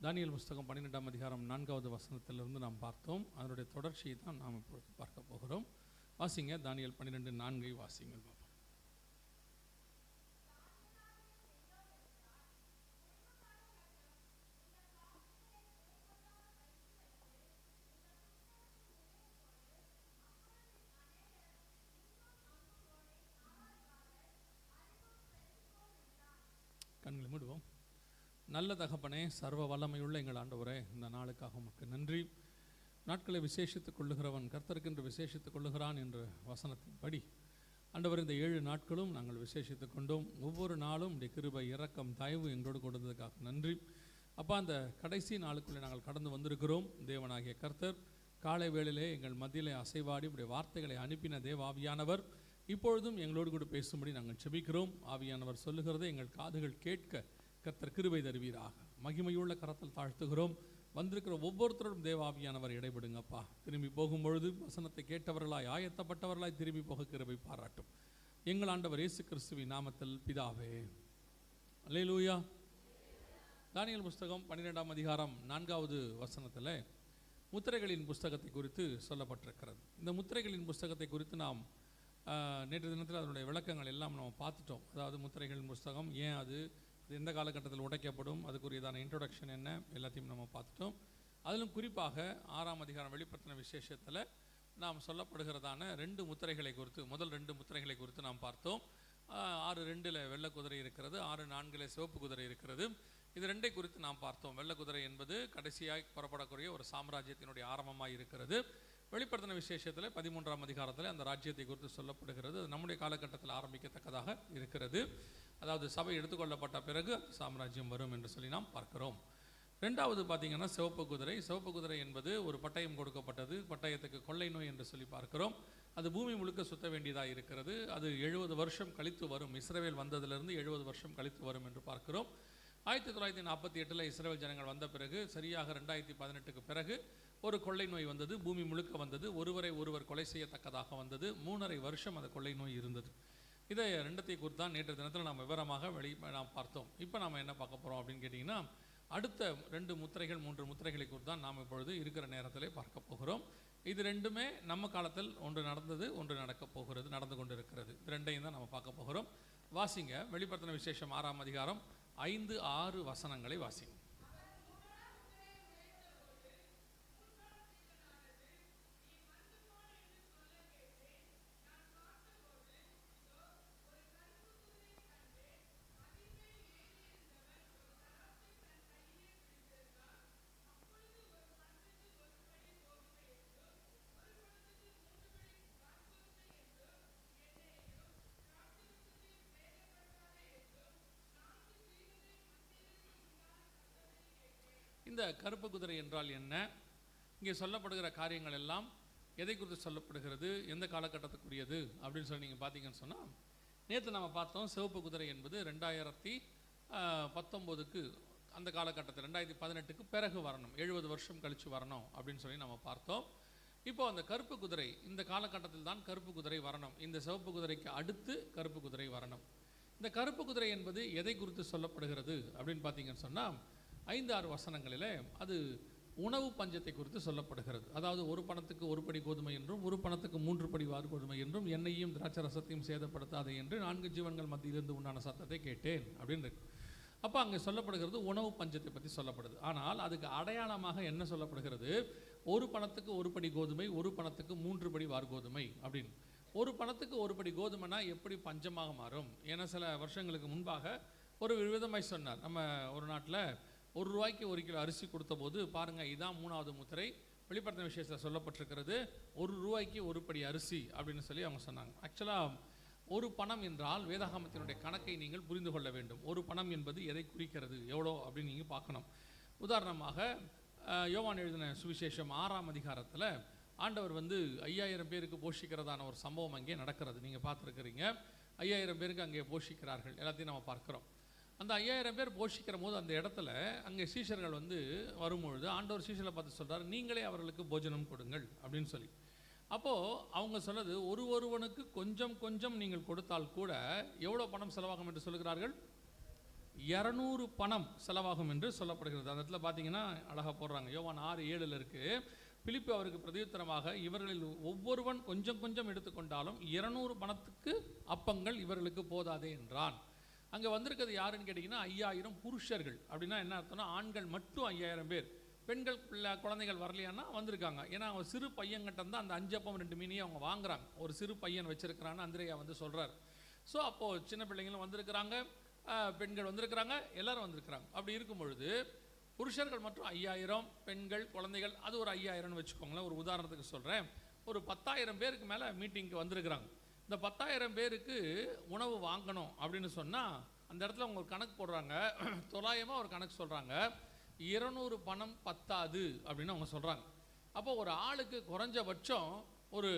தானியேல் புஸ்தகம் 12ஆம் அதிகாரம் 4வது வசனத்திலிருந்து நாம் பார்த்தோம். அதனுடைய தொடர்ச்சியை தான் நாம் இப்பொழுது பார்க்க போகிறோம். வாசிங்க, தானியேல் 12:4 வாசிங்கள் பாப்போம். கண்களை மூடுவோம். நல்ல தகப்பனே, சர்வ வல்லமையுள்ள எங்கள் ஆண்டவரே, இந்த நாளுக்காக உமக்கு நன்றி. நாட்களை விசேஷித்துக் கொள்ளுகிறவன் கர்த்தருக்கென்று விசேஷித்துக் கொள்ளுகிறான் என்ற வசனத்தின்படி ஆண்டவர் இந்த 7 நாட்களும் நாங்கள் விசேஷித்துக் கொண்டோம். ஒவ்வொரு நாளும் உடைய கிருபை, இரக்கம், தயவு எங்களோடு கொடுத்ததுக்காக நன்றி அப்பா. அந்த கடைசி நாளுக்குள்ளே நாங்கள் கடந்து வந்திருக்கிறோம். தேவனாகிய கர்த்தர் காலை வேளையிலே எங்கள் மத்தியிலே அசைவாடி உடைய வார்த்தைகளை அனுப்பின தேவ ஆவியானவர் இப்பொழுதும் எங்களோடு கூட பேசும்படி நாங்கள் செபிக்கிறோம். ஆவியானவர் சொல்லுகிறதை எங்கள் காதுகள் கேட்க கர்த்தர் கிருபை தருவீராக. மகிமையுள்ள கரத்தில் தாழ்த்துகிறோம். வந்திருக்கிற ஒவ்வொருத்தரும் தேவாவியானவர் இடைபடுங்கப்பா. திரும்பி போகும்பொழுது வசனத்தை கேட்டவர்களாய், ஆயத்தப்பட்டவர்களாய் திரும்பி போக கிருபை பாராட்டும். எங்கள் ஆண்டவர் இயேசு கிறிஸ்துவின் நாமத்தில் பிதாவே, அல்லேலூயா. தானியேல் புஸ்தகம் 12ஆம் அதிகாரம் 4வது வசனத்தில் முத்திரைகளின் புஸ்தகத்தை குறித்து சொல்லப்பட்டிருக்கிறது. இந்த முத்திரைகளின் புஸ்தகத்தை குறித்து நாம் நேற்று தினத்தில் அதனுடைய விளக்கங்கள் எல்லாம் நம்ம பார்த்துட்டோம். அதாவது முத்திரைகளின் புஸ்தகம் ஏன் அது எந்த காலகட்டத்தில் உடைக்கப்படும், அதுக்குரியதான இன்ட்ரோடக்ஷன் என்ன, எல்லாத்தையும் நம்ம பார்த்துட்டோம். அதிலும் குறிப்பாக 6ஆம் அதிகாரம் வெளிப்படுத்தின விசேஷத்தில் நாம் சொல்லப்படுகிறதான 2 முத்திரைகளை குறித்து, முதல் 2 முத்திரைகளை குறித்து நாம் பார்த்தோம். 6:2 வெள்ளை குதிரை இருக்கிறது, 6:4 சிவப்பு குதிரை இருக்கிறது. இது 2 குறித்து நாம் பார்த்தோம். வெள்ளை குதிரை என்பது கடைசியாக புறப்படக்கூடிய ஒரு சாம்ராஜ்யத்தினுடைய ஆரம்பமாக இருக்கிறது. வெளிப்படுத்தின விசேஷத்தில் 13ஆம் அதிகாரத்தில் அந்த ராஜ்யத்தை குறித்து சொல்லப்படுகிறது. அது நம்முடைய காலகட்டத்தில் ஆரம்பிக்கத்தக்கதாக இருக்கிறது. அதாவது சபை எடுத்துக்கொள்ளப்பட்ட பிறகு சாம்ராஜ்யம் வரும் என்று சொல்லி நாம் பார்க்கிறோம். 2வது பார்த்தீங்கன்னா சிவப்பு குதிரை. சிவப்பு குதிரை என்பது ஒரு பட்டயம் கொடுக்கப்பட்டது. பட்டயத்துக்கு கொள்ளை நோய் என்று சொல்லி பார்க்கிறோம். அது பூமி முழுக்க சுத்த வேண்டியதாக இருக்கிறது. அது 70 வருஷம் கழித்து வரும். இஸ்ரவேல் வந்ததிலிருந்து 70 வருஷம் கழித்து வரும் என்று பார்க்கிறோம். 1948 இஸ்ரவேல் ஜனங்கள் வந்த பிறகு சரியாக 2018க்கு பிறகு ஒரு கொள்ளை நோய் வந்தது. பூமி முழுக்க வந்தது. ஒருவர் கொலை செய்யத்தக்கதாக வந்தது. 3.5 வருஷம் அந்த கொள்ளை நோய் இருந்தது. இதை 2 குறித்து தான் நேற்று தினத்தில் நாம் விவரமாக நாம் பார்த்தோம். இப்போ நாம் என்ன பார்க்க போகிறோம் அப்படின்னு கேட்டிங்கன்னா, அடுத்த 2 முத்திரைகள் 3 முத்திரைகளை குறித்து தான் நாம் இப்பொழுது இருக்கிற நேரத்திலே பார்க்க போகிறோம். இது 2மே நம்ம காலத்தில் ஒன்று நடந்தது, ஒன்று நடக்க போகிறது, நடந்து கொண்டு இருக்கிறது. இது 2ஐயும் தான் நம்ம பார்க்க போகிறோம். வாசிங்க, வெளிப்படுத்தின விசேஷம் 6ஆம் அதிகாரம் 5-6 வசனங்களை வாசிங்க. இந்த கருப்பு குதிரை என்றால் என்ன? இங்கே சொல்லப்படுகிற காரியங்கள் எல்லாம் எதை குறித்து சொல்லப்படுகிறது, எந்த காலகட்டத்துக்குரியது அப்படின்னு சொல்லி நீங்கள் பார்த்தீங்கன்னு சொன்னால், நேற்று நம்ம பார்த்தோம் சிவப்பு குதிரை என்பது 2019க்கு அந்த காலகட்டத்தில் 2018க்கு பிறகு வரணும், 70 வருஷம் கழித்து வரணும் அப்படின்னு சொல்லி நம்ம பார்த்தோம். இப்போது அந்த கருப்பு குதிரை இந்த காலகட்டத்தில் தான் கருப்பு குதிரை வரணும். இந்த சிவப்பு குதிரைக்கு அடுத்து கருப்பு குதிரை வரணும். இந்த கருப்பு குதிரை என்பது எதை குறித்து சொல்லப்படுகிறது அப்படின்னு பார்த்தீங்கன்னு சொன்னால், 5-6 வசனங்களில் அது உணவு பஞ்சத்தை குறித்து சொல்லப்படுகிறது. அதாவது 1 பணத்துக்கு 1 படி கோதுமை என்றும் 1 பணத்துக்கு 3 படி வார்கோதுமை என்றும் எண்ணெயையும் திராட்சை ரசத்தையும் சேதப்படுத்தாது என்று 4 ஜீவன்கள் மத்தியிலிருந்து உண்டான சத்தத்தை கேட்டேன் அப்படின்னு இருக்கு. அப்போ அங்கே சொல்லப்படுகிறது உணவு பஞ்சத்தை பற்றி சொல்லப்படுது. ஆனால் அதுக்கு அடையாளமாக என்ன சொல்லப்படுகிறது? 1 பணத்துக்கு 1 படி கோதுமை, 1 பணத்துக்கு 3 படி வார்கோதுமை அப்படின்னு. 1 பணத்துக்கு 1 படி கோதுமைனா எப்படி பஞ்சமாக மாறும்? ஏன்னா சில வருஷங்களுக்கு முன்பாக ஒரு விதமாய் சொன்னார். நம்ம ஒரு நாட்டில் ₹1 1 கிலோ அரிசி கொடுத்த போது பாருங்கள், இதான் 3வது முத்திரை. வெளிப்படுத்தின விஷயத்தில் சொல்லப்பட்டிருக்கிறது ₹1 1 படி அரிசி அப்படின்னு சொல்லி அவங்க சொன்னாங்க. ஆக்சுவலாக 1 பணம் என்றால் வேதாகமத்தினுடைய கணக்கை நீங்கள் புரிந்து கொள்ள வேண்டும். 1 பணம் என்பது எதை குறிக்கிறது, எவ்வளோ அப்படின்னு நீங்கள் பார்க்கணும். உதாரணமாக யோவான் எழுதின சுவிசேஷம் 6ஆம் அதிகாரத்தில் ஆண்டவர் 5000 பேருக்கு போஷிக்கிறதான ஒரு சம்பவம் அங்கே நடக்கிறது. நீங்கள் பார்த்துருக்கிறீங்க. 5000 பேருக்கு அங்கே போஷிக்கிறார்கள். எல்லாத்தையும் நம்ம பார்க்குறோம். அந்த 5000 பேர் போஷிக்கிற போது அந்த இடத்துல அங்கே சீஷர்கள் வரும்பொழுது ஆண்டவர் சீஷர்களை பார்த்து சொல்கிறார், நீங்களே அவர்களுக்கு போஜனம் கொடுங்கள் அப்படின்னு சொல்லி. அப்போது அவங்க சொன்னது, ஒருவனுக்கு கொஞ்சம் கொஞ்சம் நீங்கள் கொடுத்தால் கூட எவ்வளோ பணம் செலவாகும் என்று சொல்கிறார்கள்? 200 பணம் செலவாகும் என்று சொல்லப்படுகிறது. அந்த இடத்துல பார்த்தீங்கன்னா அழகாக போடுறாங்க. யோவான் 6:7 இருக்குது. பிலிப்பு அவருக்கு பிரதியுத்தரமாக, இவர்களில் ஒவ்வொருவன் கொஞ்சம் கொஞ்சம் எடுத்துக்கொண்டாலும் 200 பணத்துக்கு அப்பங்கள் இவர்களுக்கு போதாதே என்றான். அங்கே வந்திருக்கிறது யாருன்னு கேட்டிங்கன்னா 5000 புருஷர்கள். அப்படின்னா என்ன அர்த்தம்னா ஆண்கள் மட்டும் 5000 பேர், பெண்கள் குழந்தைகள் வரலையானா வந்திருக்காங்க. ஏன்னா அவங்க சிறு பையன்கிட்ட தான் அந்த 5 அப்பம் 2 மீனையும் அவங்க வாங்குறாங்க. ஒரு சிறு பையன் வச்சிருக்கிறான்னு அந்திரேயா வந்து சொல்கிறார். ஸோ அப்போது சின்ன பிள்ளைங்களும் வந்திருக்கிறாங்க, பெண்கள் வந்திருக்கிறாங்க, எல்லாரும் வந்திருக்கிறாங்க. அப்படி இருக்கும் பொழுது புருஷர்கள் மற்றும் 5000, பெண்கள் குழந்தைகள் அது ஒரு 5000ன்னு வச்சுக்கோங்களேன். ஒரு உதாரணத்துக்கு சொல்கிறேன். ஒரு 10,000 பேருக்கு மேலே மீட்டிங்க்கு வந்திருக்கிறாங்க. இந்த 10,000 பேருக்கு உணவு வாங்கணும் அப்படின்னு சொன்னால் அந்த இடத்துல உங்களுக்கு கணக்கு போடுறாங்க. தோராயமாக ஒரு கணக்கு சொல்கிறாங்க, 200 பணம் பத்தாது அப்படின்னு அவங்க சொல்கிறாங்க. அப்போ ஒரு ஆளுக்கு குறைஞ்சபட்சம் ஒரு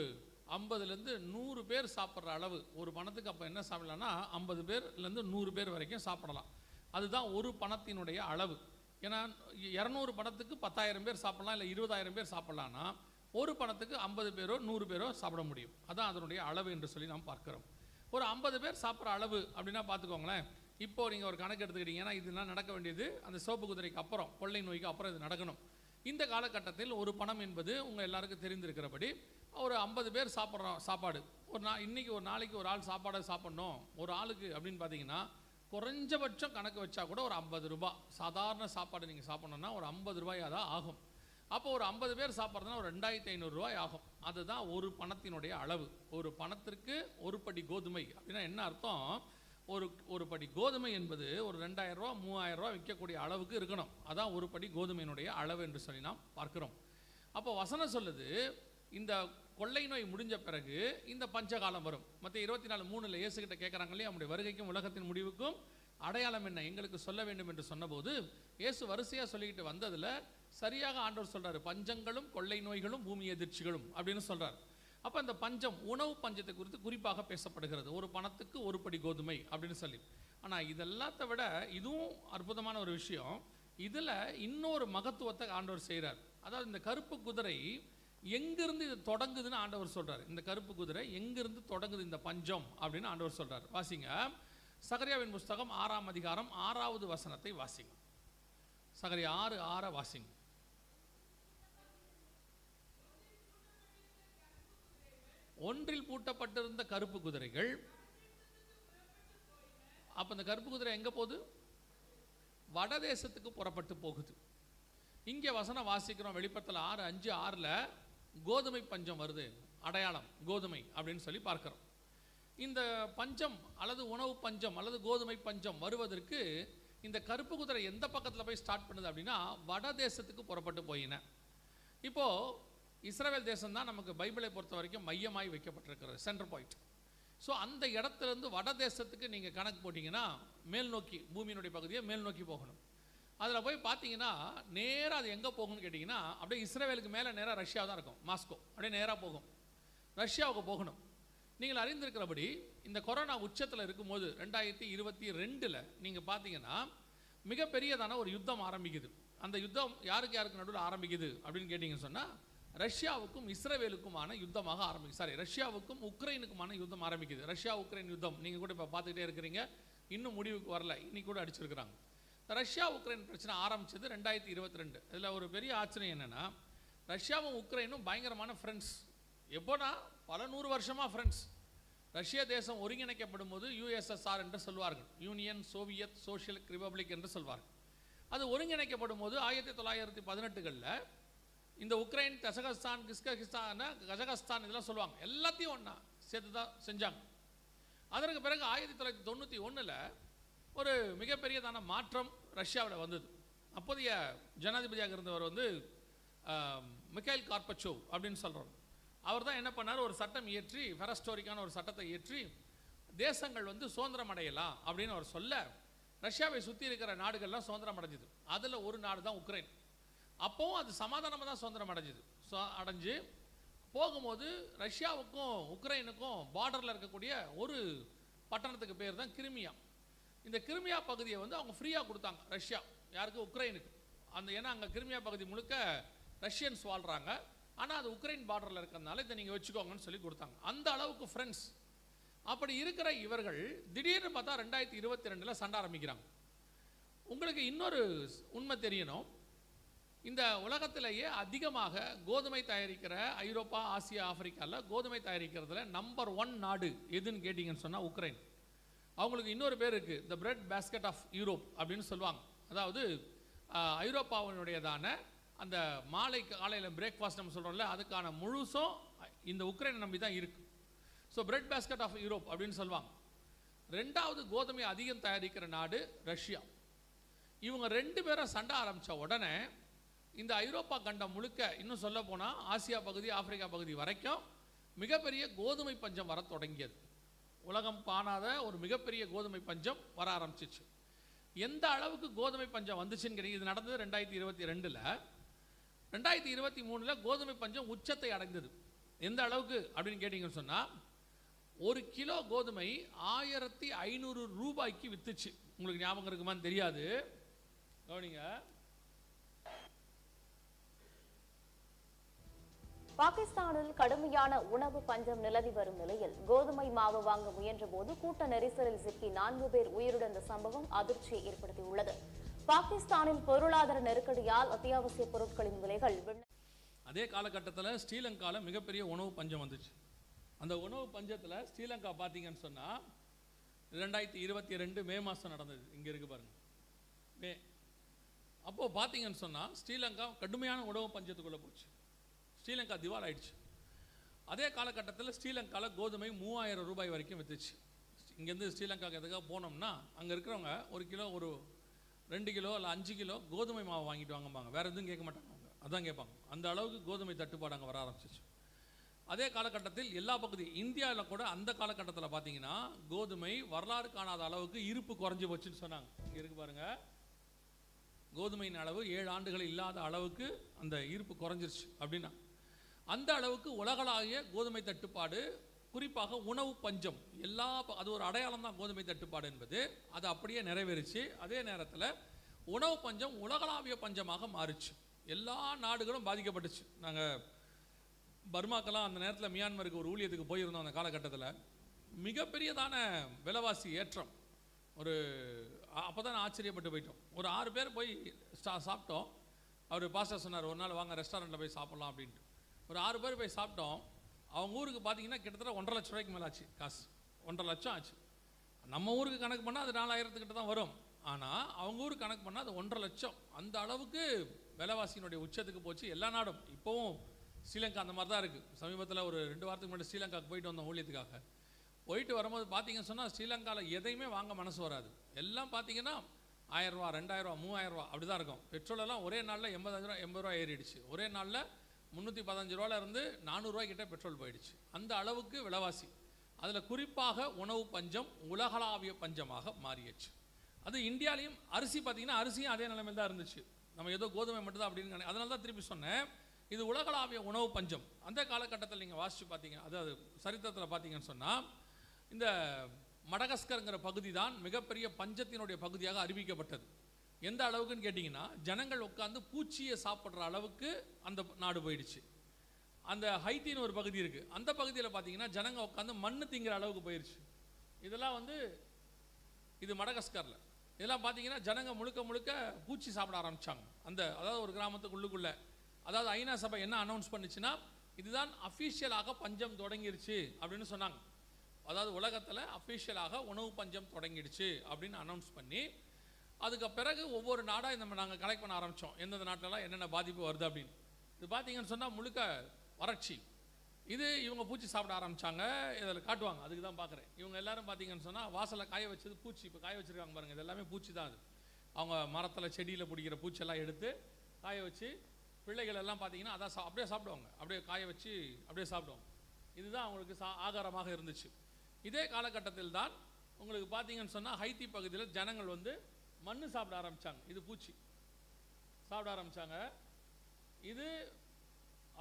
50லேருந்து 100 பேர் சாப்பிட்ற அளவு ஒரு பணத்துக்கு. அப்போ என்ன சாப்பிடலாம்னா 50 பேர்லேருந்து 100 பேர் வரைக்கும் சாப்பிடலாம். அதுதான் ஒரு பணத்தினுடைய அளவு. ஏன்னா 200 பணத்துக்கு 10,000 பேர் சாப்பிடலாம், இல்லை 20,000 பேர் சாப்பிட்லான்னா ஒரு பணத்துக்கு 50 பேரோ 100 பேரோ சாப்பிட முடியும். அதான் அதனுடைய அளவு என்று சொல்லி நாம் பார்க்குறோம். ஒரு 50 பேர் சாப்பிட்ற அளவு அப்படின்னா பார்த்துக்கோங்களேன். இப்போது நீங்கள் ஒரு கணக்கு எடுத்துக்கிட்டீங்கன்னா இதெல்லாம் நடக்க வேண்டியது அந்த சிவப்பு குதிரைக்கு அப்புறம், கொள்ளை நோய்க்கு அப்புறம் இது நடக்கணும். இந்த காலகட்டத்தில் ஒரு பணம் என்பது உங்கள் எல்லாருக்கும் தெரிந்திருக்கிறபடி ஒரு 50 பேர் சாப்பிட்ற சாப்பாடு. இன்றைக்கி ஒரு நாளைக்கு ஒரு ஆள் சாப்பாடை சாப்பிட்ணும் ஒரு ஆளுக்கு அப்படின்னு பார்த்தீங்கன்னா குறைஞ்சபட்சம் கணக்கு வச்சா கூட ஒரு 50 ரூபாய். சாதாரண சாப்பாடு நீங்கள் சாப்பிட்ணுன்னா ஒரு 50 ரூபாயாக தான் ஆகும். அப்போ ஒரு 50 பேர் சாப்பிட்றதுனா ஒரு 2500 ரூபாய் ஆகும். அதுதான் ஒரு பணத்தினுடைய அளவு. ஒரு பணத்திற்கு ஒரு படி கோதுமை அப்படின்னா என்ன அர்த்தம்? ஒரு படி கோதுமை என்பது ஒரு 2000 ரூபா 3000 ரூபா விற்கக்கூடிய அளவுக்கு இருக்கணும். அதான் ஒரு படி கோதுமையினுடைய அளவு என்று சொல்லி நாம் பார்க்கிறோம். அப்போ வசனம் சொல்லுது, இந்த கொள்ளை நோய் முடிஞ்ச பிறகு இந்த பஞ்சகாலம் வரும். மற்ற 24:3 இயேசுகிட்ட கேட்குறாங்க இல்லையா, நம்முடைய வருகைக்கும் உலகத்தின் முடிவுக்கும் அடையாளம் என்ன எங்களுக்கு சொல்ல வேண்டும் என்று சொன்னபோது இயேசு வரிசையாக சொல்லிக்கிட்டு வந்ததில் சரியாக ஆண்டவர் சொல்கிறார், பஞ்சங்களும் கொள்ளை நோய்களும் பூமி எதிர்ச்சிகளும் அப்படின்னு சொல்கிறார். அப்போ அந்த பஞ்சம், உணவு பஞ்சத்தை குறித்து குறிப்பாக பேசப்படுகிறது. ஒரு பணத்துக்கு ஒரு படி கோதுமை அப்படின்னு சொல்லி. ஆனால் இதெல்லாத்தை விட இதுவும் அற்புதமான ஒரு விஷயம். இதில் இன்னொரு மகத்துவத்தை ஆண்டவர் செய்கிறார். அதாவது இந்த கருப்பு குதிரை எங்கிருந்து இது தொடங்குதுன்னு ஆண்டவர் சொல்கிறார். இந்த கருப்பு குதிரை எங்கிருந்து தொடங்குது இந்த பஞ்சம் அப்படின்னு ஆண்டவர் சொல்கிறார். வாசிங்க, சகரியாவின் புஸ்தகம் 6ஆம் அதிகாரம் 6வது வசனத்தை வாசிங்க. சகரியா 6:6 வாசிங்க. ஒன்றில் பூட்டப்பட்டிருந்த கருப்பு குதிரைகள். அப்போ இந்த கருப்பு குதிரை எங்கே போகுது? வடதேசத்துக்கு புறப்பட்டு போகுது. இங்கே வசனம் வாசிக்கிறோம், வெளிப்படுத்தல் 6:5-6 கோதுமை பஞ்சம் வருது, அடையாளம் கோதுமை அப்படின்னு சொல்லி பார்க்கிறோம். இந்த பஞ்சம் அல்லது உணவு பஞ்சம் அல்லது கோதுமை பஞ்சம் வருவதற்கு இந்த கருப்பு குதிரை எந்த பக்கத்தில் போய் ஸ்டார்ட் பண்ணுது அப்படின்னா வடதேசத்துக்கு புறப்பட்டு போயின. இப்போது இஸ்ரவேல் தேசம் தான் நமக்கு பைபிளை பொறுத்த வரைக்கும் மையமாய் வைக்கப்பட்டிருக்கிறது, சென்டர் பாயிண்ட். ஸோ அந்த இடத்துலேருந்து வடதேசத்துக்கு நீங்கள் கணக்கு போட்டிங்கன்னா மேல் நோக்கி, பூமியினுடைய பகுதியை மேல் நோக்கி போகணும். அதில் போய் பார்த்தீங்கன்னா நேராக அது எங்கே போகணும்னு கேட்டிங்கன்னா அப்படியே இஸ்ரவேலுக்கு மேலே நேராக ரஷ்யா தான் இருக்கும், மாஸ்கோ அப்படியே நேராக போகும், ரஷ்யாவுக்கு போகணும். நீங்கள் அறிந்திருக்கிறபடி இந்த கொரோனா உச்சத்தில் இருக்கும்போது 2022 நீங்கள் பார்த்தீங்கன்னா மிகப்பெரியதான ஒரு யுத்தம் ஆரம்பிக்குது. அந்த யுத்தம் யாருக்கு யாருக்கு நடுவில் ஆரம்பிக்குது அப்படின்னு கேட்டிங்கன்னு சொன்னால் ரஷ்யாவுக்கும் இஸ்ரவேலுக்குமான யுத்தமாக ரஷ்யாவுக்கும் உக்ரைனுக்குமான யுத்தம் ஆரம்பிக்குது. ரஷ்யா உக்ரைன் யுத்தம் நீங்கள் கூட இப்போ பார்த்துக்கிட்டே இருக்கிறீங்க, இன்னும் முடிவுக்கு வரல, இன்னைக்கு கூட அடிச்சிருக்கிறாங்க. ரஷ்யா உக்ரைன் பிரச்சனை ஆரம்பிச்சது 2022. இதில் ஒரு பெரிய ஆச்சரியம் என்னென்னா ரஷ்யாவும் உக்ரைனும் பயங்கரமான ஃப்ரெண்ட்ஸ். எப்போனா பல 100 வருஷமாக ஃப்ரெண்ட்ஸ். ரஷ்யா தேசம் ஒருங்கிணைக்கப்படும் போது யுஎஸ்எஸ்ஆர் என்று சொல்வார்கள், யூனியன் சோவியத் சோஷியலிஸ்ட் ரிபப்ளிக் என்று சொல்வார்கள். அது ஒருங்கிணைக்கப்படும் போது 1918களில் இந்த உக்ரைன், கசகஸ்தான், கஜகஸ்தான் இதெல்லாம் சொல்லுவாங்க, எல்லாத்தையும் ஒன்றா சேர்த்து தான் செஞ்சாங்க. அதற்கு பிறகு 1991 ஒரு மிகப்பெரியதான மாற்றம் ரஷ்யாவில் வந்தது. அப்போதைய ஜனாதிபதியாக இருந்தவர் வந்து மிக்கைல் கார்பச்சோவ் அப்படின்னு சொல்கிறோம். அவர் தான் என்ன பண்ணார், ஒரு சட்டம் இயற்றி, ஃபெரஸ்டோரிக்கான ஒரு சட்டத்தை இயற்றி தேசங்கள் வந்து சுதந்திரம் அடையலாம் அப்படின்னு அவர் சொல்ல ரஷ்யாவை சுற்றி இருக்கிற நாடுகள்லாம் சுதந்திரம் அடைஞ்சிது. அதில் ஒரு நாடு தான் உக்ரைன். அப்போவும் அது சமாதானமாக தான் சுதந்திரம் அடைஞ்சு போகும்போது ரஷ்யாவுக்கும் உக்ரைனுக்கும் பார்டரில் இருக்கக்கூடிய ஒரு பட்டணத்துக்கு பேர் தான் கிரிமியா. இந்த கிரிமியா பகுதியை வந்து அவங்க ஃப்ரீயாக கொடுத்தாங்க ரஷ்யா. யாருக்கு? உக்ரைனுக்கு. ஏன்னா அங்கே கிரிமியா பகுதி முழுக்க ரஷ்யன்ஸ் வாழ்கிறாங்க, ஆனால் அது உக்ரைன் பார்டரில் இருக்கிறதுனால இதை நீங்கள் வச்சுக்கோங்கன்னு சொல்லி கொடுத்தாங்க. அந்த அளவுக்கு ஃப்ரெண்ட்ஸ். அப்படி இருக்கிற இவர்கள் திடீர்னு பார்த்தா 2022 சண்டை ஆரம்பிக்கிறாங்க. உங்களுக்கு இன்னொரு உண்மை தெரியணும், இந்த உலகத்திலேயே அதிகமாக கோதுமை தயாரிக்கிற ஐரோப்பா, ஆசியா, ஆப்பிரிக்காவில் கோதுமை தயாரிக்கிறதுல நம்பர் 1 நாடு எதுன்னு கேட்டிங்கன்னு சொன்னால் உக்ரைன். அவங்களுக்கு இன்னொரு பேர் இருக்குது, the bread basket of Europe அப்படின்னு சொல்லுவாங்க. அதாவது ஐரோப்பாவினுடையதான அந்த மாலை காலையில் பிரேக்ஃபாஸ்ட் நம்ம சொல்கிறோம்ல, அதுக்கான முழுசும் இந்த உக்ரைனை நம்பி தான் இருக்குது. So bread basket of Europe அப்படின்னு சொல்லுவாங்க. 2வது கோதுமை அதிகம் தயாரிக்கிற நாடு ரஷ்யா. இவங்க 2 பேரும் சண்டை ஆரம்பித்த உடனே இந்த ஐரோப்பா கண்டம் முழுக்க, இன்னும் சொல்ல போனால் ஆசியா பகுதி, ஆப்பிரிக்கா பகுதி வரைக்கும் மிகப்பெரிய கோதுமை பஞ்சம் வர தொடங்கியது. உலகம் காணாத ஒரு மிகப்பெரிய கோதுமை பஞ்சம் வர ஆரம்பிச்சிச்சு. எந்த அளவுக்கு கோதுமை பஞ்சம் வந்துச்சுன்னு கேட்டீங்க, இது நடந்தது 2022. 2023 கோதுமை பஞ்சம் உச்சத்தை அடைந்தது. எந்த அளவுக்கு அப்படின்னு கேட்டிங்கன்னு சொன்னால், 1 கிலோ கோதுமை 1500 ரூபாய்க்கு வித்துச்சு. உங்களுக்கு ஞாபகம் இருக்குமான்னு தெரியாது, கவனிங்க. பாகிஸ்தானில் கடுமையான உணவு பஞ்சம் நிலவி வரும் நிலையில் கோதுமை மாவு வாங்க முயன்ற போது கூட்ட நெரிசலில் சிக்கி 4 பேர் உயிரிழந்த சம்பவம் அதிர்ச்சியை ஏற்படுத்தியுள்ளது. பாகிஸ்தானில் பொருளாதார நெருக்கடியால் அத்தியாவசிய பொருட்களின் விலைகள் அதே காலகட்டத்தில் ஸ்ரீலங்காவில் மிகப்பெரிய உணவு பஞ்சம் வந்துச்சு. அந்த உணவு பஞ்சத்தில் ஸ்ரீலங்கா பார்த்தீங்கன்னு சொன்னால் 2022 மே மாதம் நடந்தது. இங்கே இருக்கு பாருங்க, மே. அப்போது பார்த்தீங்கன்னு சொன்னால் ஸ்ரீலங்கா கடுமையான உணவு பஞ்சத்துக்குள்ளே போச்சு. ஸ்ரீலங்கா திவால் ஆயிடுச்சு. அதே காலகட்டத்தில் ஸ்ரீலங்காவில் கோதுமை 3000 ரூபாய் வரைக்கும் வித்துச்சு. இங்கேருந்து ஸ்ரீலங்காவுக்கு எதுக்காக போனோம்னா அங்கே இருக்கிறவங்க 1 கிலோ, ஒரு 2 கிலோ இல்லை 5 கிலோ கோதுமை மாவு வாங்கிட்டு வாங்கம்பாங்க, வேறு எதுவும் கேட்க மாட்டாங்க. அவங்க அதான் கேட்பாங்க. அந்த அளவுக்கு கோதுமை தட்டுப்பாடு அங்கே வர ஆரம்பிச்சிச்சு. அதே காலகட்டத்தில் எல்லா பகுதி இந்தியாவில் கூட அந்த காலகட்டத்தில் பார்த்தீங்கன்னா கோதுமை வரலாறு காணாத அளவுக்கு இருப்பு குறைஞ்சி போச்சுன்னு சொன்னாங்க. இங்கே இருக்கு பாருங்கள், கோதுமையின் அளவு 7 ஆண்டுகள் இல்லாத அளவுக்கு அந்த இருப்பு குறைஞ்சிருச்சு. அப்படின்னா அந்த அளவுக்கு உலகளாவிய கோதுமை தட்டுப்பாடு, குறிப்பாக உணவு பஞ்சம், அது ஒரு அடையாளம் தான் கோதுமை தட்டுப்பாடு என்பது. அது அப்படியே நிறைவேறிச்சு. அதே நேரத்தில் உணவு பஞ்சம் உலகளாவிய பஞ்சமாக மாறிச்சு. எல்லா நாடுகளும் பாதிக்கப்பட்டுச்சு. நாங்கள் பர்மாக்கெல்லாம் அந்த நேரத்தில் மியான்மருக்கு ஒரு ஊழியத்துக்கு போயிருந்தோம். அந்த காலகட்டத்தில் மிகப்பெரியதான விலைவாசி ஏற்றம். அப்போ தான் ஆச்சரியப்பட்டு போயிட்டோம். ஒரு 6 பேர் போய் சாப்பிட்டோம். அவர் பாஸ்டர் சொன்னார், ஒரு நாள் வாங்க ரெஸ்டாரண்ட்டில் போய் சாப்பிட்லாம் அப்படின்ட்டு. ஒரு 6 பேர் போய் சாப்பிட்டோம். அவங்க ஊருக்கு பார்த்தீங்கன்னா கிட்டத்தட்ட 1.5 லட்ச ரூபாய்க்கு மேலே ஆச்சு காசு. 1.5 லட்சம் ஆச்சு. நம்ம ஊருக்கு கணக்கு பண்ணால் அது 4000 கிட்ட தான் வரும். ஆனால் அவங்க ஊருக்கு கணக்கு பண்ணால் அது 1.5 லட்சம். அந்த அளவுக்கு விலைவாசியினுடைய உச்சத்துக்கு போச்சு எல்லா நாடும். இப்போவும் ஸ்ரீலங்கா அந்த மாதிரி தான் இருக்குது. சமீபத்தில் ஒரு 2 வாரத்துக்கு முன்னாடி ஸ்ரீலங்காவுக்கு போயிட்டு வந்தோம் ஊழியத்துக்காக. போயிட்டு வரும்போது பார்த்தீங்கன்னு சொன்னால் ஸ்ரீலங்காவில் எதையுமே வாங்க மனசு வராது. எல்லாம் பார்த்தீங்கன்னா 1000 ரூபா, 2000 ரூபா, 3000 ரூபா அப்படி தான் இருக்கும். பெட்ரோலெல்லாம் ஒரே நாளில் 80 ரூபா ஏறிடுச்சு. ஒரே நாளில் 315 ரூபாயில் இருந்து 400 ரூபாய்க்கிட்ட பெட்ரோல் போயிடுச்சு. அந்த அளவுக்கு விலைவாசி. அதில் குறிப்பாக உணவு பஞ்சம் உலகளாவிய பஞ்சமாக மாறிடுச்சு. அது இந்தியாலையும் அரிசி பார்த்தீங்கன்னா அரிசியும் அதே நிலைமையில் தான் இருந்துச்சு. நம்ம ஏதோ கோதுமை மட்டும் தான் அப்படின்னு அதனால தான் திருப்பி சொன்னேன், இது உலகளாவிய உணவு பஞ்சம். அந்த காலகட்டத்தில் நீங்கள் வாசித்து பார்த்தீங்க, அதாவது சரித்திரத்தில் பார்த்தீங்கன்னு சொன்னால், இந்த மடகஸ்கர்ங்கிற பகுதி தான் மிகப்பெரிய பஞ்சத்தினுடைய பகுதியாக அறிவிக்கப்பட்டது. எந்த அளவுக்குன்னு கேட்டிங்கன்னா, ஜனங்கள் உட்காந்து பூச்சியை சாப்பிட்ற அளவுக்கு அந்த நாடு போயிடுச்சு. அந்த ஹைத்தின்னு ஒரு பகுதி இருக்குது, அந்த பகுதியில் பார்த்தீங்கன்னா ஜனங்க உட்காந்து மண்ணு திங்கிற அளவுக்கு போயிடுச்சு. இதெல்லாம் இது மடகஸ்கரில். இதெல்லாம் பார்த்தீங்கன்னா ஜனங்க முழுக்க முழுக்க பூச்சி சாப்பிட ஆரம்பித்தாங்க. அதாவது ஒரு கிராமத்துக்குள்ளுக்குள்ளே. அதாவது ஐநா சபை என்ன அனௌன்ஸ் பண்ணிச்சுன்னா, இதுதான் அஃபீஷியலாக பஞ்சம் தொடங்கிருச்சு அப்படின்னு சொன்னாங்க. அதாவது உலகத்தில் அஃபீஷியலாக உணவு பஞ்சம் தொடங்கிடுச்சு அப்படின்னு அனௌன்ஸ் பண்ணி, அதுக்கு பிறகு ஒவ்வொரு நாடாக நாங்கள் கலெக்ட் பண்ண ஆரம்பித்தோம், எந்தெந்த நாட்டிலலாம் என்னென்ன பாதிப்பு வருது அப்படின்னு. இது பார்த்தீங்கன்னு சொன்னால் முழுக்க வறட்சி. இது இவங்க பூச்சி சாப்பிட ஆரம்பித்தாங்க. இதில் காட்டுவாங்க, அதுக்கு தான் பார்க்குறேன். இவங்க எல்லாரும் பார்த்தீங்கன்னு சொன்னால் வாசலில் காய வச்சது பூச்சி. இப்போ காய வச்சுருக்காங்க பாருங்கள், இது எல்லாமே பூச்சி தான். அது அவங்க மரத்தில் செடியில் பிடிக்கிற பூச்செல்லாம் எடுத்து காய வச்சு, பிள்ளைகள் எல்லாம் பார்த்தீங்கன்னா அதான் அப்படியே சாப்பிடுவாங்க. அப்படியே காய வச்சு அப்படியே சாப்பிடுவாங்க. இதுதான் அவங்களுக்கு ஆகாரமாக இருந்துச்சு. இதே காலகட்டத்தில் தான் உங்களுக்கு பார்த்தீங்கன்னு சொன்னால் ஹைத்தி பகுதியில் ஜனங்கள் மண்ணு சாப்பிட ஆரம்பித்தாங்க. இது பூச்சி சாப்பிட ஆரம்பித்தாங்க. இது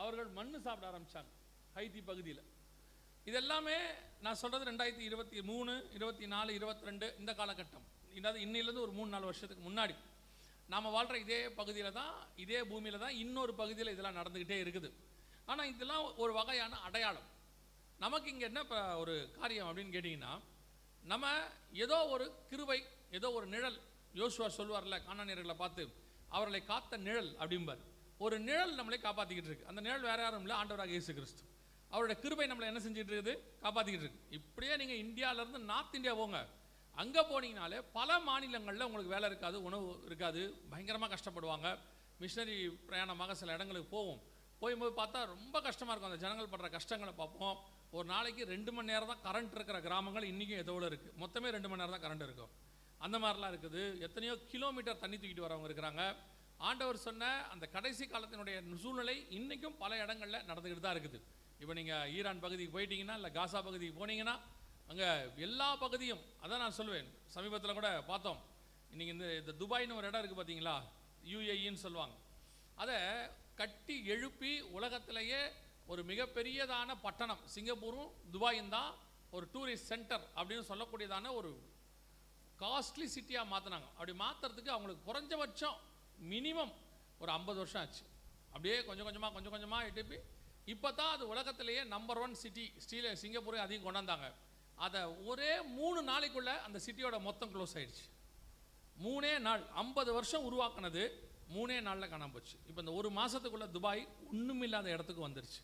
அவர்கள் மண்ணு சாப்பிட ஆரம்பித்தாங்க ஹைத்தி பகுதியில். இதெல்லாமே நான் சொல்கிறது 2023, 24, 22 இந்த காலகட்டம். இதாவது இன்னிலேருந்து ஒரு 3-4 வருஷத்துக்கு முன்னாடி நாம் வாழ்கிற இதே பகுதியில் தான், இதே பூமியில் தான் இன்னொரு பகுதியில் இதெல்லாம் நடந்துக்கிட்டே இருக்குது. ஆனால் இதெல்லாம் ஒரு வகையான அடையாளம். நமக்கு இங்கே என்ன இப்போ ஒரு காரியம் அப்படின்னு கேட்டிங்கன்னா, நம்ம ஏதோ ஒரு கிருபை, ஏதோ ஒரு நிழல் யோசுவா சொல்வார்ல கானானியர்களை பார்த்து, அவர்களை காத்த நிழல் அப்படிம்பார். ஒரு நிழல் நம்மளை காப்பாற்றிக்கிட்டு இருக்கு. அந்த நிழல் வேற யாரும் இல்லை, ஆண்டவராக இயேசு கிறிஸ்து. அவருடைய கிருபை நம்மளை என்ன செஞ்சுட்டு இருக்குது, காப்பாற்றிக்கிட்டு இருக்கு. இப்படியே நீங்கள் இந்தியாவிலேருந்து நார்த் இந்தியா போங்க, அங்கே போனீங்கனாலே பல மாநிலங்களில் உங்களுக்கு வேலை இருக்காது, உணவு இருக்காது, பயங்கரமாக கஷ்டப்படுவாங்க. மிஷினரி பிரயாணமாக சில இடங்களுக்கு போகும்போது பார்த்தா ரொம்ப கஷ்டமாக இருக்கும். அந்த ஜனங்கள் படுற கஷ்டங்களை பார்ப்போம். ஒரு நாளைக்கு 2 மணி நேரம் தான் கரண்ட் இருக்கிற கிராமங்கள் இன்றைக்கும் எதோடு இருக்குது. மொத்தமே 2 மணி நேரம் தான் கரண்ட் இருக்கும். அந்த மாதிரிலாம் இருக்குது. எத்தனையோ கிலோமீட்டர் தண்ணி தூக்கிட்டு வரவங்க இருக்கிறாங்க. ஆண்டவர் சொன்ன அந்த கடைசி காலத்தினுடைய சூழ்நிலை இன்றைக்கும் பல இடங்களில் நடந்துக்கிட்டு தான் இருக்குது. இப்போ நீங்கள் ஈரான் பகுதிக்கு போயிட்டீங்கன்னா, இல்லை காசா பகுதிக்கு போனீங்கன்னா, அங்கே எல்லா பகுதியும் அதான் நான் சொல்லுவேன். சமீபத்தில் கூட பார்த்தோம். இன்றைக்கி இந்த துபாய்னு ஒரு இடம் இருக்குது பார்த்தீங்களா, UAEன்னு சொல்லுவாங்க. அதை கட்டி எழுப்பி உலகத்திலேயே ஒரு மிகப்பெரியதான பட்டணம், சிங்கப்பூரும் துபாயும் தான் ஒரு டூரிஸ்ட் சென்டர் அப்படின்னு சொல்லக்கூடியதான ஒரு காஸ்ட்லி சிட்டியாக மாற்றினாங்க. அப்படி மாற்றுறதுக்கு அவங்களுக்கு குறைஞ்சபட்சம் மினிமம் ஒரு 50 வருஷம் ஆச்சு. அப்படியே கொஞ்சம் கொஞ்சமாக எட்டுப்பி இப்போ தான் அது உலகத்திலேயே நம்பர் 1 சிட்டி சிங்கப்பூரை அதையும் கொண்டாந்தாங்க. அதை ஒரே 3 நாளைக்குள்ளே அந்த சிட்டியோட மொத்தம் க்ளோஸ் ஆயிடுச்சு. 3 நாள், 50 வருஷம் உருவாக்குனது 3 நாளில் காணாம போச்சு. இப்போ இந்த ஒரு மாதத்துக்குள்ளே துபாய் ஒன்றுமில்லாத இடத்துக்கு வந்துருச்சு.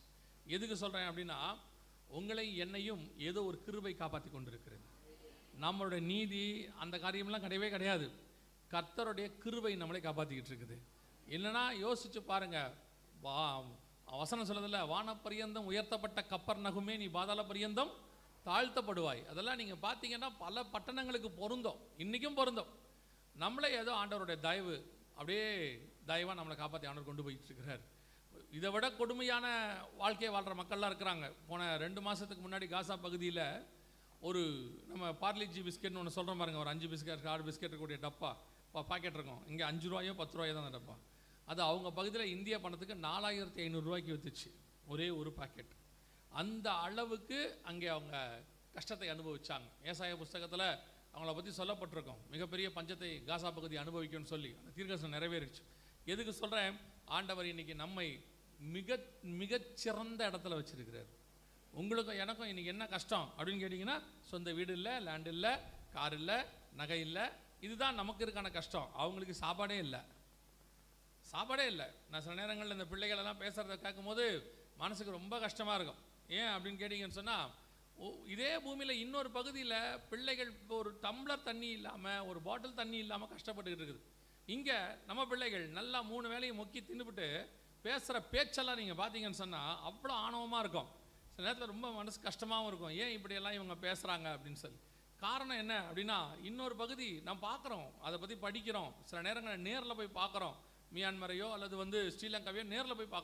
எதுக்கு சொல்கிறேன் அப்படின்னா, உங்களை என்னையும் ஏதோ ஒரு கிருபை காப்பாற்றி கொண்டிருக்கிறது. நம்மளுடைய நீதி அந்த காரியம்லாம் கிடையவே கிடையாது. கர்த்தருடைய கிருபை நம்மளை காப்பாற்றிக்கிட்டு இருக்குது. இல்லைனா யோசிச்சு பாருங்க, வசனம் சொல்லதில்ல, வான பரியந்தம் உயர்த்தப்பட்ட கப்பர் நகுமே நீ பாதாள பரியந்தம் தாழ்த்தப்படுவாய். அதெல்லாம் நீங்கள் பார்த்தீங்கன்னா பல பட்டணங்களுக்கு பொருந்தும், இன்றைக்கும் பொருந்தும். நம்மளே ஏதோ ஆண்டவருடைய தயவு, அப்படியே தயவாக நம்மளை காப்பாற்றி ஆண்டவர் கொண்டு போயிட்டு இருக்கிறார். இதை விட கொடுமையான வாழ்க்கையை வாழ்கிற மக்கள்லாம் இருக்கிறாங்க. போன 2 மாதத்துக்கு முன்னாடி காசா பகுதியில் ஒரு நம்ம பார்லிஜி பிஸ்கெட்னு ஒன்று சொல்கிற பாருங்க, ஒரு 5 பிஸ்கெட் 6 பிஸ்கெட் இருக்கக்கூடிய டப்பா பாக்கெட் இருக்கும். இங்கே 5 ரூபாயோ 10 ரூபாயோ தான் அந்த டப்பா. அது அவங்க பகுதியில் இந்திய பணத்துக்கு 4500 ரூபாய்க்கு விற்றுச்சு ஒரே ஒரு பாக்கெட். அந்த அளவுக்கு அங்கே அவங்க கஷ்டத்தை அனுபவிச்சாங்க. ஏசாயா புஸ்தகத்தில் அவங்கள பற்றி சொல்லப்பட்டிருக்கோம். மிகப்பெரிய பஞ்சத்தை காசா பகுதி அனுபவிக்கும்னு சொல்லி அந்த தீர்க்கதரிசனம் நிறைவேறிச்சு. எதுக்கு சொல்கிறேன், ஆண்டவர் இன்னைக்கு நம்மை மிகச்சிறந்த இடத்துல வச்சிருக்கிறார். உங்களுக்கும் எனக்கும் இன்னைக்கு என்ன கஷ்டம் அப்படின்னு கேட்டிங்கன்னா, சொந்த வீடு இல்லை, லேண்ட் இல்லை, கார் இல்லை, நகை இல்லை, இதுதான் நமக்கு இருக்கான கஷ்டம். அவங்களுக்கு சாப்பாடே இல்லை. நான் சில நேரங்களில் இந்த பிள்ளைகளெல்லாம் பேசுகிறத கேட்கும்போது மனசுக்கு ரொம்ப கஷ்டமாக இருக்கும். ஏன் அப்படின்னு கேட்டிங்கன்னு சொன்னால், இதே பூமியில் இன்னொரு பகுதியில் பிள்ளைகள் ஒரு டம்ளர் தண்ணி இல்லாமல், ஒரு பாட்டில் தண்ணி இல்லாமல் கஷ்டப்பட்டுக்கிட்டு இருக்குது. இங்கே நம்ம பிள்ளைகள் நல்லா 3 வேளையும் மொக்கி தின்னுபிட்டு பேசுகிற பேச்செல்லாம் நீங்கள் பார்த்தீங்கன்னு சொன்னால் அவ்வளோ ஆணவமாக இருக்கும். சில நேரத்தில் ரொம்ப மனசு கஷ்டமாகவும் இருக்கும். ஏன் இப்படியெல்லாம் இவங்க பேசுகிறாங்க அப்படின்னு சொல்லி. காரணம் என்ன அப்படின்னா, இன்னொரு பகுதி நாம் பார்க்குறோம், அதை பற்றி படிக்கிறோம், சில நேரங்களில் நேரில் போய் பார்க்குறோம். மியான்மரையோ அல்லது ஸ்ரீலங்காவையோ நேரில் போய்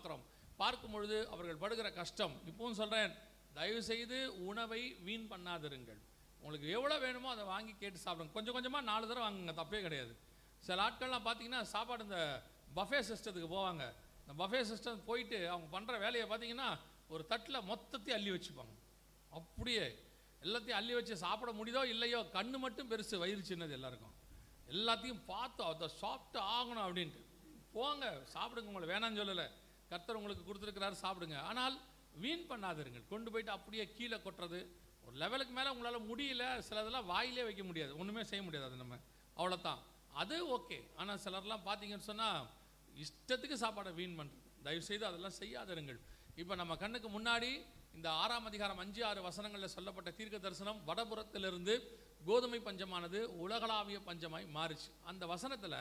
பார்க்கும் பொழுது அவர்கள் படுகிற கஷ்டம். இப்பவும் சொல்கிறேன், தயவுசெய்து உணவை வீண் பண்ணாதிருங்கள். உங்களுக்கு எவ்வளோ வேணுமோ அதை வாங்கி கேட்டு சாப்பிடுங்க. கொஞ்சம் கொஞ்சமாக 4 தடவை வாங்குங்க, தப்பே கிடையாது. சில ஆட்கள்லாம் பார்த்தீங்கன்னா சாப்பாடு இந்த பஃபே சிஸ்டத்துக்கு போவாங்க. இந்த பஃபே சிஸ்டம் போயிட்டு அவங்க பண்ணுற வேலையை பார்த்தீங்கன்னா, ஒரு தட்டில் மொத்தத்தையும் அள்ளி வச்சுப்பாங்க. அப்படியே எல்லாத்தையும் அள்ளி வச்சு சாப்பிட முடியுதோ இல்லையோ, கண்ணு மட்டும் பெருசு, வயிறு சின்னது. எல்லாத்தையும் பார்த்து அதை சாப்பிட்டு ஆகணும் அப்படின்ட்டு போங்க, சாப்பிடுங்க. உங்களை வேணான்னு சொல்லலை, கர்த்தர் உங்களுக்கு கொடுத்துருக்கிறாரு, சாப்பிடுங்க. ஆனால் வீண் பண்ணாதிருங்கள். கொண்டு போயிட்டு அப்படியே கீழே கொட்டுறது, ஒரு லெவலுக்கு மேலே உங்களால் முடியல, சிலதெல்லாம் வாயிலே வைக்க முடியாது, ஒன்றுமே செய்ய முடியாது. அது நம்ம அவ்வளோதான், அது ஓகே. ஆனால் சிலர்லாம் பார்த்தீங்கன்னு சொன்னால் இஷ்டத்துக்கு சாப்பாடை வீண் பண்ணுறது. தயவுசெய்து அதெல்லாம் செய்யாதிருங்கள். இப்போ நம்ம கண்ணுக்கு முன்னாடி இந்த 6ஆம் அதிகாரம் 5-6 வசனங்களில் சொல்லப்பட்ட தீர்க்க தரிசனம், வடபுறத்திலிருந்து கோதுமை பஞ்சமானது உலகளாவிய பஞ்சமாய் மாறிச்சு. அந்த வசனத்தில்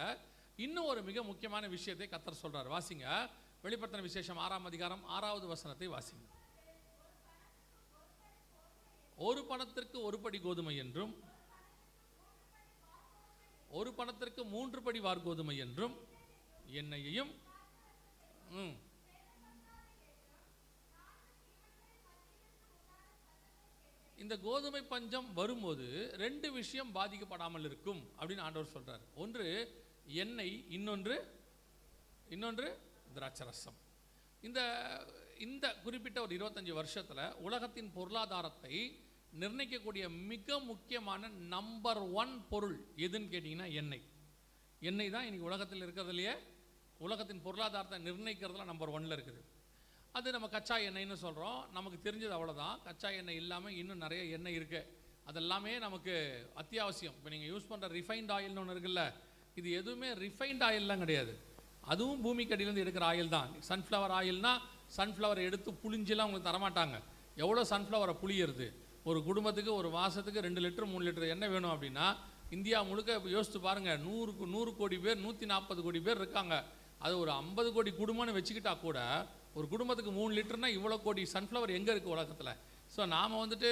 இன்னும் ஒரு மிக முக்கியமான விஷயத்தை கர்த்தர் சொல்றார். வாசிங்க, வெளிப்படுத்தின விசேஷம் 6ஆம் அதிகாரம் 6வது வசனத்தை வாசிங்க. ஒரு பணத்திற்கு 1 படி கோதுமை என்றும், ஒரு பணத்திற்கு 3 படி வார்கோதுமை என்றும், எண்ணெயையும் இந்த கோதுமை பஞ்சம் வரும்போது 2 விஷயம் பாதிக்கப்படாமல் இருக்கும் அப்படின்னு ஆண்டவர் சொல்றார். ஒன்று எண்ணெய், இன்னொன்று திராட்சரசம். இந்த குறிப்பிட்ட ஒரு 25 வருஷத்தில் உலகத்தின் பொருளாதாரத்தை நிர்ணயிக்கக்கூடிய மிக முக்கியமான நம்பர் 1 பொருள் எதுன்னு கேட்டிங்கன்னா எண்ணெய் தான் இன்னைக்கு உலகத்தில் இருக்கிறதுலையே உலகத்தின் பொருளாதாரத்தை நிர்ணயிக்கிறதுல நம்பர் 1ல் இருக்குது. அது நம்ம கச்சா எண்ணெய்னு சொல்கிறோம். நமக்கு தெரிஞ்சது அவ்வளோதான். கச்சா எண்ணெய் இல்லாமல் இன்னும் நிறைய எண்ணெய் இருக்குது. அதெல்லாமே நமக்கு அத்தியாவசியம். இப்போ நீங்கள் யூஸ் பண்ணுற ரிஃபைன்ட் ஆயில்னு ஒன்று இருக்குல்ல, இது எதுவுமே ரிஃபைன்ட் ஆயில்லாம் கிடையாது, அதுவும் பூமிக்கு அடியிலேருந்து எடுக்கிற ஆயில் தான். சன்ஃப்ளவர் ஆயில்னா சன்ஃப்ளவரை எடுத்து புளிஞ்செல்லாம் உங்களுக்கு தரமாட்டாங்க. எவ்வளோ சன்ஃப்ளவரை புளியறது, ஒரு குடும்பத்துக்கு ஒரு மாதத்துக்கு 2 லிட்டர் 3 லிட்டர் எண்ணெய் வேணும் அப்படின்னா இந்தியா முழுக்க யோசித்து பாருங்கள், 100 கோடி பேர் 140 கோடி பேர் இருக்காங்க. அது ஒரு 50 கோடி குடும்பம்னு வச்சுக்கிட்டா கூட ஒரு குடும்பத்துக்கு 3 லிட்டர்னா இவ்வளோ கோடி சன்ஃப்ளவர் எங்கே இருக்குது உலகத்தில்? ஸோ நாம் வந்துட்டு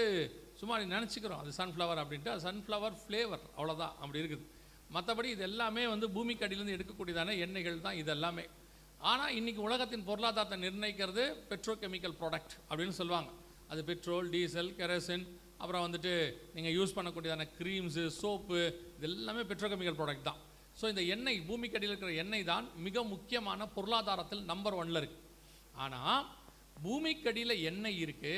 சும்மா நினச்சிக்கிறோம் அது சன்ஃப்ளவர் அப்படின்ட்டு, அது சன்ஃப்ளவர் ஃப்ளேவர் அவ்வளோதான் அப்படி இருக்குது. மற்றபடி இது எல்லாமே வந்து பூமிக்கு அடியிலேருந்து எடுக்கக்கூடியதான எண்ணெய்கள் தான் இது எல்லாமே. ஆனால் இன்றைக்கி உலகத்தின் பொருளாதாரத்தை நிர்ணயிக்கிறது பெட்ரோகெமிக்கல் ப்ராடக்ட் அப்படின்னு சொல்லுவாங்க. அது பெட்ரோல், டீசல், கெரோசின், அப்புறம் வந்துட்டு நீங்கள் யூஸ் பண்ணக்கூடியதான க்ரீம்ஸு, சோப்பு, இது எல்லாமே பெட்ரோகெமிக்கல் ப்ராடக்ட் தான். ஸோ இந்த எண்ணெய், பூமிக்கு அடியில் இருக்கிற எண்ணெய் தான் மிக முக்கியமான பொருளாதாரத்தில் நம்பர் 1ல் இருக்குது. ஆனால் பூமிக்கு அடியில் எண்ணெய் இருக்குது,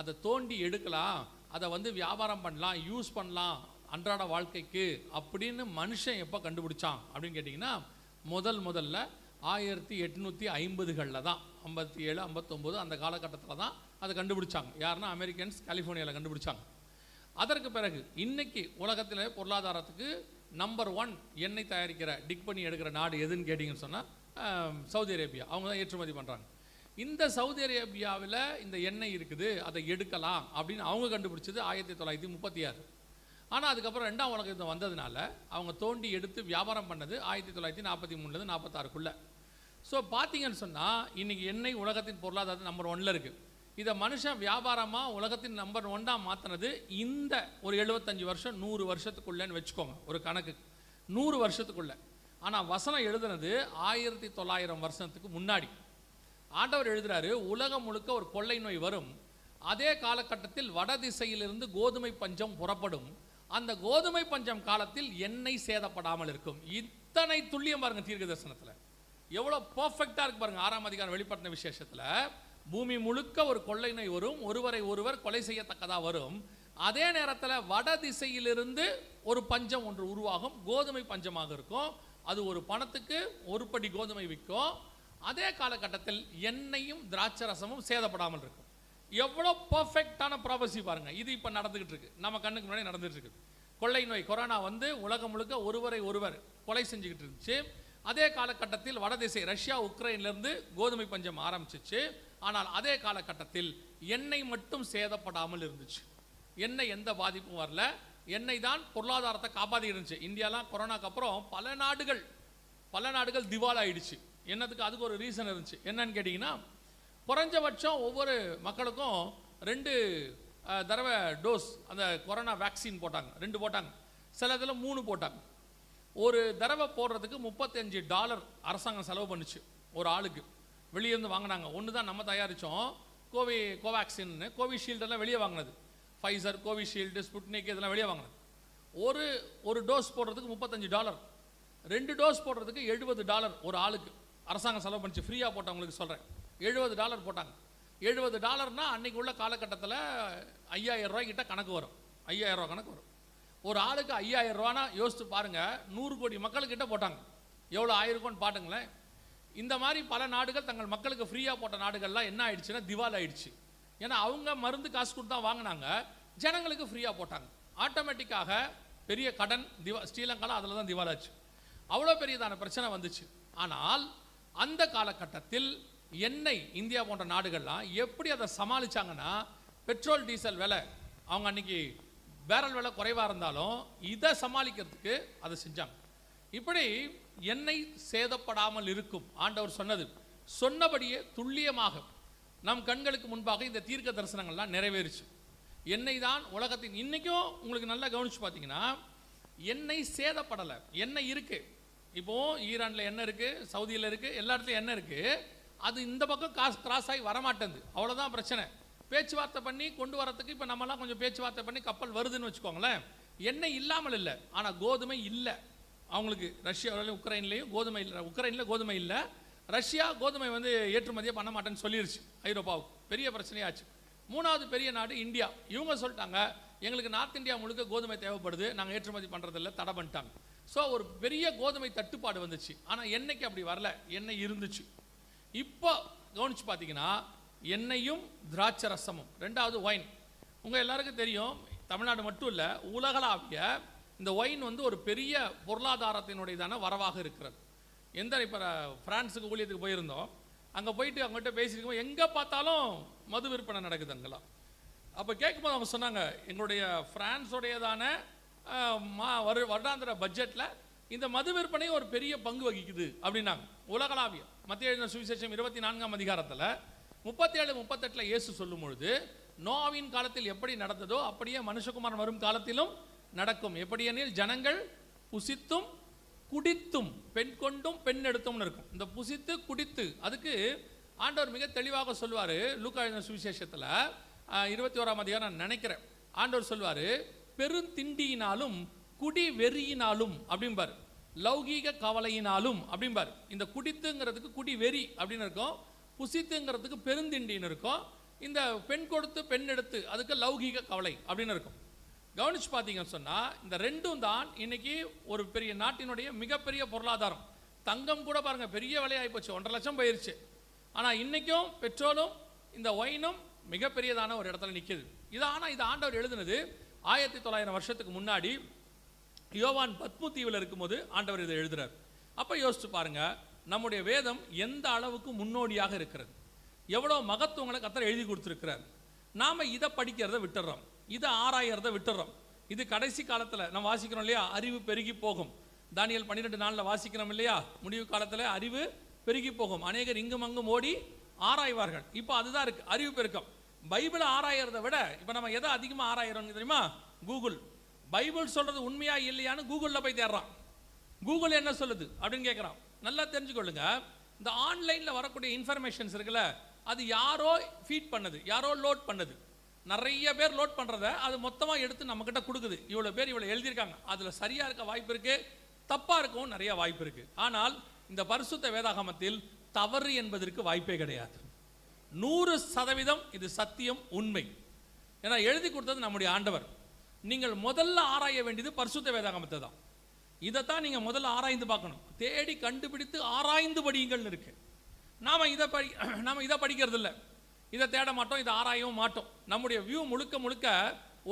அதை தோண்டி எடுக்கலாம், அதை வந்து வியாபாரம் பண்ணலாம், யூஸ் பண்ணலாம் அன்றாட வாழ்க்கைக்கு அப்படின்னு மனுஷன் எப்போ கண்டுபிடிச்சான் அப்படின்னு கேட்டிங்கன்னா முதல்ல 1850களில் தான், 57 59 அந்த காலகட்டத்தில் தான் அதை கண்டுபிடிச்சாங்க. யாருன்னா அமெரிக்கன்ஸ் கலிஃபோர்னியாவில் கண்டுபிடிச்சாங்க. அதற்கு பிறகு இன்னைக்கு உலகத்தில் பொருளாதாரத்துக்கு நம்பர் 1 எண்ணெய் தயாரிக்கிற டிக் பண்ணி எடுக்கிற நாடு எதுன்னு கேட்டிங்கன்னு சொன்னால் சவுதி அரேபியா. அவங்க தான் ஏற்றுமதி பண்ணுறாங்க. இந்த சவுதி அரேபியாவில் இந்த எண்ணெய் இருக்குது, அதை எடுக்கலாம் அப்படின்னு அவங்க கண்டுபிடிச்சது 1936. ஆனால் அதுக்கப்புறம் 2ஆம் உலக யுத்தம் வந்ததுனால அவங்க தோண்டி எடுத்து வியாபாரம் பண்ணது 1943 46க்குள்ளே. ஸோ பார்த்தீங்கன்னு சொன்னால் இன்றைக்கி எண்ணெய் உலகத்தின் பொருளாதாரத்தில் நம்பர் 1ல் இருக்குது. இதை மனுஷன் வியாபாரமாக உலகத்தின் நம்பர் 1ஆக மாற்றினது இந்த ஒரு 75 வருஷம் 100 வருஷத்துக்குள்ளேன்னு வச்சுக்கோங்க ஒரு கணக்கு, 100 வருஷத்துக்குள்ளே. ஆனால் வசனம் எழுதுனது 1900 வருஷத்துக்கு முன்னாடி. ஆண்டவர் எழுதுகிறாரு, உலகம் முழுக்க ஒரு கொள்ளை நோய் வரும், அதே காலகட்டத்தில் வடதிசையிலிருந்து கோதுமை பஞ்சம் புறப்படும், அந்த கோதுமை பஞ்சம் காலத்தில் எண்ணெய் சேதப்படாமல் இருக்கும். இத்தனை துல்லியம் பாருங்க தீர்க்க தரிசனத்தில், எவ்வளோ பர்ஃபெக்டாக இருக்கு பாருங்க. 6ஆம் அதிகாரம் வெளிப்படுத்தின விசேஷத்தில் பூமி முழுக்க ஒரு கொள்ளை நோய் வரும், ஒருவரை ஒருவர் கொலை செய்யத்தக்கதாக வரும், அதே நேரத்தில் வட திசையிலிருந்து ஒரு பஞ்சம் ஒன்று உருவாகும், கோதுமை பஞ்சமாக இருக்கும், அது ஒரு பணத்துக்கு ஒரு படி கோதுமை விற்கும், அதே காலகட்டத்தில் எண்ணெயும் திராட்சை ரசமும் சேதப்படாமல் இருக்கும். எவ்வளோ பர்ஃபெக்டான ப்ராபசி பாருங்க. இது இப்போ நடந்துகிட்டு இருக்கு, நம்ம கண்ணுக்கு முன்னாடி நடந்துட்டு இருக்கு. கொள்ளை நோய் கொரோனா வந்து உலகம் முழுக்க ஒருவரை ஒருவர் கொலை செஞ்சுக்கிட்டு இருந்துச்சு. அதே காலகட்டத்தில் வடதிசை ரஷ்யா உக்ரைன்லேருந்து கோதுமை பஞ்சம் ஆரம்பிச்சிச்சு. ஆனால் அதே காலகட்டத்தில் எண்ணெய் மட்டும் சேதப்படாமல் இருந்துச்சு. எண்ணெய் எந்த பாதிப்பும் வரல, எண்ணெய் தான் பொருளாதாரத்தை காப்பாற்றி இருந்துச்சு. இந்தியாலாம் கொரோனாக்கு அப்புறம் பல நாடுகள் திவால் ஆயிடுச்சு. என்னதுக்கு? அதுக்கு ஒரு ரீசன் இருந்துச்சு. என்னன்னு கேட்டிங்கன்னா, குறைஞ்சபட்சம் ஒவ்வொரு மக்களுக்கும் 2 தடவை டோஸ் அந்த கொரோனா வேக்சின் போட்டாங்க, 2 போட்டாங்க, சில இதில் 3 போட்டாங்க. ஒரு தடவை போடுறதுக்கு $35 அரசாங்கம் செலவு பண்ணுச்சு ஒரு ஆளுக்கு. வெளியேருந்து வாங்கினாங்க. ஒன்று தான் நம்ம தயாரித்தோம், கோவேக்சின்னு, கோவிஷீல்டெல்லாம் வெளியே வாங்கினது, ஃபைசர், கோவிஷீல்டு, ஸ்புட்னிக் இதெல்லாம் வெளியே வாங்கினது. ஒரு டோஸ் போடுறதுக்கு $35, 2 டோஸ் போடுறதுக்கு $70 ஒரு ஆளுக்கு அரசாங்கம் செலவு பண்ணிச்சு. ஃப்ரீயாக போட்டவங்களுக்கு சொல்கிறேன், $70 போட்டாங்க. $70னா அன்றைக்கி உள்ள காலகட்டத்தில் 5000 ரூபாய்க்கிட்ட கணக்கு வரும், 5000 ரூபா கணக்கு வரும். ஒரு ஆளுக்கு 5000 ரூபானா யோசித்து பாருங்கள், 100 கோடி மக்கள்கிட்ட போட்டாங்க, எவ்வளோ ஆயிருக்கும்னு பாட்டுங்களேன். இந்த மாதிரி பல நாடுகள் தங்கள் மக்களுக்கு ஃப்ரீயாக போட்ட நாடுகள்லாம் என்ன ஆயிடுச்சுன்னா திவால் ஆயிடுச்சு. ஏன்னா அவங்க மருந்து காசு கொடுத்து தான் வாங்கினாங்க, ஜனங்களுக்கு ஃப்ரீயாக போட்டாங்க. ஆட்டோமேட்டிக்காக பெரிய கடன் ஸ்ரீலங்காவில் அதில் தான் திவால் ஆச்சு. அவ்வளோ பெரியதான பிரச்சனை வந்துச்சு. ஆனால் அந்த காலகட்டத்தில் எண்ணெய் இந்தியா போன்ற நாடுகள்லாம் எப்படி அதை சமாளித்தாங்கன்னா, பெட்ரோல் டீசல் விலை அவங்க அன்றைக்கி பேரல் விலை குறைவாக இருந்தாலும் இதை சமாளிக்கிறதுக்கு அதை செஞ்சாங்க. இப்படி எண்ணெய் சேதப்படாமல் இருக்கும். ஆண்டவர் சொன்னபடியே துல்லியமாக நம் கண்களுக்கு முன்பாக இந்த தீர்க்க தரிசனங்கள்லாம் நிறைவேறிச்சு. எண்ணெய் தான் உலகத்தின், இன்றைக்கும் உங்களுக்கு நல்லா கவனித்து பார்த்தீங்கன்னா எண்ணெய் சேதப்படலை. எண்ணெய் இருக்குது, இப்போது ஈரானில் எண்ணெய் இருக்குது, சவுதியில் இருக்குது, எல்லா இடத்துலையும் எண்ணெய் இருக்குது. அது இந்த பக்கம் கிராஸ் ஆகி வரமாட்டேங்குது, அவ்வளோதான் பிரச்சனை. பேச்சுவார்த்தை பண்ணி கொண்டு வரத்துக்கு இப்போ நம்மலாம் கொஞ்சம் பேச்சுவார்த்தை பண்ணி கப்பல் வருதுன்னு வச்சுக்கோங்களேன். எண்ணெய் இல்லாமல் இல்லை, ஆனால் கோதுமை இல்லை அவங்களுக்கு. ரஷ்யாவிலையும் உக்ரைன்லேயும் கோதுமை இல்லை, உக்ரைனில் கோதுமை இல்லை, ரஷ்யா கோதுமை வந்து ஏற்றுமதியாக பண்ண மாட்டேன்னு சொல்லிருச்சு ஐரோப்பாவுக்கு, பெரிய பிரச்சனையாச்சு. 3வது பெரிய நாடு இந்தியா, இவங்க சொல்லிட்டாங்க எங்களுக்கு நார்த் இந்தியா முழுக்க கோதுமை தேவைப்படுது, நாங்கள் ஏற்றுமதி பண்ணுறதில்ல, தடை பண்ணிட்டாங்க. ஸோ ஒரு பெரிய கோதுமை தட்டுப்பாடு வந்துச்சு. ஆனால் எண்ணெய்க்கு அப்படி வரல, எண்ணெய் இருந்துச்சு. இப்போ கவனிச்சு பார்த்தீங்கன்னா எண்ணெயும் திராட்சை ரசமும், 2வது ஒயின். உங்கள் எல்லாருக்கும் தெரியும், தமிழ்நாடு மட்டும் இல்லை உலகளாவிய இந்த ஒயின் வந்து ஒரு பெரிய பொருளாதாரத்தினுடையதான வரவாக இருக்கிறது. இப்போ பிரான்ஸுக்கு ஊழியத்துக்கு போயிருந்தோம். அங்கே போயிட்டு அவங்ககிட்ட பேசியிருக்கோம், எங்கே பார்த்தாலும் மது விற்பனை நடக்குது அங்கெல்லாம். அப்போ கேட்கும்போது அவங்க சொன்னாங்க, எங்களுடைய பிரான்ஸுடையதான வருடாந்திர பட்ஜெட்டில் இந்த மது விற்பனை ஒரு பெரிய பங்கு வகிக்குது அப்படின்னாங்க. உலகளாவிய மத்திய எழுதின சுவிசேஷம் 24ஆம் அதிகாரத்தில் 37-38 இயேசு சொல்லும் பொழுது, நோவாவின் காலத்தில் எப்படி நடந்ததோ அப்படியே மனுஷகுமாரன் வரும் காலத்திலும் நடக்கும். எப்படியெனில் ஜனங்கள் புசித்தும் குடித்தும் பெண் கொண்டும் பெண் எடுத்தும்னு இருக்கும். இந்த புசித்து குடித்து அதுக்கு ஆண்டவர் மிக தெளிவாக சொல்வார். லூக்கா எழுதின சுவிசேஷத்தில் 21ஆம் அதிகாரம் நான் நினைக்கிறேன், ஆண்டவர் சொல்வார், பெருந்திண்டியினாலும் குடி வெறியினாலும் அப்படிம்பார், லௌகீக கவலையினாலும் அப்படிம்பார். இந்த குடித்துங்கிறதுக்கு குடி வெறி அப்படின்னு இருக்கும், புசித்துங்கிறதுக்கு பெருந்திண்டின்னு இருக்கும், இந்த பெண் கொடுத்து பெண் எடுத்து அதுக்கு லௌகீக கவலை அப்படின்னு இருக்கும். கவனிச்சு பார்த்தீங்கன்னு சொன்னால் இந்த ரெண்டும் தான் இன்னைக்கு ஒரு பெரிய நாட்டினுடைய மிகப்பெரிய பொருளாதாரம். தங்கம் கூட பாருங்கள் பெரிய விலையாகி போச்சு, 1.5 லட்சம் போயிருச்சு. ஆனால் இன்றைக்கும் பெட்ரோலும் இந்த ஒயினும் மிகப்பெரியதான ஒரு இடத்துல நிற்கிது. இது ஆண்டவர் எழுதுனது 1900 வருஷத்துக்கு முன்னாடி யோவான் பத்மு தீவில் இருக்கும்போது ஆண்டவர் இதை எழுதுறார். அப்போ யோசிச்சு பாருங்க, நம்முடைய வேதம் எந்த அளவுக்கு முன்னோடியாக இருக்கிறது, எவ்வளோ மகத்துவங்களை கர்த்தர் எழுதி கொடுத்துருக்கிறார். நாம் இதை படிக்கிறத விட்டுறோம், இதை ஆராயறத விட்டுறோம். இது கடைசி காலத்தில் நம்ம வாசிக்கிறோம் இல்லையா, அறிவு பெருகி போகும். தானியேல் 12:4 வாசிக்கிறோம் இல்லையா, முடிவு காலத்தில் அறிவு பெருகி போகும், அநேகர் இங்கும் அங்கும் ஓடி ஆராய்வார்கள். இப்போ அதுதான் இருக்கு, அறிவு பெருக்கம். பைபிளை ஆராயறதை விட இப்போ நம்ம எதை அதிகமாக ஆராயிறோம் தெரியுமா? கூகுள். பைபிள் சொல்றது உண்மையா இல்லையான்னு கூகுளில் போய் தேடுறான். கூகுள் என்ன சொல்லுது அப்படின்னு கேட்குறான். நல்லா தெரிஞ்சுக்கொள்ளுங்க, இந்த ஆன்லைனில் வரக்கூடிய இன்ஃபர்மேஷன்ஸ் இருக்குல்ல, அது யாரோ ஃபீட் பண்ணது, யாரோ லோட் பண்ணது. நிறைய பேர் லோட் பண்ணுறத அது மொத்தமாக எடுத்து நம்மக்கிட்ட கொடுக்குது. இவ்வளோ பேர் இவ்வளோ எழுதியிருக்காங்க, அதில் சரியாக இருக்க வாய்ப்பு இருக்குது, தப்பாக இருக்கவும் நிறைய வாய்ப்பு இருக்குது. ஆனால் இந்த பரிசுத்த வேதாகமத்தில் தவறு என்பதற்கு வாய்ப்பே கிடையாது. 100% இது சத்தியம், உண்மை. ஏன்னா எழுதி கொடுத்தது நம்முடைய ஆண்டவர். நீங்கள் முதல்ல ஆராய வேண்டியது பரிசுத்த வேதாகமத்தை தான். இதைத்தான் நீங்கள் முதல்ல ஆராய்ந்து பார்க்கணும். தேடி கண்டுபிடித்து ஆராய்ந்து படியுங்கள் இருக்கு. நாம் இதை படிக்கிறது இல்லை, இதை தேட மாட்டோம், இதை ஆராயவும் மாட்டோம். நம்முடைய வியூ முழுக்க முழுக்க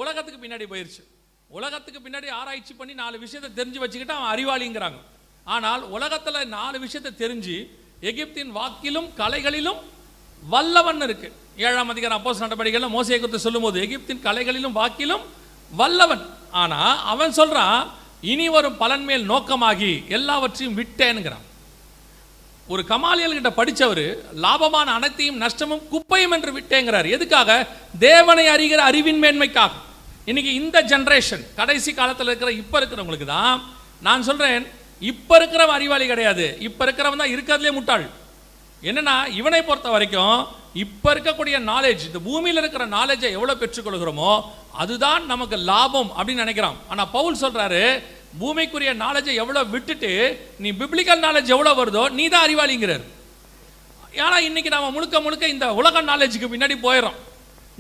உலகத்துக்கு பின்னாடி போயிடுச்சு. உலகத்துக்கு பின்னாடி ஆராய்ச்சி பண்ணி 4 விஷயத்தை தெரிஞ்சு வச்சுக்கிட்டு அவன் அறிவாளிங்கிறாங்க. ஆனால் உலகத்தில் 4 விஷயத்தை தெரிஞ்சு எகிப்தின் வாக்கிலும் கலைகளிலும் வல்லவன் இருக்கு. 7ஆம் அதிகாரம் அப்போஸ்தலர் நடபடிகளில் மோசேயை குறித்து சொல்லும்போது எகிப்தின் கலைகளிலும் வாக்கிலும் வல்லவன். ஆனா அவன் சொல்றான், இனி வரும் பலன் மேல் நோக்கமாகி எல்லாவற்றையும் விட்டேன்கிறான். ஒரு கமாலியல் கிட்ட படிச்சவர் லாபமான அனைத்தையும் நஷ்டமும் குப்பையும் என்று விட்டேங்கிறார். எதுக்காக? தேவனை அறிகிற அறிவின் மேன்மைக்காக. இன்னைக்கு இந்த ஜெனரேஷன் கடைசி காலத்தில் இருக்கிற இப்ப இருக்கிறவங்களுக்கு தான் நான் சொல்றேன், இப்ப இருக்கிறவன் அறிவாளி கிடையாது, இப்ப இருக்கிறவன் தான் இருக்கிறதுலே முட்டாள். என்னன்னா இவனை பொறுத்த வரைக்கும் இப்ப இருக்கக்கூடிய நாலேஜ், இந்த பூமியில் இருக்கிற நாலேஜை எவ்வளவு பெற்றுக்கொள்கிறோமோ அதுதான் நமக்கு லாபம் அப்படின்னு நினைக்கிறான். ஆனா பவுல் சொல்றாரு, பூமிக்குரிய நாலேஜை எவ்வளவு விட்டுட்டு நீ பிப்ளிக்கல் நாலேஜ் எவ்வளவு வருதோ நீ தான் அறிவாளிங்கிறார். ஏன்னா இன்னைக்கு நம்ம முழுக்க முழுக்க இந்த உலக நாலேஜுக்கு பின்னாடி போயிடும்.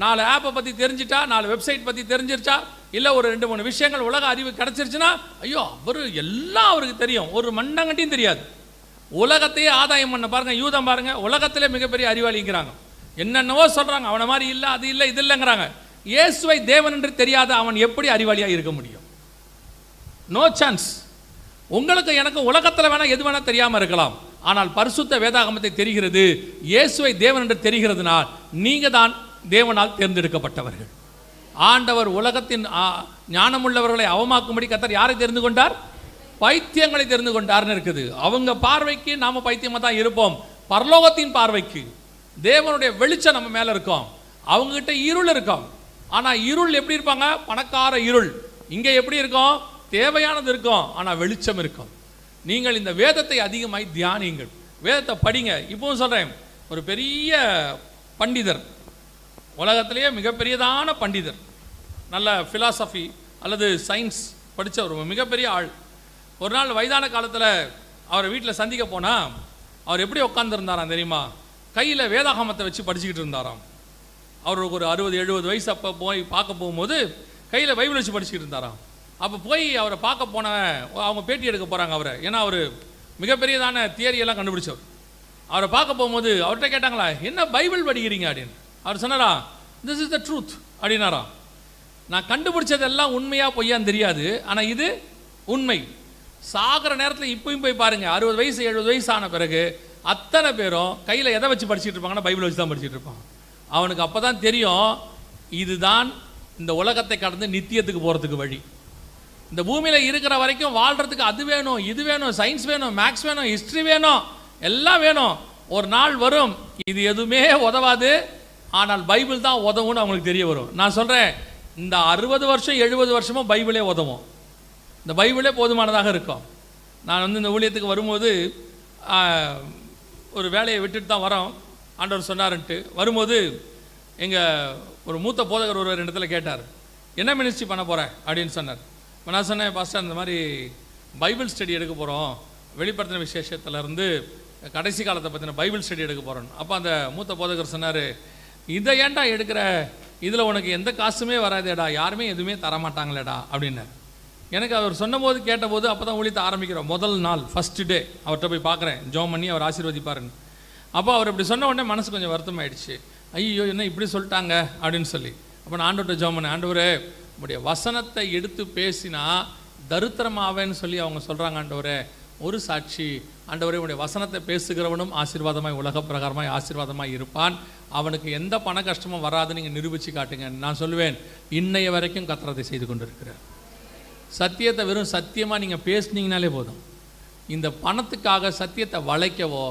4 ஆப்பை பற்றி தெரிஞ்சிட்டா, 4 வெப்சைட் பற்றி தெரிஞ்சிருச்சா, இல்லை ஒரு 2-3 விஷயங்கள் உலக அறிவு கிடச்சிருச்சுன்னா, ஐயோ அவர் எல்லாம் அவருக்கு தெரியும், ஒரு மண்ணங்கட்டியும் தெரியாது. உலகத்தையே ஆதாயம் பண்ண பாருங்க, யூதம் பாருங்க, உலகத்திலே மிகப்பெரிய அறிவாளிங்கிறாங்க. என்னென்னவோ சொல்கிறாங்க, அவனை மாதிரி இல்லை, அது இல்லை, இது இல்லைங்கிறாங்க. இயேசுவை தேவன் என்று தெரியாத அவன் எப்படி அறிவாளியாக இருக்க முடியும்? No chance. உங்களுக்கு எனக்கு உலகத்தில் வேணால் எது வேணால் தெரியாமல் இருக்கலாம், ஆனால் பரிசுத்த வேதாகமத்தை தெரிகிறது, இயேசுவை தேவன் என்று தெரிகிறதுனால் நீங்கள் தான் தேவனால் தேர்ந்தெடுக்கப்பட்டவர்கள். ஆண்டவர் உலகத்தின் ஞானமுள்ளவர்களை அவமாக்கும்படி கர்த்தர் யாரை தெரிந்து கொண்டார்? பைத்தியங்களை தெரிந்து கொண்டார்னு இருக்குது. அவங்க பார்வைக்கு நாம பைத்தியமா தான் இருப்போம், பரலோகத்தின் பார்வைக்கு தேவனுடைய வெளிச்சம் நம்ம மேல இருக்கும். அவங்க கிட்ட இருள் இருக்கும். ஆனா இருள் எப்படி இருப்பாங்க? பணக்கார இருள். இங்க எப்படி இருக்கும்? தேவையானது இருக்கும், ஆனா வெளிச்சம் இருக்கும். நீங்கள் இந்த வேதத்தை அதிகமாய் தியானியுங்கள், வேதத்தை படிங்க. இப்பவும் சொல்றேன், ஒரு பெரிய பண்டிதர், உலகத்திலேயே மிகப்பெரியதான பண்டிதர், நல்ல ஃபிலாசபி அல்லது சயின்ஸ் படித்த ஒரு மிகப்பெரிய ஆள். ஒரு நாள் வயதான காலத்தில் அவரை வீட்டில் சந்திக்க போனால் அவர் எப்படி உட்காந்துருந்தாராம் தெரியுமா? கையில் வேதாகமத்தை வச்சு படிச்சுக்கிட்டு இருந்தாராம். அவருக்கு ஒரு 60-70 வயசு. அப்போ போய் பார்க்க போகும்போது கையில் பைபிள் வச்சு படிச்சுக்கிட்டு இருந்தாராம். அப்போ போய் அவரை பார்க்க போன அவங்க பேட்டி எடுக்க போகிறாங்க அவரை, ஏன்னா அவர் மிகப்பெரியதான தியரியெல்லாம் கண்டுபிடிச்சவர். அவரை பார்க்க போகும்போது அவர்கிட்ட கேட்டாங்களா, என்ன பைபிள் படிக்கிறீங்க அப்படின்னு. அவர் சொன்னாரா, திஸ் இஸ் த ட்ரூத் அப்படின்னாராம். நான் கண்டுபிடிச்சதெல்லாம் உண்மையா பொய்யான்னு தெரியாது, ஆனால் இது உண்மை. சாகிற நேரத்தில் இப்பயும் போய் பாருங்க, 60 வயசு 70 வயசு ஆன பிறகு அத்தனை பேரும் கையில் எதை வச்சு படிச்சுட்டு இருப்பாங்கன்னா பைபிளை வச்சு தான் படிச்சுட்டு இருப்பான். அவனுக்கு அப்போ தான் தெரியும் இதுதான் இந்த உலகத்தை கடந்து நித்தியத்துக்கு போகிறதுக்கு வழி. இந்த பூமியில் இருக்கிற வரைக்கும் வாழ்கிறதுக்கு அது வேணும், இது வேணும், சயின்ஸ் வேணும், மேக்ஸ் வேணும், ஹிஸ்ட்ரி வேணும், எல்லாம் வேணும். ஒரு நாள் வரும் இது எதுவுமே உதவாது, ஆனால் பைபிள் தான் உதவும்னு அவங்களுக்கு தெரிய வரும். நான் சொல்கிறேன், இந்த 60 வருஷம் 70 வருஷமும் பைபிளே உதவும். இந்த பைபிளே போதுமானதாக இருக்கும். நான் இந்த ஊழியத்துக்கு வரும்போது ஒரு வேலையை விட்டுட்டு தான் வரோம், ஆண்டவர் சொன்னார்ன்ட்டு வரும்போது எங்கள் ஒரு மூத்த போதகர் ஒரு இடத்துல கேட்டார், என்ன மினிஸ்ட்ரி பண்ண போகிறேன் அப்படின்னு சொன்னார். இப்போ நான் சொன்னேன், பாஸ்டர் இந்த மாதிரி பைபிள் ஸ்டடி எடுக்க போகிறோம், வெளிப்படுத்தின விசேஷத்துலேருந்து கடைசி காலத்தை பற்றின பைபிள் ஸ்டடி எடுக்க போகிறோம். அப்போ அந்த மூத்த போதகர் சொன்னார், இதை ஏன்டா எடுக்கிற, இதில் உனக்கு எந்த காசுமே வராதேடா, யாருமே எதுவுமே தரமாட்டாங்களேடா அப்படின்னார். எனக்கு அவர் சொன்னபோது கேட்டபோது அப்போ தான் ஊழியத்தை ஆரம்பிக்கிறோம், முதல் நாள் ஃபஸ்ட்டு டே அவர்கிட்ட போய் பார்க்குறேன், ஜெபம் பண்ணி அவர் ஆசீர்வதிப்பாருன்னு. அப்போ அவர் இப்படி சொன்ன உடனே மனசு கொஞ்சம் வருத்தமாயிடுச்சு, ஐயோ என்ன இப்படி சொல்லிட்டாங்க அப்படின்னு சொல்லி. அப்போ நான் ஆண்டவர்கிட்ட ஜெபம் பண்ணேன், ஆண்டவரே உடைய வசனத்தை எடுத்து பேசினா தருத்திரமாவேன்னு சொல்லி அவங்க சொல்கிறாங்க, ஆண்டவரே ஒரு சாட்சி, ஆண்டவரே உடைய வசனத்தை பேசுகிறவனும் ஆசீர்வாதமாய் உலக பிரகாரமாய் ஆசீர்வாதமாய் இருப்பான், அவனுக்கு எந்த பண கஷ்டமும் வராதுன்னு நீங்கள் நிரூபித்து காட்டுங்க. நான் சொல்லுவேன், இன்னைய வரைக்கும் கர்த்தர் செய்து கொண்டு இருக்கிறார். சத்தியத்தை வெறும் சத்தியமாக நீங்கள் பேசுனீங்கனாலே போதும். இந்த பணத்துக்காக சத்தியத்தை வளைக்கவோ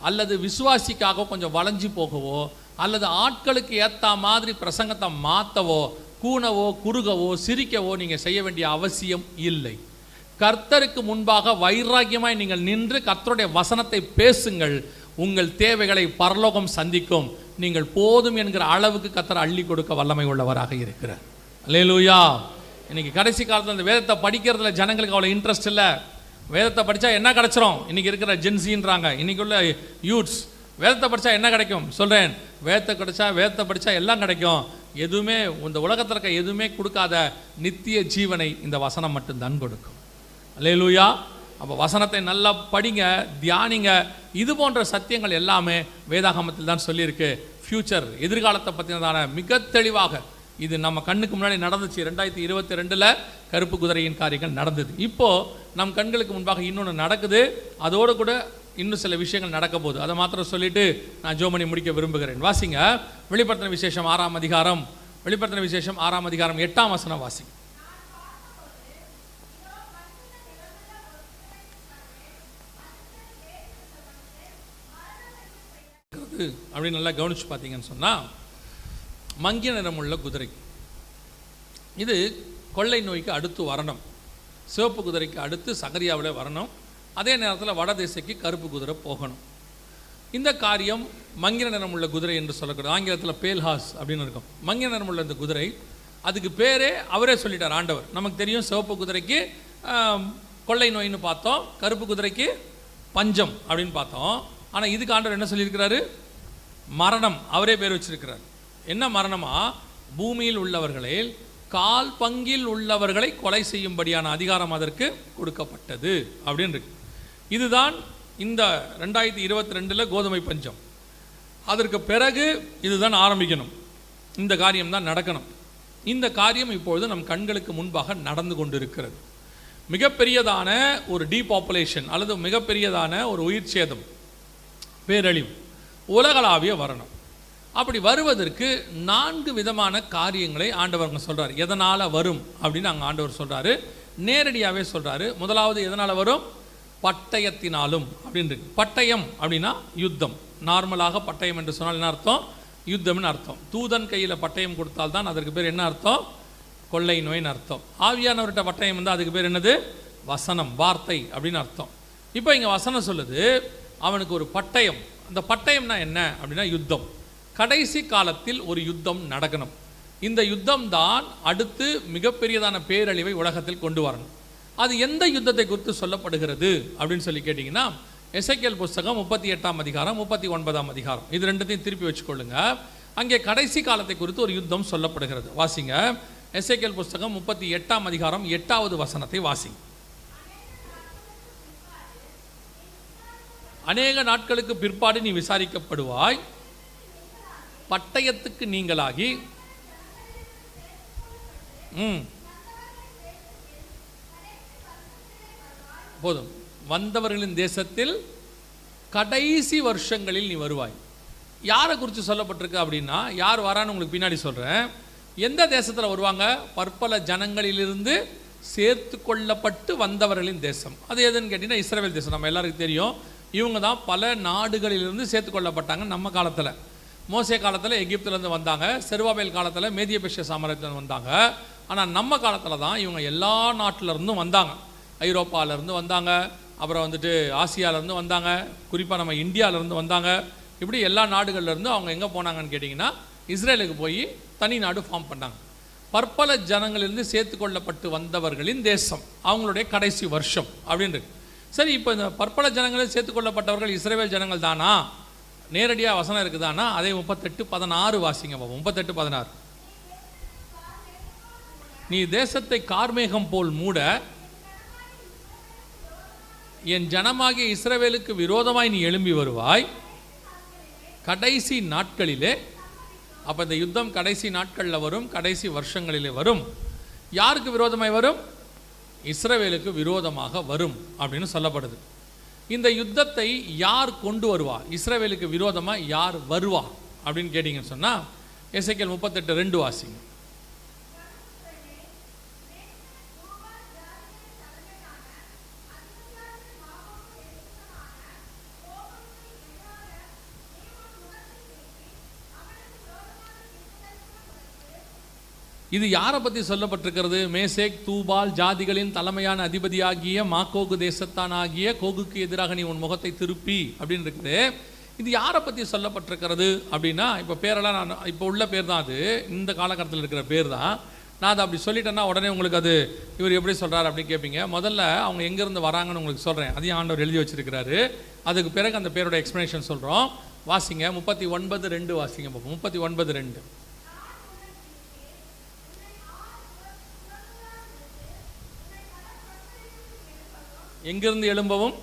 அல்லது விசுவாசிக்காக கொஞ்சம் வளைஞ்சு போகவோ அல்லது ஆட்களுக்கு ஏற்ற மாதிரி பிரசங்கத்தை மாற்றவோ கூணவோ குறுகவோ சிரிக்கவோ நீங்கள் செய்ய வேண்டிய அவசியம் இல்லை. கர்த்தருக்கு முன்பாக வைராக்கியமாய் நீங்கள் நின்று கர்த்தருடைய வசனத்தை பேசுங்கள். உங்கள் தேவைகளை பரலோகம் சந்திக்கும். நீங்கள் போதும் என்கிற அளவுக்கு கர்த்தர் அள்ளி கொடுக்க வல்லமை உள்ளவராக இருக்கிறார். அல்லேலூயா. இன்னைக்கு கடைசி காலத்தில் இந்த வேதத்தை படிக்கிறதுல ஜனங்களுக்கு அவ்வளோ இன்ட்ரெஸ்ட் இல்லை. வேதத்தை படித்தா என்ன கிடைச்சிரும், இன்றைக்கி இருக்கிற ஜென்சின்றாங்க, இன்றைக்கி உள்ள யூத்ஸ். வேதத்தை படித்தா என்ன கிடைக்கும் சொல்கிறேன், வேதத்தை படித்தா எல்லாம் கிடைக்கும். எதுவுமே இந்த உலகத்தில் இருக்க எதுவுமே கொடுக்காத நித்திய ஜீவனை இந்த வசனம் மட்டும்தான் கொடுக்கும். அல்லேலூயா. அப்போ வசனத்தை நல்லா படிங்க, தியானிங்க. இது போன்ற சத்தியங்கள் எல்லாமே வேதாகமத்தில் தான் சொல்லியிருக்கு. ஃப்யூச்சர், எதிர்காலத்தை பற்றினதான மிக தெளிவாக இது நம்ம கண்ணுக்கு முன்னாடி நடந்துச்சு. 2022 கருப்பு குதிரையின் காரியங்கள் நடந்தது. இப்போது நம் கண்களுக்கு முன்பாக இன்னொன்று நடக்குது. அதோடு கூட இன்னும் சில விஷயங்கள் நடக்க போகுது. அதை மாத்திரம் சொல்லிட்டு நான் ஜோமணி முடிக்க விரும்புகிறேன். வாசிங்க வெளிப்படுத்தின விசேஷம் 6ஆம் அதிகாரம், வெளிப்படுத்தின விசேஷம் 6ஆம் அதிகாரம் 8ஆம் வசனம் வாசிங்க. அப்படின்னு நல்லா கவனிச்சு பார்த்தீங்கன்னு சொன்னால், மங்கிய நிறமுள்ள குதிரை இது கொள்ளை நோய்க்கு அடுத்து வரணும். சிவப்பு குதிரைக்கு அடுத்து சகரியாவில் வரணும். அதே நேரத்தில் வடதேசைக்கு கருப்பு குதிரை போகணும். இந்த காரியம் மங்கிய நிறமுள்ள குதிரை என்று சொல்லக்கூடாது. ஆங்கிலத்தில் பேல்ஹாஸ் அப்படின்னு இருக்கும். மங்கிய நிறமுள்ள இந்த குதிரை, அதுக்கு பேரே அவரே சொல்லிட்டார் ஆண்டவர். நமக்கு தெரியும், சிவப்பு குதிரைக்கு கொள்ளை நோயின்னு பார்த்தோம், கருப்பு குதிரைக்கு பஞ்சம் அப்படின்னு பார்த்தோம். ஆனால் இதுக்கு ஆண்டவர் என்ன சொல்லியிருக்கிறாரு, மரணம். அவரே பேர் வச்சிருக்கிறார். என்ன மரணமா, பூமியில் உள்ளவர்களில் கால் பங்கில் உள்ளவர்களை கொலை செய்யும்படியான அதிகாரம் அதற்கு கொடுக்கப்பட்டது அப்படின்னு இருக்கு. இதுதான் இந்த 2022 கோதுமை பஞ்சம். அதற்கு பிறகு இதுதான் ஆரம்பிக்கணும். இந்த காரியம் தான் நடக்கணும். இந்த காரியம் இப்பொழுது நம் கண்களுக்கு முன்பாக நடந்து கொண்டிருக்கிறது. மிகப்பெரியதான ஒரு டீபாப்புலேஷன் அல்லது மிகப்பெரியதான ஒரு உயிர் சேதம், பேரழிவு உலகளாவிய வரணும். அப்படி வருவதற்கு 4 விதமான காரியங்களை ஆண்டவர் சொல்கிறார். எதனால் வரும் அப்படின்னு அங்கே ஆண்டவர் சொல்கிறாரு, நேரடியாகவே சொல்கிறாரு. முதலாவது எதனால் வரும், பட்டயத்தினாலும் அப்படின்னு இருக்கு. பட்டயம் அப்படின்னா யுத்தம். நார்மலாக பட்டயம் என்று சொன்னால் என்ன அர்த்தம், யுத்தம்னு அர்த்தம். தூதன் கையில் பட்டயம் கொடுத்தால்தான் அதற்கு பேர் என்ன அர்த்தம், கொள்ளை நோயின்னு அர்த்தம். ஆவியானவர்கிட்ட பட்டயம் வந்து அதுக்கு பேர் என்னது, வசனம், வார்த்தை அப்படின்னு அர்த்தம். இப்போ இங்கே வசனம் சொல்லுது அவனுக்கு ஒரு பட்டயம். அந்த பட்டயம்னா என்ன அப்படின்னா யுத்தம். கடைசி காலத்தில் ஒரு யுத்தம் நடக்கணும். இந்த யுத்தம் தான் அடுத்து மிகப்பெரியதான பேரழிவை உலகத்தில் கொண்டு வரணும். அது எந்த யுத்தத்தை குறித்து சொல்லப்படுகிறது அப்படின்னு சொல்லி கேட்டிங்கன்னா, எசேக்கியேல் புஸ்தகம் 38ஆம் அதிகாரம் 39ஆம் அதிகாரம், இது ரெண்டுத்தையும் திருப்பி வச்சுக்கொள்ளுங்க. அங்கே கடைசி காலத்தை குறித்து ஒரு யுத்தம் சொல்லப்படுகிறது. வாசிங்க, எசேக்கியேல் புஸ்தகம் 38ஆம் அதிகாரம் 8வது வசனத்தை வாசிங்க. அநேக நாட்களுக்கு பிற்பாடு நீ விசாரிக்கப்படுவாய், பட்டயத்துக்கு நீங்களாகி போதும். வந்தவர்களின் தேசத்தில் கடைசி வருஷங்களில் நீ வருவாய். யாரை குறித்து சொல்லப்பட்டிருக்கு அப்படின்னா, யார் வரான்னு உங்களுக்கு பின்னாடி சொல்கிறேன். எந்த தேசத்தில் வருவாங்க? பற்பல ஜனங்களிலிருந்து சேர்த்து கொள்ளப்பட்டு வந்தவர்களின் தேசம். அது எதுன்னு கேட்டிங்கன்னா இஸ்ரவேல் தேசம். நம்ம எல்லாருக்கும் தெரியும், இவங்க தான் பல நாடுகளிலிருந்து சேர்த்து கொள்ளப்பட்டாங்க. நம்ம காலத்தில் மோசே காலத்தில் எகிப்திலேருந்து வந்தாங்க, செருபாபேல் காலத்தில் மேதிய பெர்ஷிய சாம்ராஜ்யத்தில் வந்தாங்க. ஆனால் நம்ம காலத்தில் தான் இவங்க எல்லா நாட்டிலருந்தும் வந்தாங்க. ஐரோப்பாவிலேருந்து வந்தாங்க, அப்புறம் வந்துட்டு ஆசியாவிலேருந்து வந்தாங்க, குறிப்பாக நம்ம இந்தியாவிலேருந்து வந்தாங்க. இப்படி எல்லா நாடுகள்லேருந்து அவங்க எங்கே போனாங்கன்னு கேட்டிங்கன்னா இஸ்ரேலுக்கு போய் தனி நாடு ஃபார்ம் பண்ணாங்க. பற்பல ஜனங்களிலிருந்து சேர்த்து கொள்ளப்பட்டு வந்தவர்களின் தேசம், அவங்களுடைய கடைசி வருஷம் அப்படின்றது. சரி, இப்போ இந்த பற்பல ஜனங்களில் சேர்த்து கொள்ளப்பட்டவர்கள் இஸ்ரவேல் ஜனங்கள் தானா? நேரடியாக வசனம் இருக்குதானா? அதே 38:16 வாசிங்க. 38:16. நீ தேசத்தை கார்மேகம் போல் மூட என் ஜனமாகிய இஸ்ரவேலுக்கு விரோதமாய் நீ எழும்பி வருவாய் கடைசி நாட்களிலே. அப்போ இந்த யுத்தம் கடைசி நாட்களில் வரும், கடைசி வருஷங்களிலே வரும். யாருக்கு விரோதமாய் வரும்? இஸ்ரவேலுக்கு விரோதமாக வரும் அப்படின்னு சொல்லப்படுது. இந்த யுத்தத்தை யார் கொண்டு வருவா? இஸ்ரவேலுக்கு விரோதமாக யார் வருவா அப்படின்னு கேட்டிங்கன்னு சொன்னால் எசேக்கியேல் 38:2 வாசிங்க. இது யாரை பற்றி சொல்லப்பட்டிருக்கிறது? மேசேக் தூபால் ஜாதிகளின் தலைமையான அதிபதியாகிய மாக்கோகு தேசத்தான் ஆகிய கோகுக்கு எதிராக நீ உன் முகத்தை திருப்பி அப்படின்னு இருக்குது. இது யாரை பற்றி சொல்லப்பட்டிருக்கிறது அப்படின்னா, இப்போ பேரெல்லாம் நான் இப்போ உள்ள பேர் தான், அது இந்த காலகட்டத்தில் இருக்கிற பேர் தான். நான் அதை அப்படி சொல்லிட்டேன்னா உடனே உங்களுக்கு அது இவர் எப்படி சொல்கிறார் அப்படின்னு கேட்பீங்க. முதல்ல அவங்க எங்கேருந்து வராங்கன்னு உங்களுக்கு சொல்கிறேன். அதையும் ஆண்டவர் எழுதி வச்சிருக்கிறாரு. அதுக்கு பிறகு அந்த பேரோட எக்ஸ்ப்ளனேஷன் சொல்கிறோம். வாசிங்க 39:2 வாசிங்க. 39:2. எங்கிருந்து எழும்பவும்?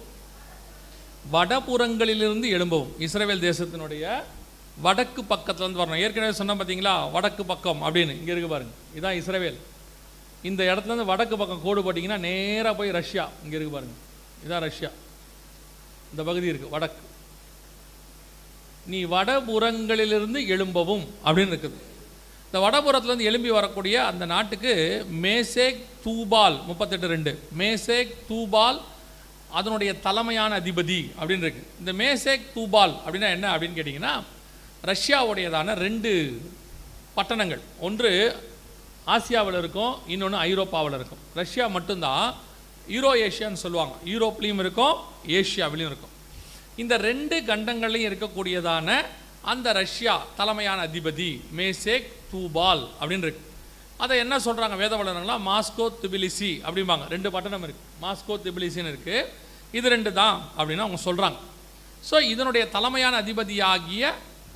வடபுறங்களிலிருந்து எழும்பவும். இஸ்ரவேல் தேசத்தினுடைய வடக்கு பக்கத்துலேருந்து வரணும். ஏற்கனவே சொன்ன பார்த்தீங்களா, வடக்கு பக்கம் அப்படின்னு இங்கே இருக்கு பாருங்க. இதுதான் இஸ்ரவேல். இந்த இடத்துலேருந்து வடக்கு பக்கம் கோடு போட்டிங்கன்னா நேராக போய் ரஷ்யா இங்கே இருக்கு பாருங்க. இதுதான் ரஷ்யா. இந்த பகுதி இருக்குது வடக்கு. நீ வடபுறங்களிலிருந்து எழும்பவும் அப்படின்னு இருக்குது. இந்த வடபுறத்துலேருந்து எழும்பி வரக்கூடிய அந்த நாட்டுக்கு மேசேக் தூபால் 38:2 மேசேக் தூபால் அதனுடைய தலைமையான அதிபதி அப்படின்னு இருக்கு. இந்த மேசேக் தூபால் அப்படின்னா என்ன அப்படின்னு கேட்டிங்கன்னா, ரஷ்யாவுடையதான 2 பட்டணங்கள். ஒன்று ஆசியாவில் இருக்கும், இன்னொன்று ஐரோப்பாவில் இருக்கும். ரஷ்யா மட்டும்தான் யூரோ ஏஷியான்னு சொல்லுவாங்க. யூரோப்லேயும் இருக்கும், ஏஷியாவிலையும் இருக்கும். இந்த 2 கண்டங்கள்லையும் இருக்கக்கூடியதான அந்த ரஷ்யா தலைமையான அதிபதி மேசேக் தூபால் அப்படின்னு இருக்கு. அதை என்ன சொல்கிறாங்க வேத வல்லுனர்கள்லாம்? மாஸ்கோ திபிலிசி அப்படிம்பாங்க. 2 பட்டணம் இருக்குது, மாஸ்கோ திபிலிசின்னு இருக்குது. இது 2 தான் அப்படின்னு அவங்க சொல்கிறாங்க. ஸோ இதனுடைய தலைமையான அதிபதியாகிய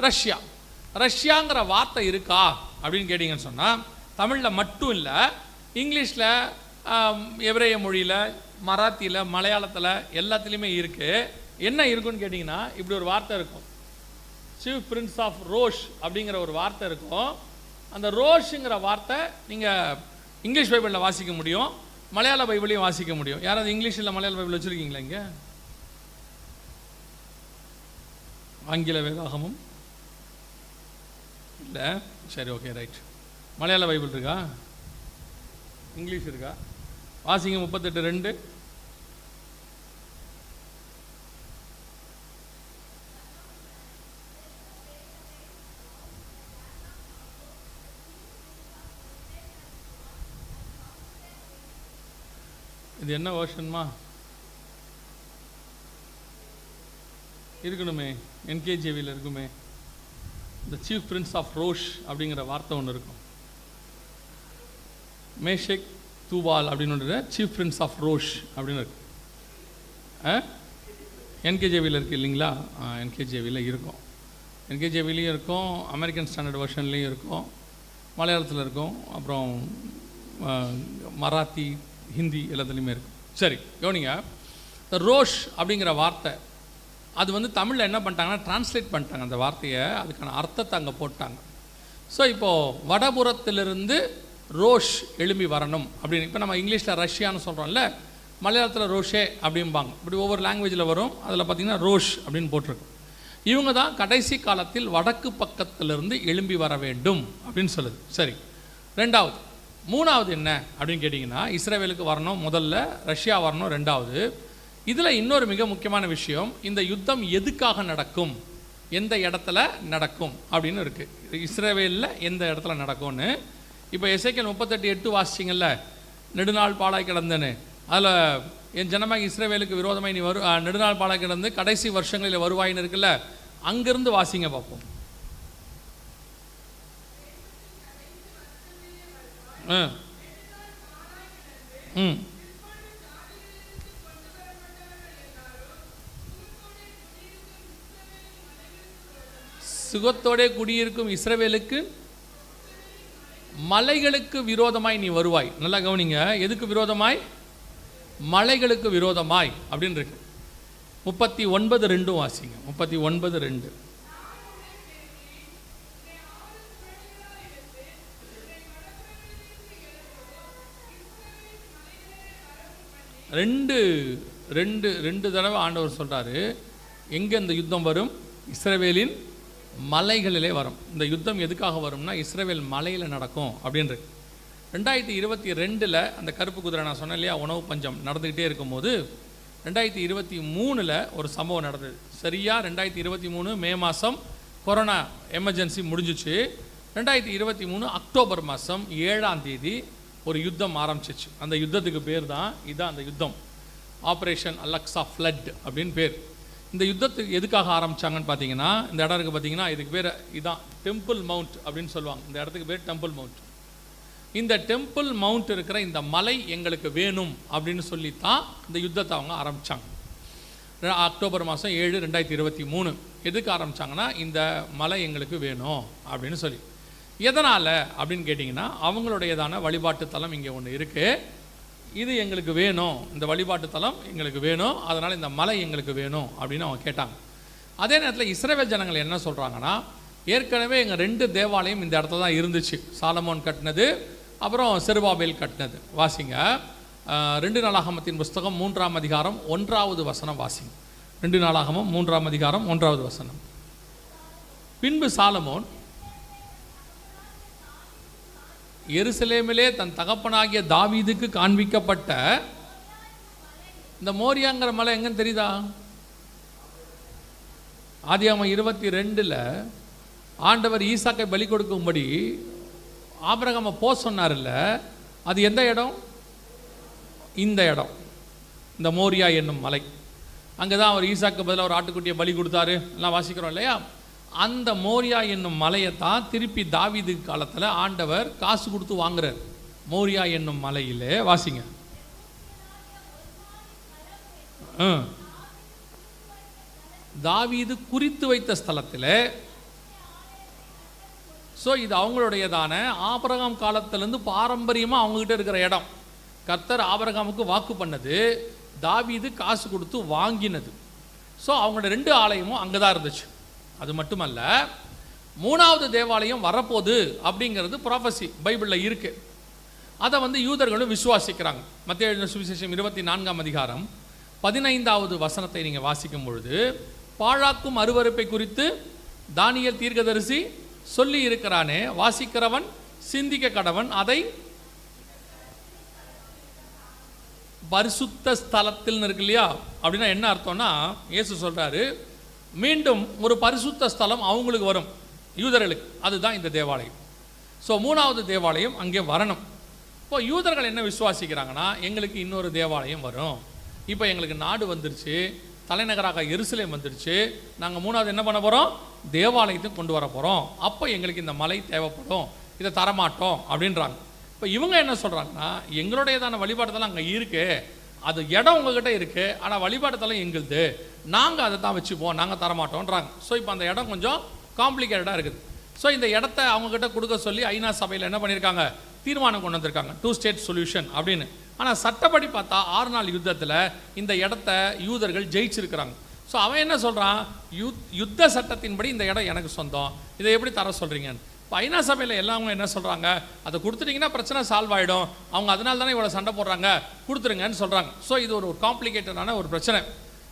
ரஷ்யா. ரஷ்யாங்கிற வார்த்தை இருக்கா அப்படின்னு கேட்டிங்கன்னு சொன்னால், தமிழில் மட்டும் இல்லை, இங்கிலீஷில், எபிரேய மொழியில், மராத்தியில், மலையாளத்தில் எல்லாத்துலேயுமே இருக்குது. என்ன இருக்குன்னு கேட்டிங்கன்னா, இப்படி ஒரு வார்த்தை இருக்கும், சீஃப் பிரின்ஸ் ஆஃப் ரோஷ் அப்படிங்கிற ஒரு வார்த்தை இருக்கும். அந்த ரோஷுங்கிற வார்த்தை நீங்கள் இங்கிலீஷ் பைபிளில் வாசிக்க முடியும், மலையாள பைபிளையும் வாசிக்க முடியும். யாராவது இங்கிலீஷில் மலையாள பைபிள் வச்சுருக்கீங்களா இங்கே? ஆங்கில வேதாகமும் இல்லை? சரி, ஓகே, ரைட். மலையாள பைபிள் இருக்கா? இங்கிலீஷ் இருக்கா? வாசிங்க 38:2. இது என்ன வேர்ஷன்மா இருக்கணுமே? என்கேஜேவியில் இருக்குமே. இந்த சீஃப் பிரின்ஸ் ஆஃப் ரோஷ் அப்படிங்கிற வார்த்தை ஒன்று இருக்கும். மேஷேக் தூபால் அப்படின்னு சீஃப் பிரின்ஸ் ஆஃப் ரோஷ் அப்படின்னு இருக்கு. என்கேஜேவியில் இருக்குது இல்லைங்களா? என்கேஜேவியில் இருக்கும். என்கேஜேவிலையும் இருக்கும், அமெரிக்கன் ஸ்டாண்டர்ட் வெர்ஷன்லேயும் இருக்கும், மலையாளத்தில் இருக்கும், அப்புறம் மராத்தி, ஹிந்தி எல்லாத்துலேயுமே இருக்கும். சரி, கவனிங்க. இந்த ரோஷ் அப்படிங்கிற வார்த்தை அது வந்து தமிழில் என்ன பண்ணிட்டாங்கன்னா டிரான்ஸ்லேட் பண்ணிட்டாங்க அந்த வார்த்தையை, அதுக்கான அர்த்தத்தை அங்கே போட்டாங்க. ஸோ இப்போது வடபுறத்திலிருந்து ரோஷ் எழும்பி வரணும் அப்படின்னு. இப்போ நம்ம இங்கிலீஷில் ரஷ்யான்னு சொல்கிறோம்ல, மலையாளத்தில் ரோஷே அப்படிம்பாங்க. இப்படி ஒவ்வொரு லாங்குவேஜில் வரும். அதில் பார்த்திங்கன்னா ரோஷ் அப்படின்னு போட்டிருக்கு. இவங்க தான் கடைசி காலத்தில் வடக்கு பக்கத்திலிருந்து எழும்பி வர வேண்டும் அப்படின்னு சொல்லுது. சரி, ரெண்டாவது. மூணாவது என்ன அப்படின்னு கேட்டிங்கன்னா, இஸ்ரேவேலுக்கு வரணும் முதல்ல, ரஷ்யா வரணும் ரெண்டாவது. இதில் இன்னொரு மிக முக்கியமான விஷயம், இந்த யுத்தம் எதுக்காக நடக்கும், எந்த இடத்துல நடக்கும் அப்படின்னு இருக்குது. இஸ்ரேவேலில் எந்த இடத்துல நடக்கும்னு. இப்போ எசேக்கியேல் 38:8 வாசிச்சிங்கல்ல, நெடுநாள் பாழாய் கிடந்தேன்னு. அதில் என் ஜனமாக இஸ்ரேவேலுக்கு விரோதமாக நீ நெடுநாள் பாழாய் கிடந்து கடைசி வருஷங்களில் வருவாயின்னு இருக்குல்ல, அங்கிருந்து வாசிங்க பார்ப்போம். சுகத்தோட குடியிருக்கும் இஸ்ரவேலுக்கு மலைகளுக்கு விரோதமாய் நீ வருவாய். நல்லா கவனிங்க, எதுக்கு விரோதமாய்? மலைகளுக்கு விரோதமாய் அப்படின்னு இருக்கு. 39:2 வாசிங்க. 39:2. ரெண்டு தடவை ஆண்டவர் சொல்றாரு, எங்க இந்த யுத்தம் வரும்? இஸ்ரவேலின் மலைகளிலே வரும். இந்த யுத்தம் எதுக்காக வரும்னா, இஸ்ரவேல் மலையில் நடக்கும் அப்படின்னு இருக்கு. 2022 அந்த கருப்பு குதிரை நான் சொன்னேன் இல்லையா, உணவு பஞ்சம் நடந்துக்கிட்டே இருக்கும்போது 2023 ஒரு சம்பவம் நடந்தது. சரியா 2023 மே மாதம் கொரோனா எமர்ஜென்சி முடிஞ்சிச்சு. 2023 அக்டோபர் மாதம் 7ஆம் தேதி ஒரு யுத்தம் ஆரம்பிச்சிச்சு. அந்த யுத்தத்துக்கு பேர் தான் இதுதான். அந்த யுத்தம் ஆப்ரேஷன் அலெக்சா ஃப்ளட் அப்படின்னு பேர். இந்த யுத்தத்துக்கு எதுக்காக ஆரம்பித்தாங்கன்னு பார்த்தீங்கன்னா, இந்த இடம் இருக்குது பார்த்தீங்கன்னா, இதுக்கு பேர் இதுதான் டெம்பிள் மவுண்ட் அப்படின்னு சொல்லுவாங்க. இந்த இடத்துக்கு பேர் டெம்பிள் மவுண்ட். இந்த டெம்பிள் மவுண்ட் இருக்கிற இந்த மலை எங்களுக்கு வேணும் அப்படின்னு சொல்லித்தான் இந்த யுத்தத்தை அவங்க ஆரம்பித்தாங்க. அக்டோபர் மாதம் 7, 2023 எதுக்கு ஆரம்பித்தாங்கன்னா, இந்த மலை எங்களுக்கு வேணும் அப்படின்னு சொல்லி. எதனால் அப்படின்னு கேட்டிங்கன்னா, அவங்களுடையதான வழிபாட்டு தலம் இங்கே ஒன்று இருக்குது, இது எங்களுக்கு வேணும், இந்த வழிபாட்டு தலம் எங்களுக்கு வேணும், அதனால் இந்த மலை எங்களுக்கு வேணும் அப்படின்னு அவங்க கேட்டாங்க. அதே நேரத்தில் இஸ்ரவேல் ஜனங்கள் என்ன சொல்கிறாங்கன்னா, ஏற்கனவே எங்கள் 2 தேவாலயம் இந்த இடத்துல தான் இருந்துச்சு. சாலமோன் கட்டினது, அப்புறம் செருபாபேல் கட்டினது. வாசிங்க 2 நாளாகமத்தின் புஸ்தகம் 3ஆம் அதிகாரம் 1வது வசனம் வாசிங்க. 2 நாளாகமம் 3ஆம் அதிகாரம் 1வது வசனம். பின்பு சாலமோன் எருசலேமிலே தன் தகப்பனாகிய தாவீதுக்கு காண்பிக்கப்பட்ட இந்த மோரியாங்கிற மலை எங்கன்னு தெரியுதா? ஆதியாகமம் 22 ஆண்டவர் ஈசாக்கை பலி கொடுக்கும்படி ஆபிரகாமை போக சொன்னார்ல, அது எந்த இடம்? இந்த இடம், இந்த மோரியா என்னும் மலை. அங்கே தான் அவர் ஈசாக்கு பதிலாக ஒரு ஆட்டுக்குட்டியை பலி கொடுத்தாரு, எல்லாம் வாசிக்கிறோம் இல்லையா? அந்த மோரியா என்னும் மலையை தான் திருப்பி தாவீது காலத்தில் ஆண்டவர் காசு கொடுத்து வாங்குறார். மோரியா என்னும் மலையிலே வாசிங்க. தாவீது குறித்து வைத்த ஸ்தலத்தில். ஸோ இது அவங்களுடையதான ஆபிரகாம் காலத்திலேருந்து பாரம்பரியமாக அவங்ககிட்ட இருக்கிற இடம். கர்த்தர் ஆபிரகாமுக்கு வாக்கு பண்ணது, தாவீது காசு கொடுத்து வாங்கினது. ஸோ அவங்களோட 2 ஆலயமும் அங்கே தான் இருந்துச்சு. அது மட்டுமல்ல, 3வது தேவாலயம் வரப்போகுது அப்படிங்கிறது ப்ராஃபஸி பைபிளில் இருக்குது. அதை யூதர்களும் விசுவாசிக்கிறாங்க. மத்தேயு எழுதின சுவிசேஷம் 24ஆம் அதிகாரம் 15வது வசனத்தை நீங்கள் வாசிக்கும் பொழுது, பாழாக்கும் அருவருப்பை குறித்து தானியேல் தீர்க்கதரிசி சொல்லி இருக்கிறானே, வாசிக்கிறவன் சிந்திக்க கடவன், அதை பரிசுத்த ஸ்தலத்தில் இருக்கு இல்லையா? அப்படின்னா என்ன அர்த்தம்னா, இயேசு சொல்றாரு, மீண்டும் ஒரு பரிசுத்த ஸ்தலம் அவங்களுக்கு வரும், யூதர்களுக்கு. அதுதான் இந்த தேவாலயம். ஸோ 3வது தேவாலயம் அங்கே வரணும். இப்போ யூதர்கள் என்ன விசுவாசிக்கிறாங்கன்னா, எங்களுக்கு இன்னொரு தேவாலயம் வரும், இப்போ எங்களுக்கு நாடு வந்துருச்சு, தலைநகராக எருசலேம் வந்துருச்சு, நாங்கள் 3வது என்ன பண்ண போகிறோம்? தேவாலயத்தை கொண்டு வர போகிறோம், அப்போ எங்களுக்கு இந்த மலை தேவைப்படும், இதை தரமாட்டோம் அப்படின்றாங்க. இப்போ இவங்க என்ன சொல்கிறாங்கன்னா, எங்களுடையதான வழிபாட்டுத்தலம் அங்கே இருக்குது, அது இடம் உங்ககிட்ட இருக்குது, ஆனால் வழிபாட்டுத்தலம் எங்களுது, நாங்கள் அதை தான் வச்சுப்போம், நாங்கள் தரமாட்டோன்றாங்க. ஸோ இப்போ அந்த இடம் கொஞ்சம் காம்ப்ளிகேட்டடாக இருக்குது. ஸோ இந்த இடத்த அவங்கக்கிட்ட கொடுக்க சொல்லி ஐநா சபையில் என்ன பண்ணியிருக்காங்க? தீர்மானம் கொண்டு வந்திருக்காங்க, 2 ஸ்டேட் சொல்யூஷன் அப்படின்னு. ஆனால் சட்டப்படி பார்த்தா 6 நாள் யுத்தத்தில் இந்த இடத்த யூதர்கள் ஜெயிச்சிருக்கிறாங்க. ஸோ அவன் என்ன சொல்கிறான்? யுத்த சட்டத்தின்படி இந்த இடம் எனக்கு சொந்தம், இதை எப்படி தர சொல்கிறீங்கன்னு. இப்போ ஐநா சபையில் எல்லாமே என்ன சொல்கிறாங்க, அதை கொடுத்துட்டிங்கன்னா பிரச்சனை சால்வ் ஆகிடும், அவங்க அதனால தானே இவ்வளோ சண்டை போடுறாங்க, கொடுத்துருங்கன்னு சொல்கிறாங்க. ஸோ இது ஒரு காம்ப்ளிகேட்டடான ஒரு பிரச்சனை.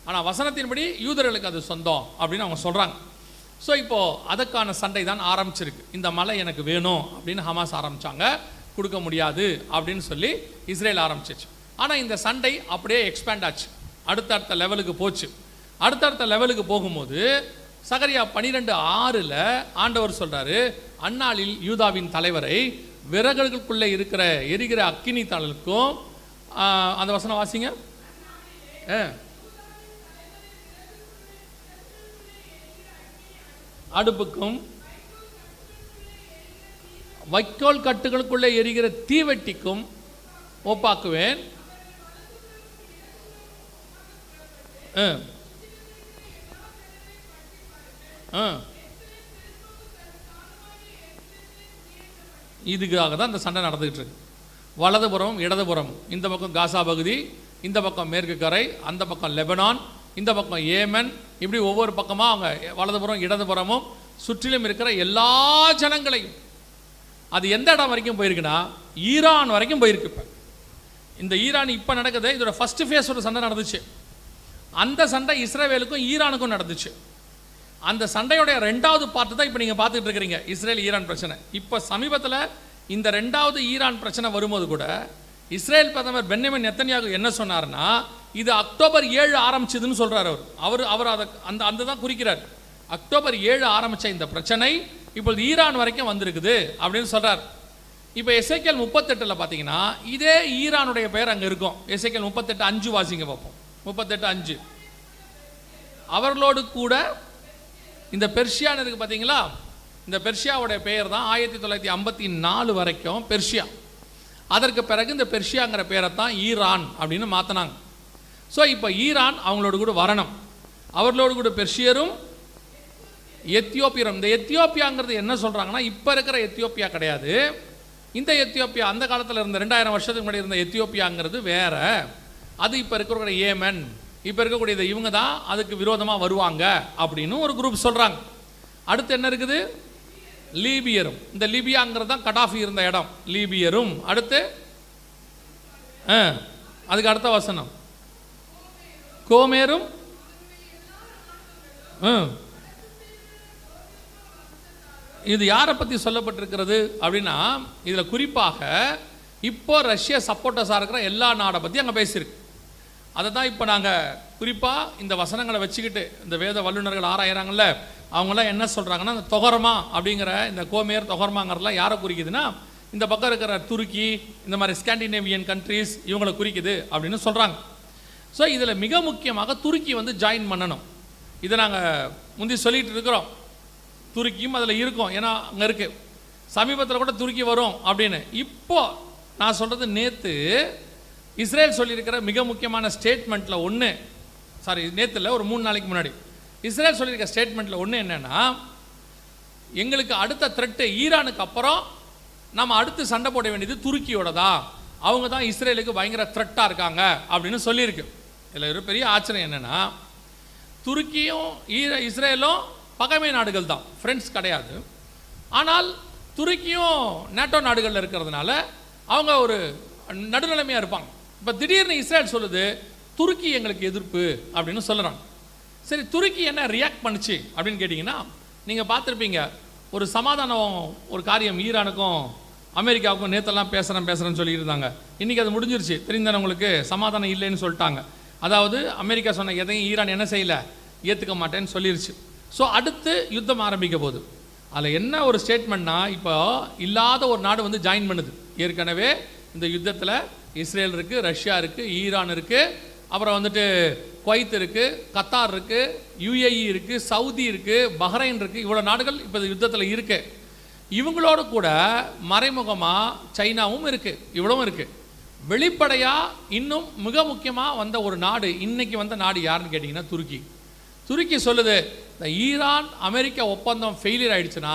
ஆனால் வசனத்தின்படி யூதர்களுக்கு அது சொந்தம் அப்படின்னு அவங்க சொல்கிறாங்க. ஸோ இப்போது அதுக்கான சண்டை தான் ஆரம்பிச்சிருக்கு. இந்த மலை எனக்கு வேணும் அப்படின்னு ஹமாஸ் ஆரம்பித்தாங்க, கொடுக்க முடியாது அப்படின்னு சொல்லி இஸ்ரேல் ஆரம்பிச்சிச்சு. ஆனால் இந்த சண்டை அப்படியே எக்ஸ்பேண்ட் ஆச்சு, அடுத்தடுத்த லெவலுக்கு போச்சு. அடுத்தடுத்த லெவலுக்கு போகும்போது சகரியா 12:6 ஆண்டவர் சொல்கிறாரு, அந்நாளில் யூதாவின் தலைவரை விறகுகளுக்குள்ளே இருக்கிற எரிகிற அக்கினி தழலுக்கும், அந்த வசனம் வாசிங்க. அடுப்புக்கும் வைக்கோல் கட்டுகளுக்குள்ளே எரிகிற தீவெட்டிக்கும் ஒப்பாக்குவேன். இதுக்காக தான் இந்த சண்டை நடந்துகிட்டு இருக்கு. வலதுபுறம் இடதுபுறம், இந்த பக்கம் காசா பகுதி, இந்த பக்கம் மேற்கு கரை, அந்த பக்கம் லெபனான், இந்த பக்கம் ஏமன், இப்படி ஒவ்வொரு பக்கமாக அவங்க வலதுபுறம் இடதுபுறமும் சுற்றிலும் இருக்கிற எல்லா ஜனங்களையும், அது எந்த இடம் வரைக்கும் போயிருக்குன்னா ஈரான் வரைக்கும் போயிருக்கு. இப்போ இந்த ஈரான் இப்போ நடக்குது, இதோட ஃபர்ஸ்ட் ஃபேஸ் ஒரு சண்டை நடந்துச்சு. அந்த சண்டை இஸ்ரேலுக்கும் ஈரானுக்கும் நடந்துச்சு. அந்த சண்டையோடைய 2வது பார்ட்டு தான் இப்போ நீங்கள் பார்த்துட்டு இருக்கிறீங்க, இஸ்ரேல் ஈரான் பிரச்சனை. இப்போ சமீபத்தில் இந்த 2வது ஈரான் பிரச்சனை வரும்போது கூட இஸ்ரேல் பிரதமர் பென்யமின் நெத்தன்யாகு என்ன சொன்னார்னா, இது அக்டோபர் 7 ஆரம்பிச்சதுன்னு சொல்கிறார். அவர் அதை அந்த தான் குறிக்கிறார். அக்டோபர் 7 ஆரம்பித்த இந்த பிரச்சனை இப்பொழுது ஈரான் வரைக்கும் வந்திருக்குது அப்படின்னு சொல்கிறார். இப்போ எசேக்கியேல் 38 பார்த்தீங்கன்னா இதே ஈரானுடைய பெயர் அங்கே இருக்கும். எசேக்கியேல் 38:5 வாசிங்க பார்ப்போம். 38:5 அவர்களோடு கூட இந்த பெர்ஷியான்னு இருக்குது பார்த்தீங்களா, இந்த பெர்ஷியாவுடைய பெயர் தான் 1954 வரைக்கும் பெர்ஷியா. அதற்கு பிறகு இந்த பெர்ஷியாங்கிற பேரை தான் ஈரான் அப்படின்னு மாற்றினாங்க. ஸோ இப்போ ஈரான் அவங்களோட கூட வரணும், அவர்களோடு கூட பெர்ஷியரும் எத்தியோப்பியரும். இந்த எத்தியோப்பியாங்கிறது என்ன சொல்கிறாங்கன்னா, இப்போ இருக்கிற எத்தியோப்பியா கிடையாது. இந்த எத்தியோப்பியா அந்த காலத்தில் இருந்த 2000 வருஷத்துக்கு முன்னாடி இருந்த எத்தியோப்பியாங்கிறது வேற. அது இப்போ இருக்கிற ஏமன், இப்போ இருக்கக்கூடியது இவங்க தான் அதுக்கு விரோதமாக வருவாங்க அப்படின்னு ஒரு குரூப் சொல்கிறாங்க. அடுத்து என்ன இருக்குது, லீபியரும். இந்த லிபியாங்கிறது தான் கடாஃபி இருந்த இடம், லீபியரும். அடுத்து அதுக்கு அடுத்த வசனம் கோமேரும். இது யாரை பற்றி சொல்லப்பட்டிருக்கிறது அப்படின்னா, இதில் குறிப்பாக இப்போ ரஷ்ய சப்போர்ட்டர்ஸாக இருக்கிற எல்லா நாடை பற்றி அங்கே பேசியிருக்கு. அதை தான் இப்போ நாங்கள் குறிப்பாக இந்த வசனங்களை வச்சுக்கிட்டு இந்த வேத வல்லுநர்கள் ஆராயிறாங்கல்ல, அவங்களாம் என்ன சொல்கிறாங்கன்னா, இந்த தொகரமா அப்படிங்கிற இந்த கோமேர் தொகரமாங்கிறதுலாம் யாரை குறிக்குதுன்னா, இந்த பக்கம் இருக்கிற துருக்கி, இந்த மாதிரி ஸ்காண்டினேவியன் கண்ட்ரீஸ் இவங்களை குறிக்குது அப்படின்னு சொல்கிறாங்க. ஸோ இதில் மிக முக்கியமாக துருக்கி வந்து ஜாயின் பண்ணணும். இதை நாங்கள் முந்தி சொல்லிகிட்டு இருக்கிறோம், துருக்கியும் அதில் இருக்கும், ஏன்னா அங்கே இருக்குது. சமீபத்தில் கூட துருக்கி வரும் அப்படின்னு. இப்போ நான் சொல்கிறது, நேற்று இஸ்ரேல் சொல்லியிருக்கிற மிக முக்கியமான ஸ்டேட்மெண்ட்டில் ஒன்று, நேற்றுல ஒரு 3 நாளைக்கு முன்னாடி இஸ்ரேல் சொல்லியிருக்க ஸ்டேட்மெண்ட்டில் ஒன்று என்னென்னா, எங்களுக்கு அடுத்த த்ரெட்டு ஈரானுக்கு அப்புறம் நம்ம அடுத்து சண்டை போட வேண்டியது துருக்கியோட தான், அவங்க தான் இஸ்ரேலுக்கு பயங்கர த்ரெட்டாக இருக்காங்க அப்படின்னு சொல்லியிருக்கு. இதில் ஒரு பெரிய ஆச்சரியம் என்னென்னா, துருக்கியும் இஸ்ரேலும் பகைமை நாடுகள் தான், ஃப்ரெண்ட்ஸ் கிடையாது. ஆனால் துருக்கியும் நேட்டோ நாடுகளில் இருக்கிறதுனால அவங்க ஒரு நடுநிலைமையாக இருப்பாங்க. இப்போ திடீர்னு இஸ்ரேல் சொல்லுது துருக்கி எங்களுக்கு எதிர்ப்பு அப்படின்னு சொல்லுறாங்க. சரி, துருக்கி என்ன ரியாக்ட் பண்ணுச்சு அப்படின்னு கேட்டிங்கன்னா, நீங்கள் பார்த்துருப்பீங்க, ஒரு சமாதானம் ஒரு காரியம் ஈரானுக்கும் அமெரிக்காவுக்கும் நேற்றெல்லாம் பேசுகிறேன்னு சொல்லியிருந்தாங்க. இன்றைக்கி அது முடிஞ்சிருச்சு, தெரிந்தானே உங்களுக்கு, சமாதானம் இல்லைன்னு சொல்லிட்டாங்க. அதாவது அமெரிக்கா சொன்ன எதையும் ஈரான் என்ன செய்யலை, ஏற்றுக்க மாட்டேன்னு சொல்லிருச்சு. ஸோ அடுத்து யுத்தம் ஆரம்பிக்க போகுது. அதில் என்ன ஒரு ஸ்டேட்மெண்ட்னா, இப்போ இல்லாத ஒரு நாடு வந்து ஜாயின் பண்ணுது. ஏற்கனவே இந்த யுத்தத்தில் இஸ்ரேல் இருக்குது, ரஷ்யா இருக்குது, ஈரான் இருக்குது, அப்புறம் வந்துட்டு குவைத் இருக்குது, கத்தார் இருக்குது, யுஏஇ இருக்குது, சவுதி இருக்குது, பஹ்ரைன் இருக்குது. இவ்வளோ நாடுகள் இப்போ இந்த யுத்தத்தில் இருக்குது. இவங்களோட கூட மறைமுகமாக சைனாவும் இருக்குது, இவ்வளவும் இருக்குது. வெளிப்படையாக இன்னும் மிக முக்கியமாக வந்த ஒரு நாடு, இன்னைக்கு வந்த நாடு யாருன்னு கேட்டிங்கன்னா துருக்கி. துருக்கி சொல்லுது, இந்த ஈரான் அமெரிக்கா ஒப்பந்தம் ஃபெயிலியர் ஆயிடுச்சுன்னா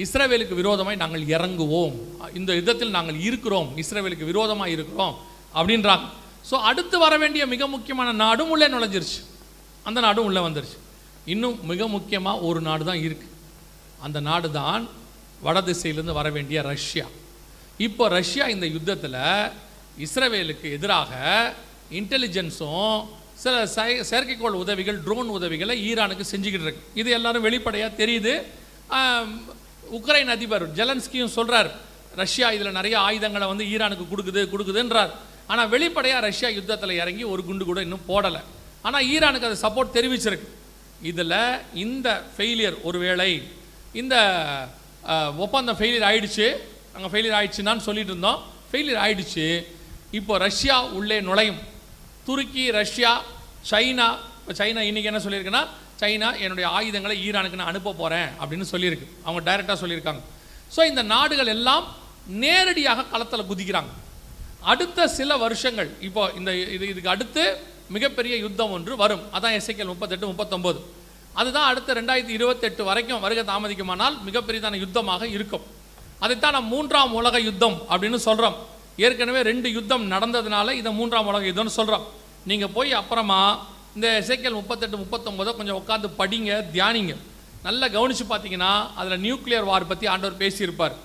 இஸ்ரேலுக்கு விரோதமாக நாங்கள் இறங்குவோம், இந்த யுத்தத்தில் நாங்கள் இருக்கிறோம், இஸ்ரேலுக்கு விரோதமாக இருக்கிறோம் அப்படின்றாங்க. ஸோ அடுத்து வர வேண்டிய மிக முக்கியமான நாடும் உள்ளே நுழைஞ்சிருச்சு, அந்த நாடும் உள்ளே வந்துருச்சு. இன்னும் மிக முக்கியமாக ஒரு நாடு தான் இருக்குது, அந்த நாடு தான் வடதிசையிலிருந்து வர வேண்டிய ரஷ்யா. இப்போ ரஷ்யா இந்த யுத்தத்தில் இஸ்ரவேலுக்கு எதிராக இன்டெலிஜென்ஸும் சில செயற்கைக்கோள் உதவிகள், ட்ரோன் உதவிகளை ஈரானுக்கு செஞ்சுக்கிட்டு இருக்கு. இது எல்லாரும் வெளிப்படையாக தெரியுது. உக்ரைன் அதிபர் ஜெலன்ஸ்கியும் சொல்கிறார், ரஷ்யா இதில் நிறைய ஆயுதங்களை வந்து ஈரானுக்கு கொடுக்குதுன்றார். ஆனால் வெளிப்படையாக ரஷ்யா யுத்தத்தில் இறங்கி ஒரு குண்டு கூட இன்னும் போடலை. ஆனால் ஈரானுக்கு அது சப்போர்ட் தெரிவிச்சிருக்கு. இதில் இந்த ஃபெயிலியர், ஒருவேளை இந்த ஒப்பந்தம் ஃபெயிலியர் ஆயிடுச்சு, அங்கே ஃபெயிலியர் ஆயிடுச்சுன்னு சொல்லிட்டு இருந்தோம், ஃபெயிலியர் ஆயிடுச்சு. இப்போ ரஷ்யா உள்ளே நுழையும். துருக்கி, ரஷ்யா, சைனா. இப்போ சைனா இன்றைக்கி என்ன சொல்லியிருக்குன்னா, சைனா என்னுடைய ஆயுதங்களை ஈரானுக்கு நான் அனுப்ப போகிறேன் அப்படின்னு சொல்லியிருக்கு. அவங்க டைரெக்டாக சொல்லியிருக்காங்க. ஸோ இந்த நாடுகள் எல்லாம் நேரடியாக களத்தில் குதிக்கிறாங்க. அடுத்த சில வருஷங்கள் இப்போ இதுக்கு அடுத்து மிகப்பெரிய யுத்தம் ஒன்று வரும். அதான் எசேக்கியேல் 38-39. அதுதான் அடுத்த 2028 வரைக்கும் வருகை தாமதிக்குமானால் மிகப்பெரியதான யுத்தமாக இருக்கும். அதைத்தான் நாம் 3ஆம் உலக யுத்தம் அப்படின்னு சொல்கிறோம். ஏற்கனவே 2 யுத்தம் நடந்ததுனால இதை 3ஆம் உலக யுத்தம்னு சொல்கிறோம். நீங்கள் போய் அப்புறமா இந்த எசேக்கியேல் 38-39 கொஞ்சம் உட்காந்து படிங்க, தியானிங்க. நல்லா கவனித்து பார்த்தீங்கன்னா அதில் நியூக்ளியர் வார் பற்றி ஆண்டவர் பேசியிருப்பார்.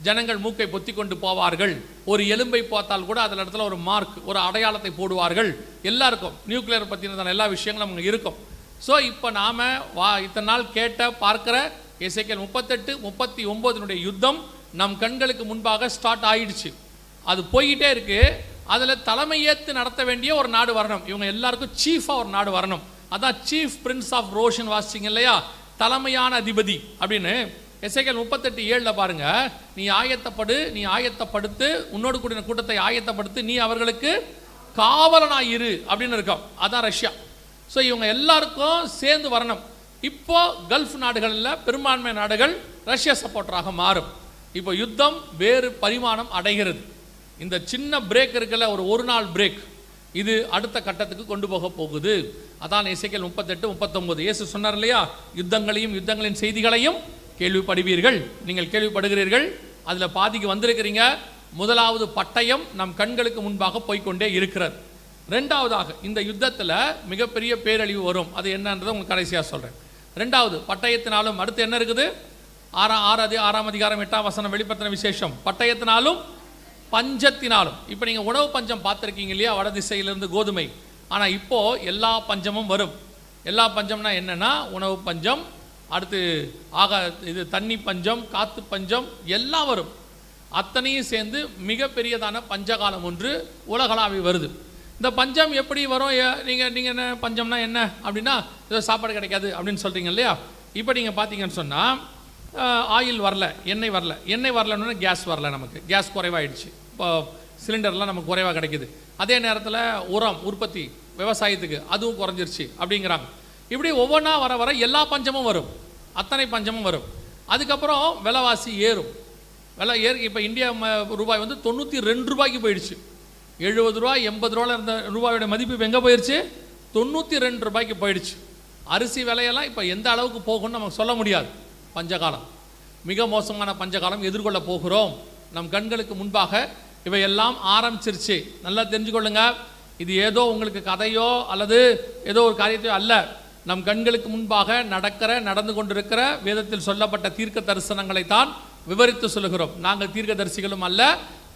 ஜனங்கள் மூக்கை பொத்தி கொண்டு போவார்கள், ஒரு எலும்பை பார்த்தால் கூட அதில் இடத்துல ஒரு மார்க், ஒரு அடையாளத்தை போடுவார்கள். எல்லாருக்கும் நியூக்ளியர் பற்றின எல்லா விஷயங்களும் நமக்கு இருக்கும். ஸோ இப்போ நாம் இத்தனை நாள் கேட்ட பார்க்குற எசேக்கியேல் 38-39 யுத்தம் நம் கண்களுக்கு முன்பாக ஸ்டார்ட் ஆயிடுச்சு. அது போய்கிட்டே இருக்கு. அதில் தலைமையேற்று நடத்த வேண்டிய ஒரு நாடு வரணும். இவங்க எல்லாருக்கும் சீஃபாக ஒரு நாடு வரணும். அதான் சீஃப் பிரின்ஸ் ஆஃப் ரோஷன் வாசிச்சிங்க இல்லையா, தலைமையான அதிபதி அப்படின்னு. எசேக்கியேல் 38:7 பாருங்க, நீ ஆயத்தப்படுத்து, உன்னோடு கூடின கூட்டத்தை ஆயத்தப்படுத்து, நீ அவர்களுக்கு காவலனாயிரு அப்படின்னு இருக்கும். அதான் ரஷ்யா. ஸோ இவங்க எல்லாருக்கும் சேர்ந்து வரணும். இப்போ கல்ஃப் நாடுகளில் பெரும்பான்மை நாடுகள் ரஷ்யா சப்போர்ட்டராக மாறும். இப்போ யுத்தம் வேறு பரிமாணம் அடைகிறது. இந்த சின்ன பிரேக் இருக்குல்ல, ஒரு நாள் பிரேக், இது அடுத்த கட்டத்துக்கு கொண்டு போக போகுது. அதான் எசேக்கியேல் 38-39 இயேசு சொன்னார் இல்லையா, யுத்தங்களின் செய்திகளையும் கேள்விப்படுவீர்கள். நீங்கள் கேள்விப்படுகிறீர்கள், அதில் பாதிக்கு வந்திருக்கிறீங்க. முதலாவது பட்டயம் நம் கண்களுக்கு முன்பாக போய்கொண்டே இருக்கிறது. ரெண்டாவதாக இந்த யுத்தத்தில் மிகப்பெரிய பேரழிவு வரும். அது என்னன்றதை உங்களுக்கு கடைசியாக சொல்கிறேன். ரெண்டாவது பட்டயத்தினாலும், அடுத்து என்ன இருக்குது, 6ஆம் அதிகாரம் 8ஆம் வசனம் வெளிப்படுத்தின விசேஷம், பட்டயத்தினாலும் பஞ்சத்தினாலும். இப்போ நீங்கள் உணவு பஞ்சம் பார்த்துருக்கீங்க இல்லையா, வட திசையிலிருந்து கோதுமை. ஆனால் இப்போது எல்லா பஞ்சமும் வரும். எல்லா பஞ்சம்னா என்னென்னா, உணவு பஞ்சம், அடுத்து இது தண்ணி பஞ்சம், காற்று பஞ்சம் எல்லாம் வரும். அத்தனையும் சேர்ந்து மிகப்பெரியதான பஞ்சகாலம் ஒன்று உலகளாவி வருது. இந்த பஞ்சம் எப்படி வரும்? நீங்கள் என்ன பஞ்சம்னா என்ன அப்படின்னா, ஏதோ சாப்பாடு கிடைக்காது அப்படின்னு சொல்கிறீங்க இல்லையா. இப்போ நீங்கள் பார்த்தீங்கன்னு சொன்னால் ஆயில் வரல, எண்ணெய் வரலன்னு கேஸ் வரல, நமக்கு கேஸ் குறைவாயிடுச்சு. இப்போ சிலிண்டர்லாம் நமக்கு குறைவாக கிடைக்குது. அதே நேரத்தில் உரம் உற்பத்தி விவசாயத்துக்கு அதுவும் குறைஞ்சிருச்சு அப்படிங்கிறாங்க. இப்படி ஒவ்வொன்றா வர எல்லா பஞ்சமும் வரும், அத்தனை பஞ்சமும் வரும். அதுக்கப்புறம் விலைவாசி ஏறும். இப்போ இந்தியா ரூபாய் வந்து 92 ரூபாய்க்கு போயிடுச்சு. 70 ரூபாய் 80 ரூபாயில் இருந்த ரூபாயோட மதிப்பு எங்கே போயிடுச்சு? 92 ரூபாய்க்கு போயிடுச்சு. அரிசி விலையெல்லாம் இப்போ எந்த அளவுக்கு போகும்னு நமக்கு சொல்ல முடியாது. பஞ்சகாலம், மிக மோசமான பஞ்சகாலம் எதிர்கொள்ள போகிறோம். நம் கண்களுக்கு முன்பாக இவையெல்லாம் ஆரம்பிச்சிருச்சு. நல்லா தெரிஞ்சுக்கொள்ளுங்க, இது ஏதோ உங்களுக்கு கதையோ அல்லது ஏதோ ஒரு காரியத்தையோ அல்ல. நம் கண்களுக்கு முன்பாக நடந்து கொண்டிருக்கிற வேதத்தில் சொல்லப்பட்ட தீர்க்க தரிசனங்களை தான் விவரித்து சொல்லுகிறோம். நாங்கள் தீர்க்கதரிசிகளும் அல்ல,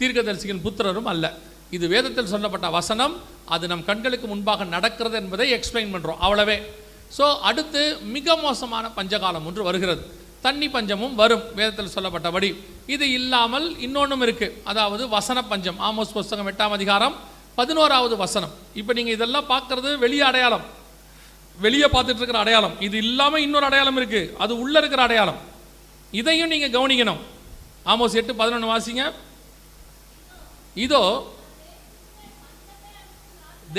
தீர்க்கதரிசிகளின் புத்திரரும் அல்ல. இது வேதத்தில் சொல்லப்பட்ட வசனம், அது நம் கண்களுக்கு முன்பாக நடக்கிறது என்பதை எக்ஸ்பிளைன் பண்ணுறோம், அவ்வளவே. ஸோ அடுத்து மிக மோசமான பஞ்சகாலம் ஒன்று வருகிறது. தண்ணி பஞ்சமும் வரும் வேதத்தில் சொல்லப்பட்டபடி. இது இல்லாமல் இன்னொன்றும் இருக்குது, அதாவது வசன பஞ்சம். ஆமோஸ் புஸ்தகம் 8ஆம் அதிகாரம் 11வது வசனம். இப்போ நீங்கள் இதெல்லாம் பார்க்குறது வெளியே அடையாளம், வெளியே பார்த்துட்டு இருக்கிற அடையாளம். இது இல்லாமல் இன்னொரு அடையாளம் இருக்குது, அது உள்ளே இருக்கிற அடையாளம். இதையும் நீங்கள் கவனிக்கணும். ஆமோஸ் 8:11 வாசிங்க. இதோ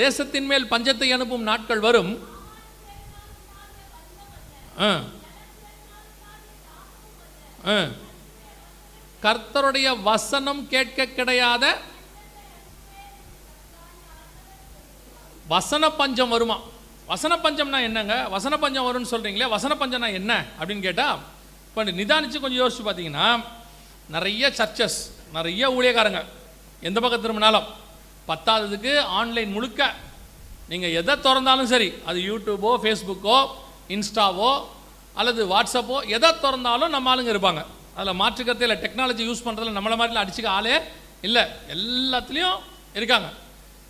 தேசத்தின் மேல் பஞ்சத்தை அனுப்பும் நாட்கள் வரும். கர்த்தருடைய வசனம் கேட்க கிடையாத வசன பஞ்சம் வருமா? வசன பஞ்சம்னா என்னங்க? வசன பஞ்சம் வரும்னு சொல்றீங்களே, வசன பஞ்சம்னா என்ன அப்படின்னு கேட்டால், இப்போ நிதானிச்சு கொஞ்சம் யோசிச்சு பார்த்தீங்கன்னா, நிறைய சர்ச்சஸ், நிறைய ஊழியக்காரங்க எந்த பக்கம் திரும்பினாலும், பத்தாததுக்கு ஆன்லைன் முழுக்க நீங்கள் எதை திறந்தாலும் சரி, அது யூடியூபோ ஃபேஸ்புக்கோ இன்ஸ்டாவோ அல்லது வாட்ஸ்அப்போ எதை திறந்தாலும் நம்ம ஆளுங்க இருப்பாங்க. அதில் மாற்றுக்கருத்தே இல்லை. டெக்னாலஜி யூஸ் பண்ணுறதுல நம்மளை மாதிரிலாம் அடிச்சுக்க ஆளே இல்லை, எல்லாத்துலேயும் இருக்காங்க.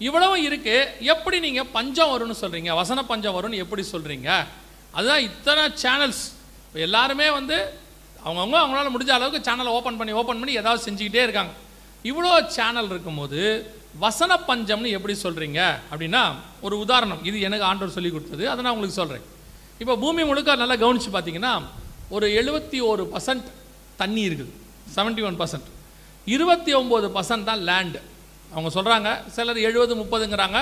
இவ்வளவும் இருக்குது, எப்படி நீங்கள் பஞ்சம் வரும்னு சொல்கிறீங்க, வசன பஞ்சம் வரும்னு எப்படி சொல்கிறீங்க? அதுதான் இத்தனை சேனல்ஸ். இப்போ எல்லாருமே வந்து அவங்களால முடிஞ்ச அளவுக்கு சேனலை ஓப்பன் பண்ணி ஏதாவது செஞ்சுக்கிட்டே இருக்காங்க. இவ்வளோ சேனல் இருக்கும்போது வசன பஞ்சம்னு எப்படி சொல்கிறீங்க அப்படின்னா, ஒரு உதாரணம், இது எனக்கு ஆண்டவர் சொல்லி கொடுத்தது, அதை நான் உங்களுக்கு சொல்கிறேன். இப்போ பூமி முழுக்க நல்லா கவனித்து பார்த்தீங்கன்னா ஒரு 71% தண்ணி இருக்குது, 71%. 29% தான் லேண்டு. அவங்க சொல்கிறாங்க, சிலர் 70-30ங்கிறாங்க,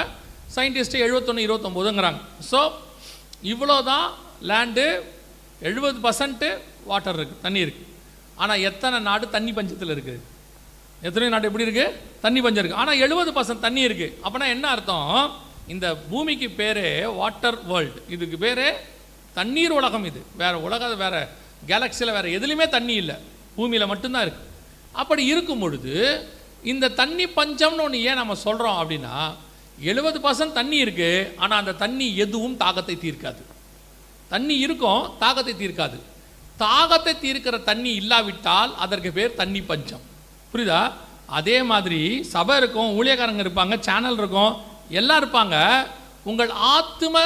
சயின்டிஸ்ட்டு 71-29ங்கிறாங்க. ஸோ இவ்வளோ தான் லேண்டு, 70% வாட்டர் இருக்குது, தண்ணி இருக்குது. ஆனால் எத்தனை நாடு தண்ணி பஞ்சத்தில் இருக்குது? எத்தனை நாடு எப்படி இருக்குது? தண்ணி பஞ்சம் இருக்குது. ஆனால் 70% தண்ணி இருக்குது. அப்படின்னா என்ன அர்த்தம்? இந்த பூமிக்கு பேர் வாட்டர் வேர்ல்டு, இதுக்கு பேர் தண்ணீர் உலகம். இது வேறு கேலக்சியில் வேறு எதுலையுமே தண்ணி இல்லை, பூமியில் மட்டும்தான் இருக்குது. அப்படி இருக்கும் பொழுது இந்த தண்ணி பஞ்சம்னு ஒன்று ஏன் நம்ம சொல்கிறோம் அப்படின்னா, 70% தண்ணி இருக்குது, ஆனால் அந்த தண்ணி எதுவும் தாகத்தை தீர்க்காது. தண்ணி இருக்கும், தாகத்தை தீர்க்காது. தாகத்தை தீர்க்கிற தண்ணி இல்லாவிட்டால் அதற்கு பேர் தண்ணி பஞ்சம். புரியுதா? அதே மாதிரி சபை இருக்கும், ஊழியக்காரங்க இருப்பாங்க, சேனல் இருக்கும், எல்லாம் இருப்பாங்க. உங்கள் ஆத்ம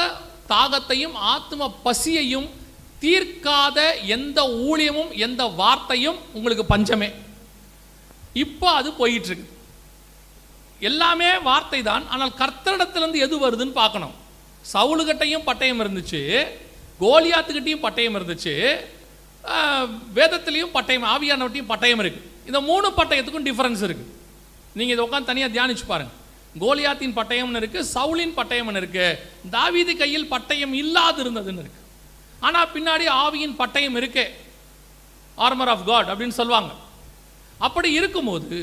தாகத்தையும் ஆத்ம பசியையும் தீர்க்காத எந்த ஊழியமும் எந்த வார்த்தையும் உங்களுக்கு பஞ்சமே. இப்போ அது போயிட்டு இருக்கு. எல்லாமே வார்த்தை தான், ஆனால் கர்த்தரிடத்திலிருந்து எது வருதுன்னு பார்க்கணும். சவுலுகிட்டையும் பட்டயம் இருந்துச்சு, கோலியாத்துக்கிட்டையும் பட்டயம் இருந்துச்சு, வேதத்திலையும் பட்டயம், ஆவியானவர்கிட்டையும் பட்டயம் இருக்குது. இந்த 3 பட்டயத்துக்கும் டிஃபரன்ஸ் இருக்குது. நீங்கள் இதை உட்காந்து தனியாக தியானிச்சு பாருங்கள். கோலியாத்தின் பட்டயம்னு இருக்குது, சவுலின் பட்டயம்னு இருக்குது, தாவீது கையில் பட்டயம் இல்லாது இருந்ததுன்னு இருக்குது. ஆனால் பின்னாடி ஆவியின் பட்டயம் இருக்கே, ஆர்மர் ஆஃப் காட் அப்படின்னு சொல்லுவாங்க. அப்படி இருக்கும்போது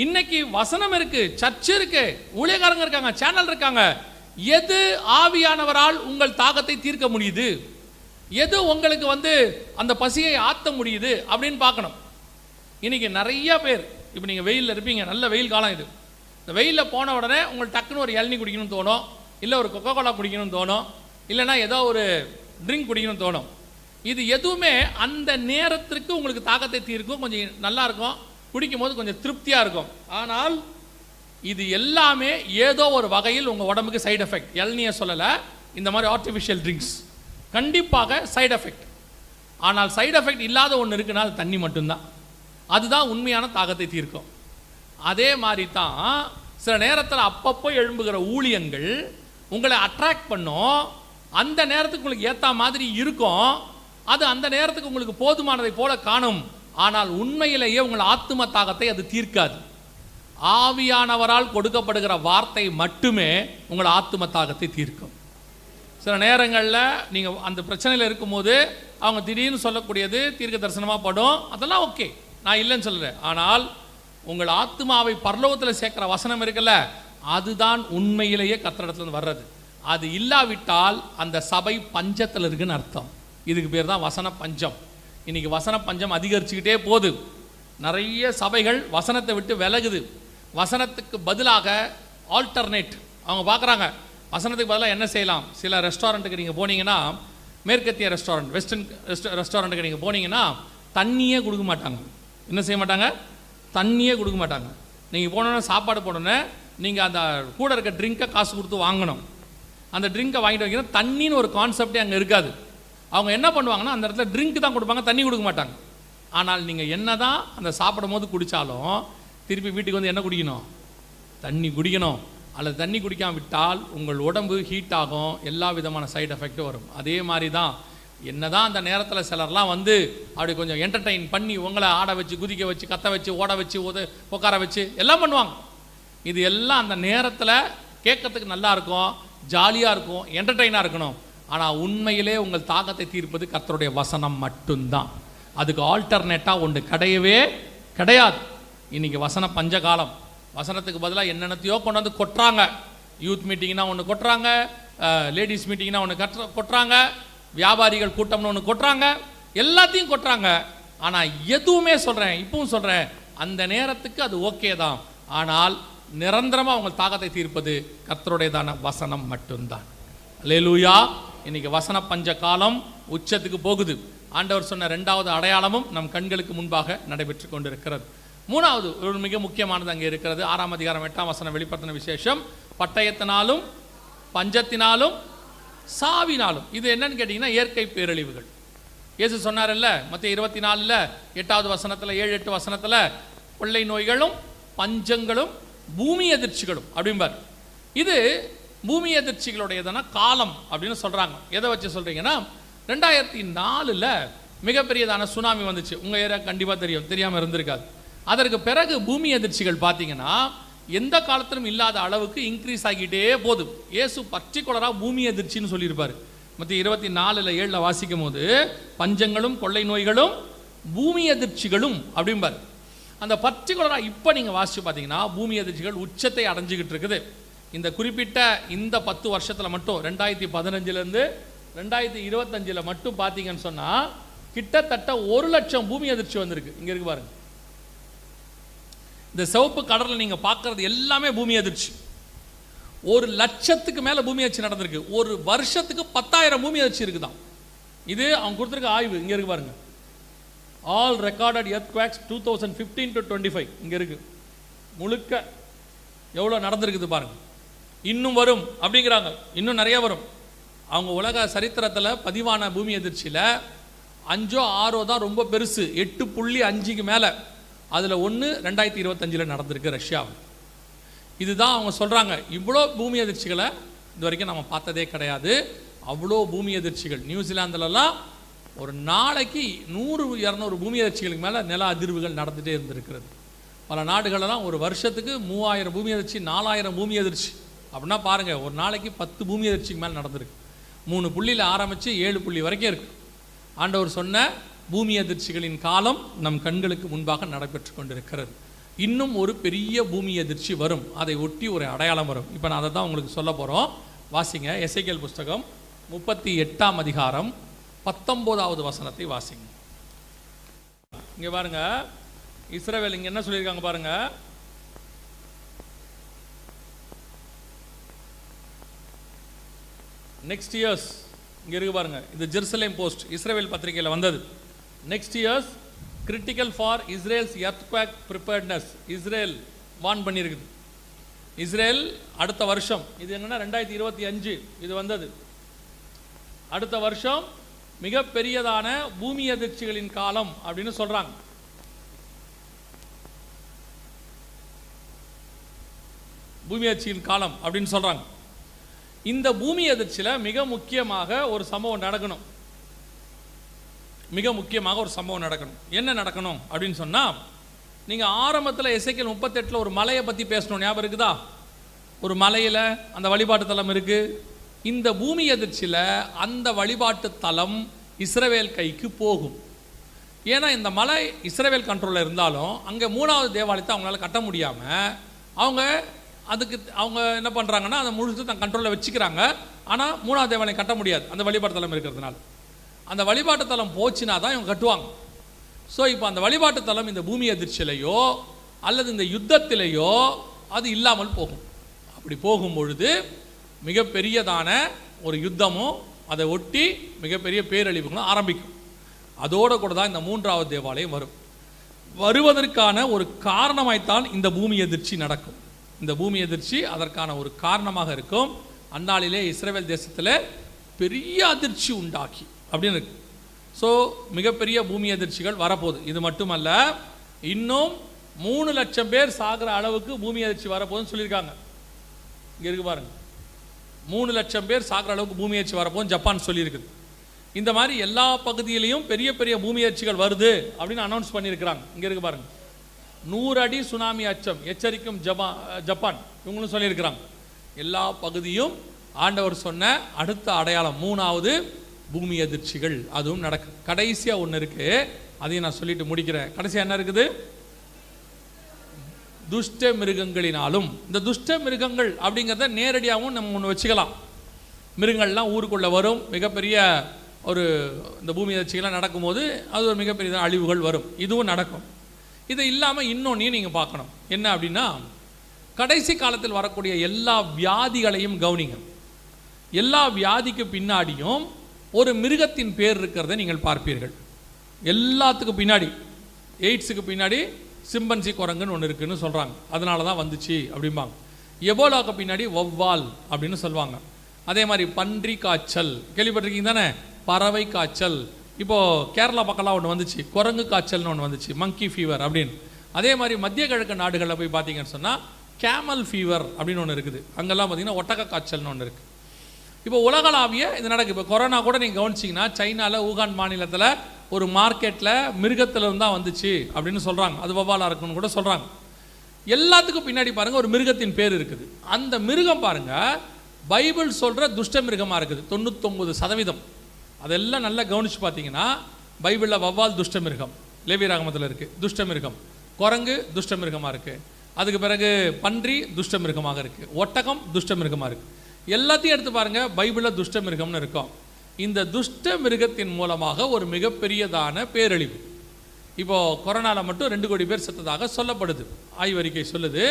இன்னைக்கு வசனம் இருக்கு, சர்ச் இருக்கு, ஊழியக்காரங்க இருக்காங்க, சேனல் இருக்காங்க. எது ஆவியானவரால் உங்கள் தாகத்தை தீர்க்க முடியுது, எது உங்களுக்கு வந்து அந்த பசியை ஆற்ற முடியுது அப்படின்னு பார்க்கணும். இன்னைக்கு நிறைய பேர், இப்போ நீங்கள் வெயிலில் இருப்பீங்க, நல்ல வெயில் காலம் இது. இந்த வெயிலில் போன உடனே உங்களுக்கு டக்குன்னு ஒரு இளநீ குடிக்கணும்னு தோணும், இல்லை ஒரு கொக்கோ கோலா குடிக்கணும்னு தோணும், இல்லைனா ஏதோ ஒரு ட்ரிங்க் குடிக்கணும்னு தோணும். இது எதுவுமே அந்த நேரத்திற்கு உங்களுக்கு தாகத்தை தீர்க்கும், கொஞ்சம் நல்லா இருக்கும், குடிக்கும் போது கொஞ்சம் திருப்தியாக இருக்கும். ஆனால் இது எல்லாமே ஏதோ ஒரு வகையில் உங்கள் உடம்புக்கு சைடு எஃபெக்ட். இளநியை சொல்லலை, இந்த மாதிரி ஆர்டிஃபிஷியல் ட்ரிங்க்ஸ் கண்டிப்பாக சைடு எஃபெக்ட். ஆனால் சைடு எஃபெக்ட் இல்லாத ஒன்று இருக்குன்னா அது தண்ணி மட்டும்தான். அதுதான் உண்மையான தாகத்தை தீர்க்கும். அதே மாதிரி தான் சில நேரத்தில் அப்பப்போ எழும்புகிற ஊழியங்கள் உங்களை அட்ராக்ட் பண்ணும். அந்த நேரத்துக்கு உங்களுக்கு ஏற்ற மாதிரி இருக்கும், அது அந்த நேரத்துக்கு உங்களுக்கு போதுமானதை போல காணும். ஆனால் உண்மையிலேயே உங்கள் ஆத்தும தாகத்தை அது தீர்க்காது. ஆவியானவரால் கொடுக்கப்படுகிற வார்த்தை மட்டுமே உங்கள் ஆத்தும தாகத்தை தீர்க்கும். சில நேரங்களில் நீங்கள் அந்த பிரச்சனையில் இருக்கும்போது அவங்க திடீர்னு சொல்லக்கூடியது தீர்க்க தரிசனமாக படும், அதெல்லாம் ஓகே, நான் இல்லைன்னு சொல்கிறேன். ஆனால் உங்கள் ஆத்மாவை பரலோகத்தில் சேர்க்குற வசனம் இருக்குல்ல, அதுதான் உண்மையிலேயே கர்த்தரிடத்துலேருந்து வர்றது. அது இல்லாவிட்டால் அந்த சபை பஞ்சத்தில் இருக்குன்னு அர்த்தம். இதுக்கு பேர் தான் வசன பஞ்சம். இன்றைக்கி வசன பஞ்சம் அதிகரிச்சுக்கிட்டே போகுது. நிறைய சபைகள் வசனத்தை விட்டு விலகுது. வசனத்துக்கு பதிலாக ஆல்டர்னேட் அவங்க பார்க்குறாங்க. வசனத்துக்கு பதிலாக என்ன செய்யலாம்? சில ரெஸ்டாரண்ட்டுக்கு நீங்கள் போனீங்கன்னா, மேற்கத்திய ரெஸ்டாரண்ட், வெஸ்டர்ன் ரெஸ்டாரண்ட்டுக்கு நீங்கள் போனீங்கன்னா தண்ணியே கொடுக்க மாட்டாங்க. என்ன செய்ய மாட்டாங்க? தண்ணியே கொடுக்க மாட்டாங்க. நீங்கள் போனோன்னா சாப்பாடு போனோன்னே நீங்கள் அந்த கூட இருக்க ட்ரிங்கை காசு கொடுத்து வாங்கணும். அந்த ட்ரிங்கை வாங்கிட்டு வைக்கணும். தண்ணின்னு ஒரு கான்செப்டே அங்கே இருக்காது. அவங்க என்ன பண்ணுவாங்கன்னா அந்த இடத்துல ட்ரிங்க் தான் கொடுப்பாங்க, தண்ணி கொடுக்க மாட்டாங்க. ஆனால் நீங்கள் என்ன தான் அந்த சாப்பிடும் போது குடித்தாலும் திருப்பி வீட்டுக்கு வந்து என்ன குடிக்கணும்? தண்ணி குடிக்கணும். அல்லது தண்ணி குடிக்காம விட்டால் உங்கள் உடம்பு ஹீட் ஆகும், எல்லா விதமான சைடு எஃபெக்டும் வரும். அதே மாதிரி தான் என்ன தான் அந்த நேரத்தில் சிலர்லாம் வந்து அப்படி கொஞ்சம் என்டர்டெயின் பண்ணி உங்களை ஆட வச்சு, குதிக்க வச்சு, கத்த வச்சு, ஓட வச்சு, உட்கார வச்சு எல்லாம் பண்ணுவாங்க. இது எல்லாம் அந்த நேரத்தில் கேட்கறதுக்கு நல்லா இருக்கும், ஜாலியாக இருக்கும், என்டர்டெயினாக இருக்கணும். ஆனால் உண்மையிலே உங்கள் தாகத்தை தீர்ப்பது கர்த்தருடைய வசனம் மட்டும்தான். அதுக்கு ஆல்டர்னேட்டாக ஒன்று கிடையவே கிடையாது. இன்றைக்கி வசன பஞ்சகாலம். வசனத்துக்கு பதிலாக என்னென்னத்தையோ கொண்டு வந்து கொட்டுறாங்க. யூத் மீட்டிங்னா ஒன்று கொட்டுறாங்க, லேடிஸ் மீட்டிங்னா ஒன்று கொட்டுறாங்க, வியாபாரிகள் கூட்டம்னு ஒன்று கொட்டுறாங்க, எல்லாத்தையும் கொட்டுறாங்க. ஆனால் எதுவுமே சொல்கிறேன், இப்பவும் சொல்கிறேன், அந்த நேரத்துக்கு அது ஓகே தான். ஆனால் நிரந்தரமாக உங்கள் தாகத்தை தீர்ப்பது கர்த்தருடையதான வசனம் மட்டும்தான். அல்லேலூயா. இன்றைக்கி வசன பஞ்ச காலம் உச்சத்துக்கு போகுது. ஆண்டவர் சொன்ன 2வது அடையாளமும் நம் கண்களுக்கு முன்பாக நடைபெற்று கொண்டிருக்கிறது. 3வது ஒரு மிக முக்கியமானது அங்கே இருக்கிறது. 6ஆம் அதிகாரம் 8ஆம் வசனம் வெளிப்படுத்தின விசேஷம், பட்டயத்தினாலும் பஞ்சத்தினாலும் சாவினாலும். இது என்னன்னு கேட்டிங்கன்னா இயற்கை பேரழிவுகள். இயேசு சொன்னார்ல மத்தேயு 24 8வது வசனத்தில் 7-8 வசனத்தில், கொள்ளை நோய்களும் பஞ்சங்களும் பூமி எதிர்ச்சிகளும் அப்படிம்பார். இது பூமி எதிர்ச்சிகளுடையதான காலம் அப்படின்னு சொல்கிறாங்க. எதை வச்சு சொல்கிறீங்கன்னா 2004 மிகப்பெரியதான சுனாமி வந்துச்சு. உங்கள் ஏரியா கண்டிப்பாக தெரியும், தெரியாமல் இருந்திருக்காது. அதற்கு பிறகு பூமி எதிர்ச்சிகள் பார்த்தீங்கன்னா எந்த காலத்திலும் இல்லாத அளவுக்கு இன்க்ரீஸ் ஆகிட்டே போதும். இயேசு பர்டிகுலராக பூமி எதிர்ச்சின்னு சொல்லியிருப்பார். மத்தேயு 24:7 வாசிக்கும் போது பஞ்சங்களும் கொள்ளை நோய்களும் பூமி எதிர்ச்சிகளும் அப்படிம்பார். அந்த பர்டிகுலராக இப்போ நீங்கள் வாசித்து பார்த்தீங்கன்னா பூமி எதிர்ச்சிகள் உச்சத்தை அடைஞ்சிக்கிட்டு இருக்குது. இந்த குறிப்பிட்ட இந்த 10 வருஷத்தில் மட்டும் 2015 2025 மட்டும் பார்த்தீங்கன்னு சொன்னால் கிட்டத்தட்ட 1 லட்சம் பூமி அதிர்ச்சி வந்திருக்கு. இங்கே இருக்கு பாருங்க, இந்த சிவப்பு கடலில் நீங்கள் பார்க்கறது எல்லாமே பூமி அதிர்ச்சி. 1 லட்சத்துக்கு மேலே பூமி அதிர்ச்சி நடந்திருக்கு. ஒரு வருஷத்துக்கு 10,000 பூமி அதிர்ச்சி இருக்குதான். இது அவங்க கொடுத்துருக்க ஆய்வு. இங்கே இருக்கு பாருங்க, ஆல் ரெக்கார்டட் எர்த்குவேக்ஸ் 2015 to 25 இங்கே இருக்கு. முழுக்க எவ்வளோ நடந்திருக்குது பாருங்க. இன்னும் வரும் அப்படிங்கிறாங்க, இன்னும் நிறைய வரும். அவங்க உலக சரித்திரத்தில் பதிவான பூமி அதிர்ச்சியில் 5ஓ 6ஓ தான் ரொம்ப பெருசு, 8.5க்கு மேலே. அதில் 1 2025 நடந்திருக்கு ரஷ்யாவில். இதுதான் அவங்க சொல்கிறாங்க. இவ்வளோ பூமி அதிர்ச்சிகளை இது வரைக்கும் நம்ம பார்த்ததே கிடையாது. அவ்வளோ பூமி அதிர்ச்சிகள். நியூசிலாந்துலலாம் ஒரு நாளைக்கு 100-200 பூமி அதிர்ச்சிகளுக்கு மேலே நில அதிர்வுகள் நடந்துகிட்டே இருந்திருக்கிறது. பல நாடுகளெல்லாம் ஒரு வருஷத்துக்கு 3000 பூமி அதிர்ச்சி, 4000 பூமி அதிர்ச்சி அப்படின்னா பாருங்கள், ஒரு நாளைக்கு 10 பூமி அதிர்ச்சிக்கு மேலே நடந்திருக்கு. 3 புள்ளியில் ஆரம்பித்து 7 புள்ளி வரைக்கும் இருக்குது. ஆண்டவர் சொன்ன பூமி அதிர்ச்சிகளின் காலம் நம் கண்களுக்கு முன்பாக நடைபெற்று கொண்டிருக்கிறது. இன்னும் ஒரு பெரிய பூமி அதிர்ச்சி வரும், அதை ஒட்டி ஒரு அடையாளம் வரும். இப்போ நான் அதை தான் உங்களுக்கு சொல்ல போகிறோம். வாசிங்க, எசேக்கியேல் புஸ்தகம் 38ஆம் அதிகாரம் 19வது வசனத்தை வாசிங்க. இங்கே பாருங்க, இஸ்ரவேல் இங்கே என்ன சொல்லியிருக்காங்க பாருங்க. நெக்ஸ்ட் இயர்ஸ் இங்கே இருக்கு பாருங்க, இது ஜெருசலேம் போஸ்ட் இஸ்ரேல் பத்திரிகையில் வந்தது. Next years critical for Israel's earthquake preparedness. Israel warn பண்ணியிருக்குது. இஸ்ரேல் அடுத்த வருஷம், இது என்னன்னா 2025 இது வந்தது. அடுத்த வருஷம் மிகப்பெரியதான பூமி அதிர்ச்சிகளின் காலம் அப்படின்னு சொல்றாங்க. பூமி அதிர்ச்சியின் காலம் அப்படின்னு சொல்றாங்க. இந்த பூமி அதிர்ச்சியில் மிக முக்கியமாக ஒரு சம்பவம் நடக்கணும். மிக முக்கியமாக ஒரு சம்பவம் நடக்கணும். என்ன நடக்கணும் அப்படின்னு சொன்னால், நீங்கள் ஆரம்பத்தில் எசேக்கியேல் 38 ஒரு மலையை பற்றி பேசணும், ஞாபகம் இருக்குதா? ஒரு மலையில் அந்த வழிபாட்டு தலம் இருக்குது. இந்த பூமி அதிர்ச்சியில் அந்த வழிபாட்டு தலம் இஸ்ரவேல் கைக்கு போகும். ஏன்னா இந்த மலை இஸ்ரவேல் கண்ட்ரோலில் இருந்தாலும் அங்கே 3வது தேவாலயத்தை அவங்களால கட்ட முடியாமல் அவங்க என்ன பண்ணுறாங்கன்னா அதை முழுசு தன் கண்ட்ரோலில் வச்சுக்கிறாங்க. ஆனால் 3வது தேவாலயம் கட்ட முடியாது அந்த வழிபாட்டு தலம் இருக்கிறதுனால. அந்த வழிபாட்டு தலம் போச்சுன்னா தான் இவங்க கட்டுவாங்க. ஸோ இப்போ அந்த வழிபாட்டு தலம் இந்த பூமி அதிர்ச்சியிலையோ அல்லது இந்த யுத்தத்திலேயோ அது இல்லாமல் போகும். அப்படி போகும் பொழுது மிகப்பெரியதான ஒரு யுத்தமும் அதை ஒட்டி மிகப்பெரிய பேரழிவுகளும் ஆரம்பிக்கும். அதோடு கூட தான் இந்த 3வது தேவாலயம் வரும். வருவதற்கான ஒரு காரணமாய்த்தான் இந்த பூமி அதிர்ச்சி நடக்கும். இந்த பூமி அதிர்ச்சி அதற்கான ஒரு காரணமாக இருக்கும். அந்நாளிலே இஸ்ரவேல் தேசத்தில் பெரிய அதிர்ச்சி உண்டாக்கி அப்படின்னு இருக்கு. ஸோ மிகப்பெரிய பூமி அதிர்ச்சிகள் வரப்போகுது. இது மட்டுமல்ல, இன்னும் 3 லட்சம் பேர் சாகிற அளவுக்கு பூமி அதிர்ச்சி வரப்போகுதுன்னு சொல்லியிருக்காங்க. இங்கே இருக்கு பாருங்க, 3 லட்சம் பேர் சாகிற அளவுக்கு பூமி அதிர்ச்சி வரப்போகுதுன்னு ஜப்பான் சொல்லியிருக்குது. இந்த மாதிரி எல்லா பகுதியிலையும் பெரிய பெரிய பூமி அதிர்ச்சிகள் வருது அப்படின்னு அனௌன்ஸ் பண்ணியிருக்கிறாங்க. இங்கே இருக்கு பாருங்க, 100 அடி சுனாமி அச்சம் எச்சரிக்கும் ஜப்பான் இவங்களும் சொல்லியிருக்கிறாங்க. எல்லா பகுதியும் ஆண்டவர் சொன்ன அடுத்த அடையாளம் 3வது பூமி அதிர்ச்சிகள் அதுவும் நடக்கும். கடைசியாக ஒன்று இருக்குது, அதையும் நான் சொல்லிட்டு முடிக்கிறேன். கடைசியாக என்ன இருக்குது? துஷ்ட மிருகங்களினாலும். இந்த துஷ்ட மிருகங்கள் அப்படிங்கிறத நேரடியாகவும் நம்ம ஒன்று வச்சுக்கலாம். மிருகங்கள்லாம் ஊருக்குள்ளே வரும். மிகப்பெரிய ஒரு இந்த பூமி அதிர்ச்சிகள்லாம் நடக்கும்போது அது ஒரு மிகப்பெரிய அழிவுகள் வரும். இதுவும் நடக்கும். இது இல்லாமல் இன்னொன்றையும் நீங்கள் பார்க்கணும். என்ன அப்படின்னா, கடைசி காலத்தில் வரக்கூடிய எல்லா வியாதிகளையும் கவனிங்க. எல்லா வியாதிக்கு பின்னாடியும் ஒரு மிருகத்தின் பேர் இருக்கிறத நீங்கள் பார்ப்பீர்கள். எல்லாத்துக்கும் பின்னாடி, எய்ட்ஸுக்கு பின்னாடி சிம்பன்சி குரங்குன்னு ஒன்று இருக்குன்னு சொல்கிறாங்க, அதனால தான் வந்துச்சு அப்படிம்பாங்க. எபோலாவுக்கு பின்னாடி வௌவால் அப்படின்னு சொல்லுவாங்க. அதே மாதிரி பன்றி காய்ச்சல் கேள்விப்பட்டிருக்கீங்க தானே, பறவை காய்ச்சல். இப்போது கேரளா பக்கம்லாம் ஒன்று வந்துச்சு, குரங்கு காய்ச்சல்னு ஒன்று வந்துச்சு, மங்கி ஃபீவர் அப்படின்னு. அதே மாதிரி மத்திய கிழக்கு நாடுகளில் போய் பார்த்தீங்கன்னு சொன்னால் கேமல் ஃபீவர் அப்படின்னு ஒன்று இருக்குது, அங்கெல்லாம் பார்த்தீங்கன்னா ஒட்டக காய்ச்சல்னு ஒன்று இருக்குது. இப்போ உலகளாவிய இது நடக்குது. இப்போ கொரோனா கூட நீங்கள் கவனிச்சிங்கன்னா சைனாவில் ஊகான் மாநிலத்தில் ஒரு மார்க்கெட்டில் மிருகத்திலிருந்து தான் வந்துச்சு அப்படின்னு சொல்கிறாங்க, அது வௌவாலாக இருக்குன்னு கூட சொல்கிறாங்க. எல்லாத்துக்கும் பின்னாடி பாருங்கள் ஒரு மிருகத்தின் பேர் இருக்குது. அந்த மிருகம் பாருங்கள் பைபிள் சொல்கிற துஷ்ட மிருகமாக இருக்குது 99%. அதெல்லாம் நல்லா கவனித்து பார்த்தீங்கன்னா பைபிளில் வௌவால் துஷ்ட மிருகம், லேவியராகமத்தில் இருக்குது துஷ்ட மிருகம், குரங்கு துஷ்ட மிருகமாக இருக்குது, அதுக்கு பிறகு பன்றி துஷ்ட மிருகமாக இருக்குது, ஒட்டகம் துஷ்ட மிருகமாக இருக்குது. எல்லாத்தையும் எடுத்து பாருங்கள் பைபிளில் துஷ்ட மிருகம்னு இருக்கும். இந்த துஷ்ட மிருகத்தின் மூலமாக ஒரு மிகப்பெரியதான பேரழிவு. இப்போது கொரோனாவில் மட்டும் 2 கோடி பேர் செத்ததாக சொல்லப்படுது, ஆய்வறிக்கை சொல்லுது.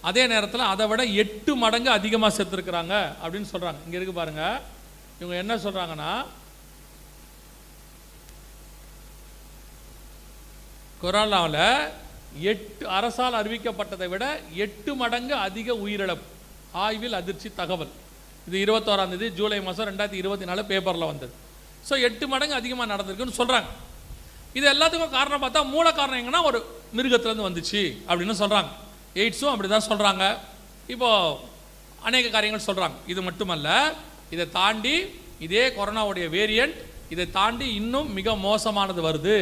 அதே நேரத்தில் அதை விட 8 மடங்கு அதிகமாக செத்துருக்குறாங்க அப்படின்னு சொல்கிறாங்க. இங்கே இருக்கு பாருங்கள், இவங்க என்ன சொல்கிறாங்கன்னா கொரோனாவில் 8 அரசால் அறிவிக்கப்பட்டதை விட 8 மடங்கு அதிக உயிரிழப்பு. ஆய்வில் அதிர்ச்சி தகவல். இது 21ஆம் தேதி ஜூலை மாதம் 2024 பேப்பரில் வந்தது. ஸோ 8 மடங்கு அதிகமாக நடந்திருக்குன்னு சொல்கிறாங்க. இது எல்லாத்துக்கும் காரணம் பார்த்தா மூல காரணம் எங்கன்னா ஒரு மிருகத்துலேருந்து வந்துச்சு அப்படின்னு சொல்கிறாங்க. எய்ட்ஸும் அப்படி தான் சொல்கிறாங்க. இப்போது அநேக காரியங்கள் சொல்கிறாங்க. இது மட்டுமல்ல, இதை தாண்டி இதே கொரோனாவுடைய வேரியண்ட் இதை தாண்டி இன்னும் மிக மோசமானது வருது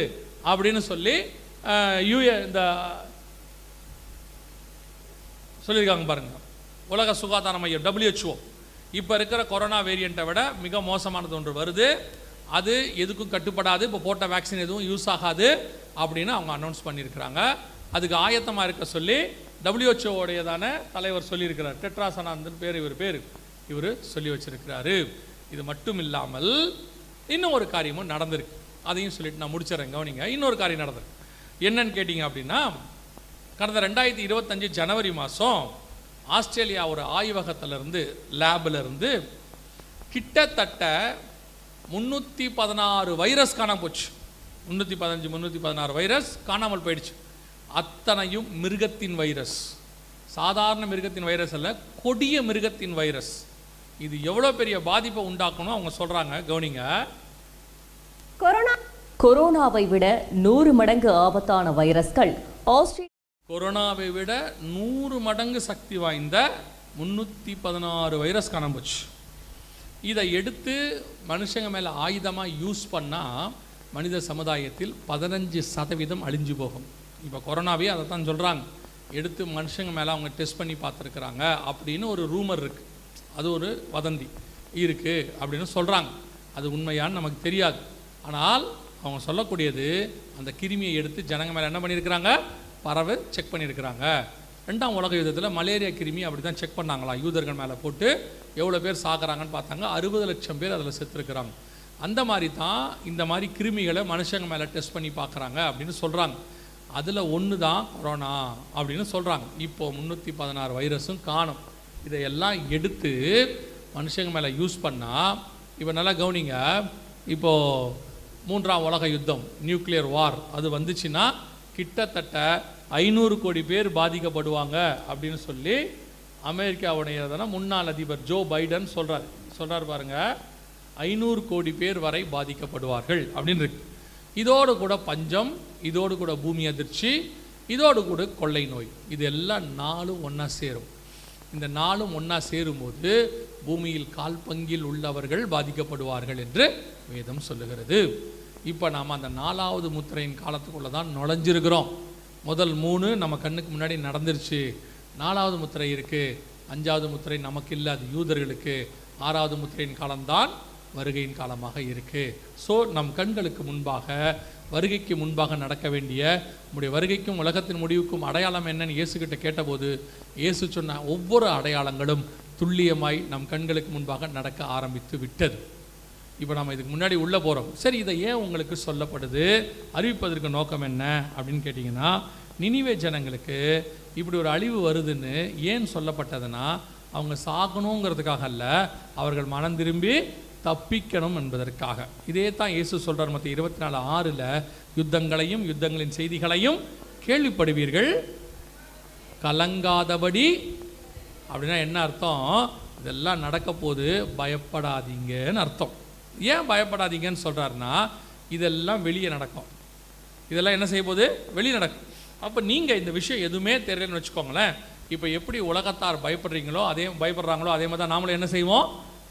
அப்படின்னு சொல்லி இந்த சொல்லியிருக்காங்க பாருங்கள். உலக சுகாதார மையம் WHO இப்போ இருக்கிற கொரோனா வேரியண்ட்டை விட மிக மோசமானது ஒன்று வருது, அது எதுக்கும் கட்டுப்படாது, இப்போ போட்ட வேக்சின் எதுவும் யூஸ் ஆகாது அப்படின்னு அவங்க அனௌன்ஸ் பண்ணியிருக்கிறாங்க. அதுக்கு ஆயத்தமாக இருக்க சொல்லி WHO உடையதான தலைவர் சொல்லியிருக்கிறார். டெட்ராஸ் அனாந்தன் இவர் சொல்லி வச்சிருக்கிறாரு. இது மட்டும் இல்லாமல் இன்னும் ஒரு காரியமும் நடந்திருக்கு, அதையும் சொல்லிட்டு நான் முடிச்சிடறேன். கவனிங்க, இன்னொரு காரியம் நடந்திருக்கு. என்னன்னு கேட்டிங்க அப்படின்னா, கடந்த 2025 ஜனவரி மாதம் ஆஸ்திரேலியா ஒரு ஆய்வகத்திலிருந்து லேபிலிருந்து கிட்டத்தட்ட 316 வைரஸ் காணாமல் போச்சு. 315 316 வைரஸ் காணாமல் போயிடுச்சு. அத்தனையும் மிருகத்தின் வைரஸ், சாதாரண மிருகத்தின் வைரஸ் அல்ல, கொடிய மிருகத்தின் வைரஸ். இது எவ்வளோ பெரிய பாதிப்பை உண்டாக்கணும் அவங்க சொல்கிறாங்க. கவனிங்க, கொரோனாவை விட 100 மடங்கு ஆபத்தான வைரஸ்கள் கொரோனாவை விட 100 மடங்கு சக்தி வாய்ந்த 316 வைரஸ் காணாமல் போச்சு. இதை எடுத்து மனுஷங்க மேலே ஆயுதமாக யூஸ் பண்ணால் மனித சமுதாயத்தில் 15% அழிஞ்சு போகும். இப்போ கொரோனாவே அதை தான் சொல்கிறாங்க, எடுத்து மனுஷங்க மேலே அவங்க டெஸ்ட் பண்ணி பார்த்துருக்குறாங்க அப்படின்னு ஒரு ரூமர் இருக்குது, அது ஒரு வதந்தி இருக்குது அப்படின்னு சொல்கிறாங்க. அது உண்மையான்னு நமக்கு தெரியாது. ஆனால் அவங்க சொல்லக்கூடியது அந்த கிருமியை எடுத்து ஜனங்க மேலே என்ன பண்ணியிருக்கிறாங்க, பரவ செக் பண்ணியிருக்கிறாங்க. 2ஆம் உலக யுத்தத்தில் மலேரியா கிருமி அப்படி தான் செக் பண்ணாங்களா, யூதர்கள் மேலே போட்டு எவ்வளோ பேர் சாகிறாங்கன்னு பார்த்தாங்க. 60 லட்சம் பேர் அதில் செத்துருக்குறாங்க. அந்த மாதிரி தான் இந்த மாதிரி கிருமிகளை மனுஷங்க மேலே டெஸ்ட் பண்ணி பார்க்குறாங்க அப்படின்னு சொல்கிறாங்க. அதில் ஒன்று தான் கொரோனா அப்படின்னு சொல்கிறாங்க. இப்போது 316 வைரஸும் காணும். இதையெல்லாம் எடுத்து மனுஷங்க மேலே யூஸ் பண்ணால், இப்போ நல்லா கவனிங்க, இப்போது 3ஆம் உலக யுத்தம் நியூக்ளியர் வார் அது வந்துச்சுன்னா கிட்டத்தட்ட 500 கோடி பேர் பாதிக்கப்படுவாங்க அப்படின்னு சொல்லி அமெரிக்காவுடைய முன்னாள் அதிபர் ஜோ பைடன் சொல்கிறார் பாருங்க. 500 கோடி பேர் வரை பாதிக்கப்படுவார்கள் அப்படின்னு இருக்கு. இதோடு கூட பஞ்சம், இதோடு கூட பூமி அதிர்ச்சி, இதோடு கூட கொள்ளை நோய், இது எல்லாம் 4 ஒன்றா சேரும். இந்த 4 ஒன்றா சேரும்போது பூமியில் கால்பங்கில் உள்ளவர்கள் பாதிக்கப்படுவார்கள் என்று வேதம் சொல்லுகிறது. இப்போ நாம் அந்த 4வது முத்திரையின் காலத்துக்குள்ளே தான் நுழைஞ்சிருக்கிறோம். முதல் 3 நம்ம கண்ணுக்கு முன்னாடி நடந்துருச்சு. 4வது முத்திரை இருக்குது, 5வது முத்திரை நமக்கு இல்லை, அது யூதர்களுக்கு. 6வது முத்திரையின் காலம்தான் வருகையின் காலமாக இருக்குது. ஸோ நம் கண்களுக்கு முன்பாக, வருகைக்கு முன்பாக நடக்க வேண்டிய நம்முடைய வருகைக்கும் உலகத்தின் முடிவுக்கும் அடையாளம் என்னன்னு இயேசுகிட்ட கேட்டபோது இயேசு சொன்ன ஒவ்வொரு அடையாளங்களும் துல்லியமாய் நம் கண்களுக்கு முன்பாக நடக்க ஆரம்பித்து விட்டது. இப்போ நம்ம இதுக்கு முன்னாடி உள்ளே போகிறோம். சரி, இதை ஏன் உங்களுக்கு சொல்லப்படுது, அறிவிப்பதற்கு நோக்கம் என்ன அப்படின்னு கேட்டிங்கன்னா, நினிவே ஜனங்களுக்கு இப்படி ஒரு அழிவு வருதுன்னு ஏன் சொல்லப்பட்டதுன்னா, அவங்க சாகணுங்கிறதுக்காக அல்ல, அவர்கள் மனம் திரும்பி தப்பிக்கணும் என்பதற்காக. இதே தான் இயேசு சொல்கிறார் மத்திய 24:6 யுத்தங்களையும் யுத்தங்களின் செய்திகளையும் கேள்விப்படுவீர்கள், கலங்காதபடி. அப்படின்னா என்ன அர்த்தம்? இதெல்லாம் நடக்க போது, பயப்படாதீங்கன்னு அர்த்தம். ஏன் பயப்படாதீங்கன்னு சொல்கிறாருன்னா, இதெல்லாம் வெளியே நடக்கும். இதெல்லாம் என்ன செய்ய போது? வெளியே நடக்கும். அப்போ நீங்கள் இந்த விஷயம் எதுவுமே தெரியலன்னு வச்சுக்கோங்களேன். இப்போ எப்படி உலகத்தார் பயப்படுறாங்களோ அதே மாதிரி தான் நாமளும் என்ன செய்வோம்?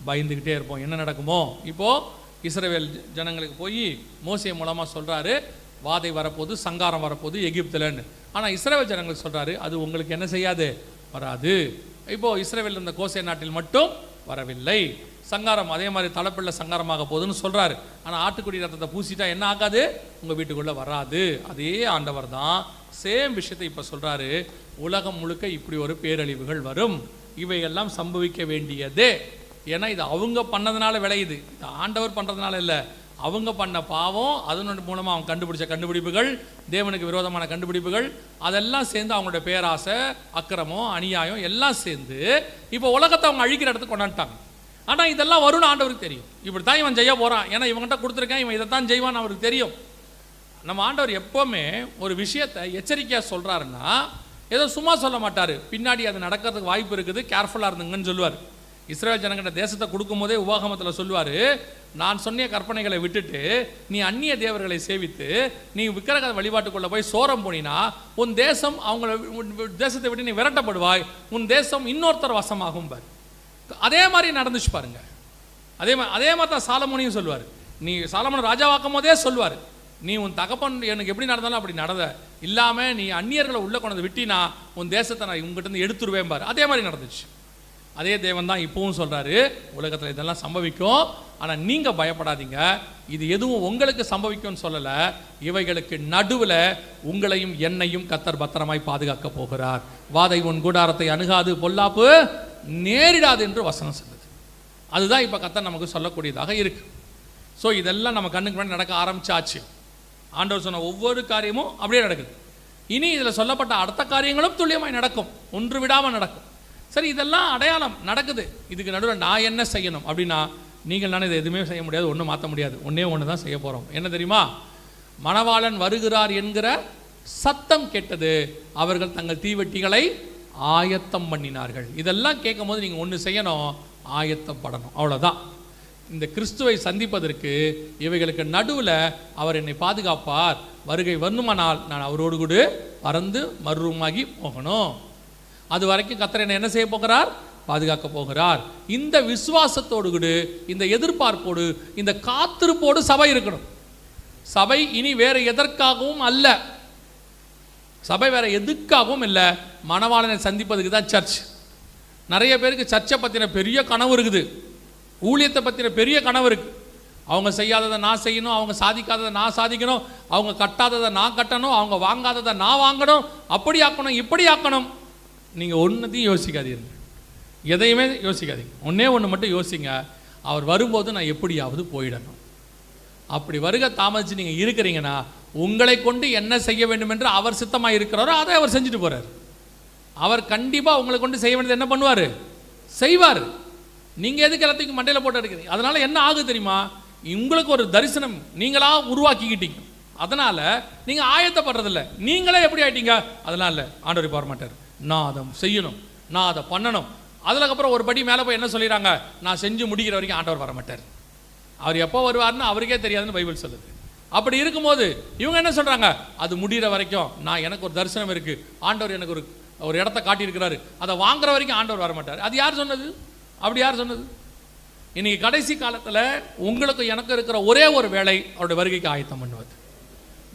பயந்துக்கிட்டே இருப்போம். என்ன நடக்குமோ? இப்போது இஸ்ரவேல் ஜனங்களுக்கு போய் மோசே மூலமாக சொல்கிறாரு, வாதை வரப்போது, சங்காரம் வரப்போது எகிப்துலன்னு. ஆனால் இஸ்ரவேல் ஜனங்களுக்கு சொல்கிறாரு, அது உங்களுக்கு என்ன செய்யாது? வராது. இப்போது இஸ்ரவேல் இருந்த கோசே நாட்டில் மட்டும் வரவில்லை. சங்காரம் அதே மாதிரி தலைப்பிள்ள சங்காரமாக போகுதுன்னு சொல்கிறாரு. ஆனால் ஆட்டுக்குடி ரத்தத்தை பூசிட்டா என்ன ஆகாது? உங்கள் வீட்டுக்குள்ளே வராது. அதே ஆண்டவர் தான் சேம் விஷயத்தை இப்போ சொல்கிறாரு. உலகம் முழுக்க இப்படி ஒரு பேரழிவுகள் வரும், இவையெல்லாம் சம்பவிக்க வேண்டியதே. ஏன்னா இது அவங்க பண்ணதுனால விளையுது, இது ஆண்டவர் பண்ணுறதுனால இல்லை. அவங்க பண்ண பாவம், அதனோட மூலமாக அவங்க கண்டுபிடிச்ச கண்டுபிடிப்புகள், தேவனுக்கு விரோதமான கண்டுபிடிப்புகள், அதெல்லாம் சேர்ந்து அவங்களோட பேராசை, அக்கிரமம், அநியாயம் எல்லாம் சேர்ந்து இப்போ உலகத்தை அவங்க அழிக்கிற இடத்துக்கு கொண்டாட்டாங்க. ஆனால் இதெல்லாம் வரும்னு ஆண்டவருக்கு தெரியும். இப்படி தான் இவன் செய்ய போகிறான், ஏன்னா இவன்கிட்ட கொடுத்துருக்கேன், இவன் இதை தான் செய்வான்னு அவருக்கு தெரியும். நம்ம ஆண்டவர் எப்போவுமே ஒரு விஷயத்தை எச்சரிக்கையாக சொல்கிறாருன்னா ஏதோ சும்மா சொல்ல மாட்டார். பின்னாடி அது நடக்கிறதுக்கு வாய்ப்பு இருக்குது, கேர்ஃபுல்லாக இருந்துங்கன்னு சொல்லுவார். இஸ்ரவேல் ஜனங்கிட்ட தேசத்தை கொடுக்கும்போதே உபாகமத்தில் சொல்லுவார், நான் சொன்ன கற்பனைகளை விட்டுட்டு நீ அந்நிய தேவர்களை சேவித்து நீ விக்கிரக வழிபாட்டுக்குள்ளே போய் சோரம் போனினா உன் தேசம் அவங்கள தேசத்தை விட்டு நீ விரட்டப்படுவாய், உன் தேசம் இன்னொருத்தர் வசமாகும் பார். அதே மாதிரி நடந்துச்சு பாருங்க. அதே மாதிரி தான் சாலமோனையும் சொல்லுவார். நீ சாலமோனை ராஜாவாக்கும் போதே சொல்லுவார், நீ உன் தகப்பன் எனக்கு எப்படி நடந்தாலும் அப்படி நடந்த இல்லாமல் நீ அந்நியர்களை உள்ளே கொண்டு விட்டினா உன் தேசத்தை நான் உங்ககிட்ட எடுத்துருவேன் பார். அதே மாதிரி நடந்துச்சு. அதே தேவன் தான் இப்பவும் சொல்கிறாரு, உலகத்தில் இதெல்லாம் சம்பவிக்கும், ஆனால் நீங்கள் பயப்படாதீங்க, இது எதுவும் உங்களுக்கு சம்பவிக்கும்னு சொல்லலை, இவைகளுக்கு நடுவில் உங்களையும் என்னையும் கர்த்தர் பத்திரமாய் பாதுகாக்க போகிறார். வாதை உன் கூடாரத்தை அணுகாது, பொல்லாப்பு நேரிடாது என்று வசனம் சொல்லுது. அதுதான் இப்போ கர்த்தர் நமக்கு சொல்லக்கூடியதாக இருக்கு. ஸோ இதெல்லாம் நம்ம கண்ணுக்கு முன்னாடி நடக்க ஆரம்பிச்சாச்சு. ஆண்டவர் சொன்ன ஒவ்வொரு காரியமும் அப்படியே நடக்குது. இனி இதில் சொல்லப்பட்ட அடுத்த காரியங்களும் துல்லியமாய் நடக்கும், ஒன்று விடாமல் நடக்கும். சரி, இதெல்லாம் அடையாளம் நடக்குது. இதுக்கு நடுவில் நான் என்ன செய்யணும் அப்படின்னா, நீங்கள் நானே இதை எதுவுமே செய்ய முடியாது, ஒன்றும் மாற்ற முடியாது. ஒன்று தான் செய்ய போகிறோம். என்ன தெரியுமா? மணவாளன் வருகிறார் என்கிற சத்தம் கேட்டது, அவர்கள் தங்கள் தீவெட்டிகளை ஆயத்தம் பண்ணினார்கள். இதெல்லாம் கேட்கும் போது நீங்கள் ஒன்று செய்யணும், ஆயத்தப்படணும். அவ்வளோதான். இந்த கிறிஸ்துவை சந்திப்பதற்கு இவைகளுக்கு நடுவில் அவர் என்னை பாதுகாப்பார், வருகை வரணுமானால் நான் அவரோடு கூட பறந்து மறுரூமாகி போகணும். அது வரைக்கும் கர்த்தர் என்ன செய்ய போகிறார்? பாதுகாக்க போகிறார். இந்த விசுவாசத்தோடு கூட, இந்த எதிர்பார்ப்போடு, இந்த காத்திருப்போடு சபை இருக்கணும். சபை இனி வேற எதற்காகவும் அல்ல, சபை வேற எதுக்காகவும் இல்லை, மணவாளனை சந்திப்பதுக்கு தான் சர்ச். நிறைய பேருக்கு சர்ச்சை பற்றின பெரிய கனவு இருக்குது, ஊழியத்தை பற்றின பெரிய கனவு இருக்குது. அவங்க செய்யாததை நான் செய்யணும், அவங்க சாதிக்காததை நான் சாதிக்கணும், அவங்க கட்டாததை நான் கட்டணும், அவங்க வாங்காததை நான் வாங்கணும், அப்படி ஆக்கணும், இப்படி ஆக்கணும். நீங்கள் ஒன்றுத்தையும் யோசிக்காதீங்க, எதையுமே யோசிக்காதீங்க. ஒன்று மட்டும் யோசிங்க, அவர் வரும்போது நான் எப்படியாவது போயிடணும். அப்படி வருக தாமதிச்சு நீங்கள் இருக்கிறீங்கன்னா, உங்களை கொண்டு என்ன செய்ய வேண்டும் என்று அவர் சித்தமாக இருக்கிறாரோ அதை அவர் செஞ்சுட்டு போகிறார். அவர் கண்டிப்பாக உங்களை கொண்டு செய்ய வேண்டியது என்ன பண்ணுவார்? செய்வார். நீங்கள் எதுக்கு எல்லாத்துக்கும் மண்டையில் போட்டு எடுக்கிறீங்க? அதனால் என்ன ஆகுது தெரியுமா? உங்களுக்கு ஒரு தரிசனம் நீங்களாக உருவாக்கிக்கிட்டீங்க, அதனால் நீங்கள் ஆயத்தப்படுறதில்ல. நீங்களே எப்படி ஆயிட்டீங்க? அதனால் ஆண்டவர் போக மாட்டார். நான் அதை செய்யணும், நான் அதை பண்ணணும். அதுக்கப்புறம் ஒரு படி மேலே போய் என்ன சொல்லிடுறாங்க? நான் செஞ்சு முடிக்கிற வரைக்கும் ஆண்டவர் வர மாட்டார். அவர் எப்போ வருவார்னு அவருக்கே தெரியாதுன்னு பைபிள் சொல்லுது. அப்படி இருக்கும்போது இவங்க என்ன சொல்கிறாங்க? அது முடிகிற வரைக்கும் எனக்கு ஒரு தரிசனம் இருக்குது, ஆண்டவர் எனக்கு ஒரு இடத்த காட்டியிருக்கிறாரு, அதை வாங்குற வரைக்கும் ஆண்டவர் வர மாட்டார். அது யார் சொன்னது? அப்படி யார் சொன்னது? இன்னைக்கு கடைசி காலத்தில் உங்களுக்கு எனக்கு இருக்கிற ஒரே ஒரு வேலை அவருடைய வருகைக்கு ஆயத்தம் பண்ணுவது.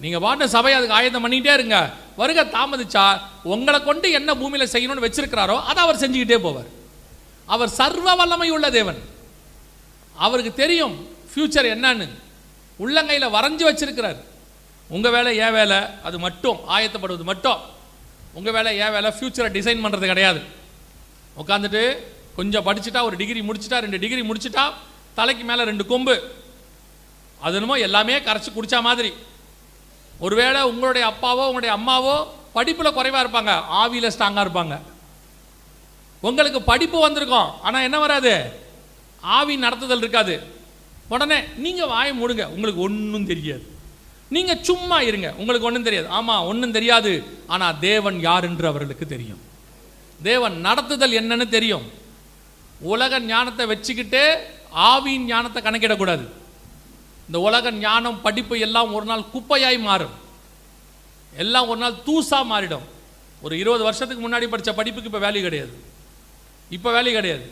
நீங்கள் பாட்டு சபை அதுக்கு ஆயத்தம் பண்ணிக்கிட்டே இருங்க. வருகை தாமதிச்சா உங்களை கொண்டு என்ன பூமியில் செய்யணும்னு வச்சிருக்கிறாரோ அதை அவர் செஞ்சுக்கிட்டே போவார். அவர் சர்வ வல்லமை உள்ள தேவன். அவருக்கு தெரியும் ஃபியூச்சர் என்னன்னு, உள்ளங்கையில் வரைஞ்சி வச்சிருக்கிறார். உங்கள் வேலை ஏன் வேலை? அது மட்டும் ஆயத்தப்படுவது மட்டும். உங்கள் வேலை ஏன் வேலை? ஃபியூச்சரை டிசைன் பண்ணுறது கிடையாது. உட்காந்துட்டு கொஞ்சம் படிச்சுட்டா, ஒரு டிகிரி முடிச்சுட்டா, 2 டிகிரி முடிச்சுட்டா, தலைக்கு மேலே 2 கொம்பு, அது என்னமோ எல்லாமே கரைச்சி குடித்தா மாதிரி. ஒருவேளை உங்களுடைய அப்பாவோ உங்களுடைய அம்மாவோ படிப்பில் குறைவாக இருப்பாங்க, ஆவியில் ஸ்ட்ராங்காக இருப்பாங்க. உங்களுக்கு படிப்பு வந்திருக்கும், ஆனால் என்ன வராது? ஆவி நடத்துதல் இருக்காது. உடனே நீங்கள் வாயை மூடுங்க, உங்களுக்கு ஒன்றும் தெரியாது. நீங்கள் சும்மா இருங்க, உங்களுக்கு ஒன்றும் தெரியாது. ஆமாம், ஒன்றும் தெரியாது. ஆனால் தேவன் யார் என்று அவர்களுக்கு தெரியும். தேவன் நடத்துதல் என்னன்னு தெரியும். உலக ஞானத்தை வச்சுக்கிட்டு ஆவியின் ஞானத்தை கணக்கிடக்கூடாது. இந்த உலக ஞானம் படிப்பு எல்லாம் ஒரு நாள் குப்பையாய் மாறும், எல்லாம் ஒரு நாள் தூசா மாறிடும். ஒரு 20 வருஷத்துக்கு முன்னாடி படித்த படிப்புக்கு இப்போ வேல்யூ கிடையாது. இப்போ வேல்யூ கிடையாது.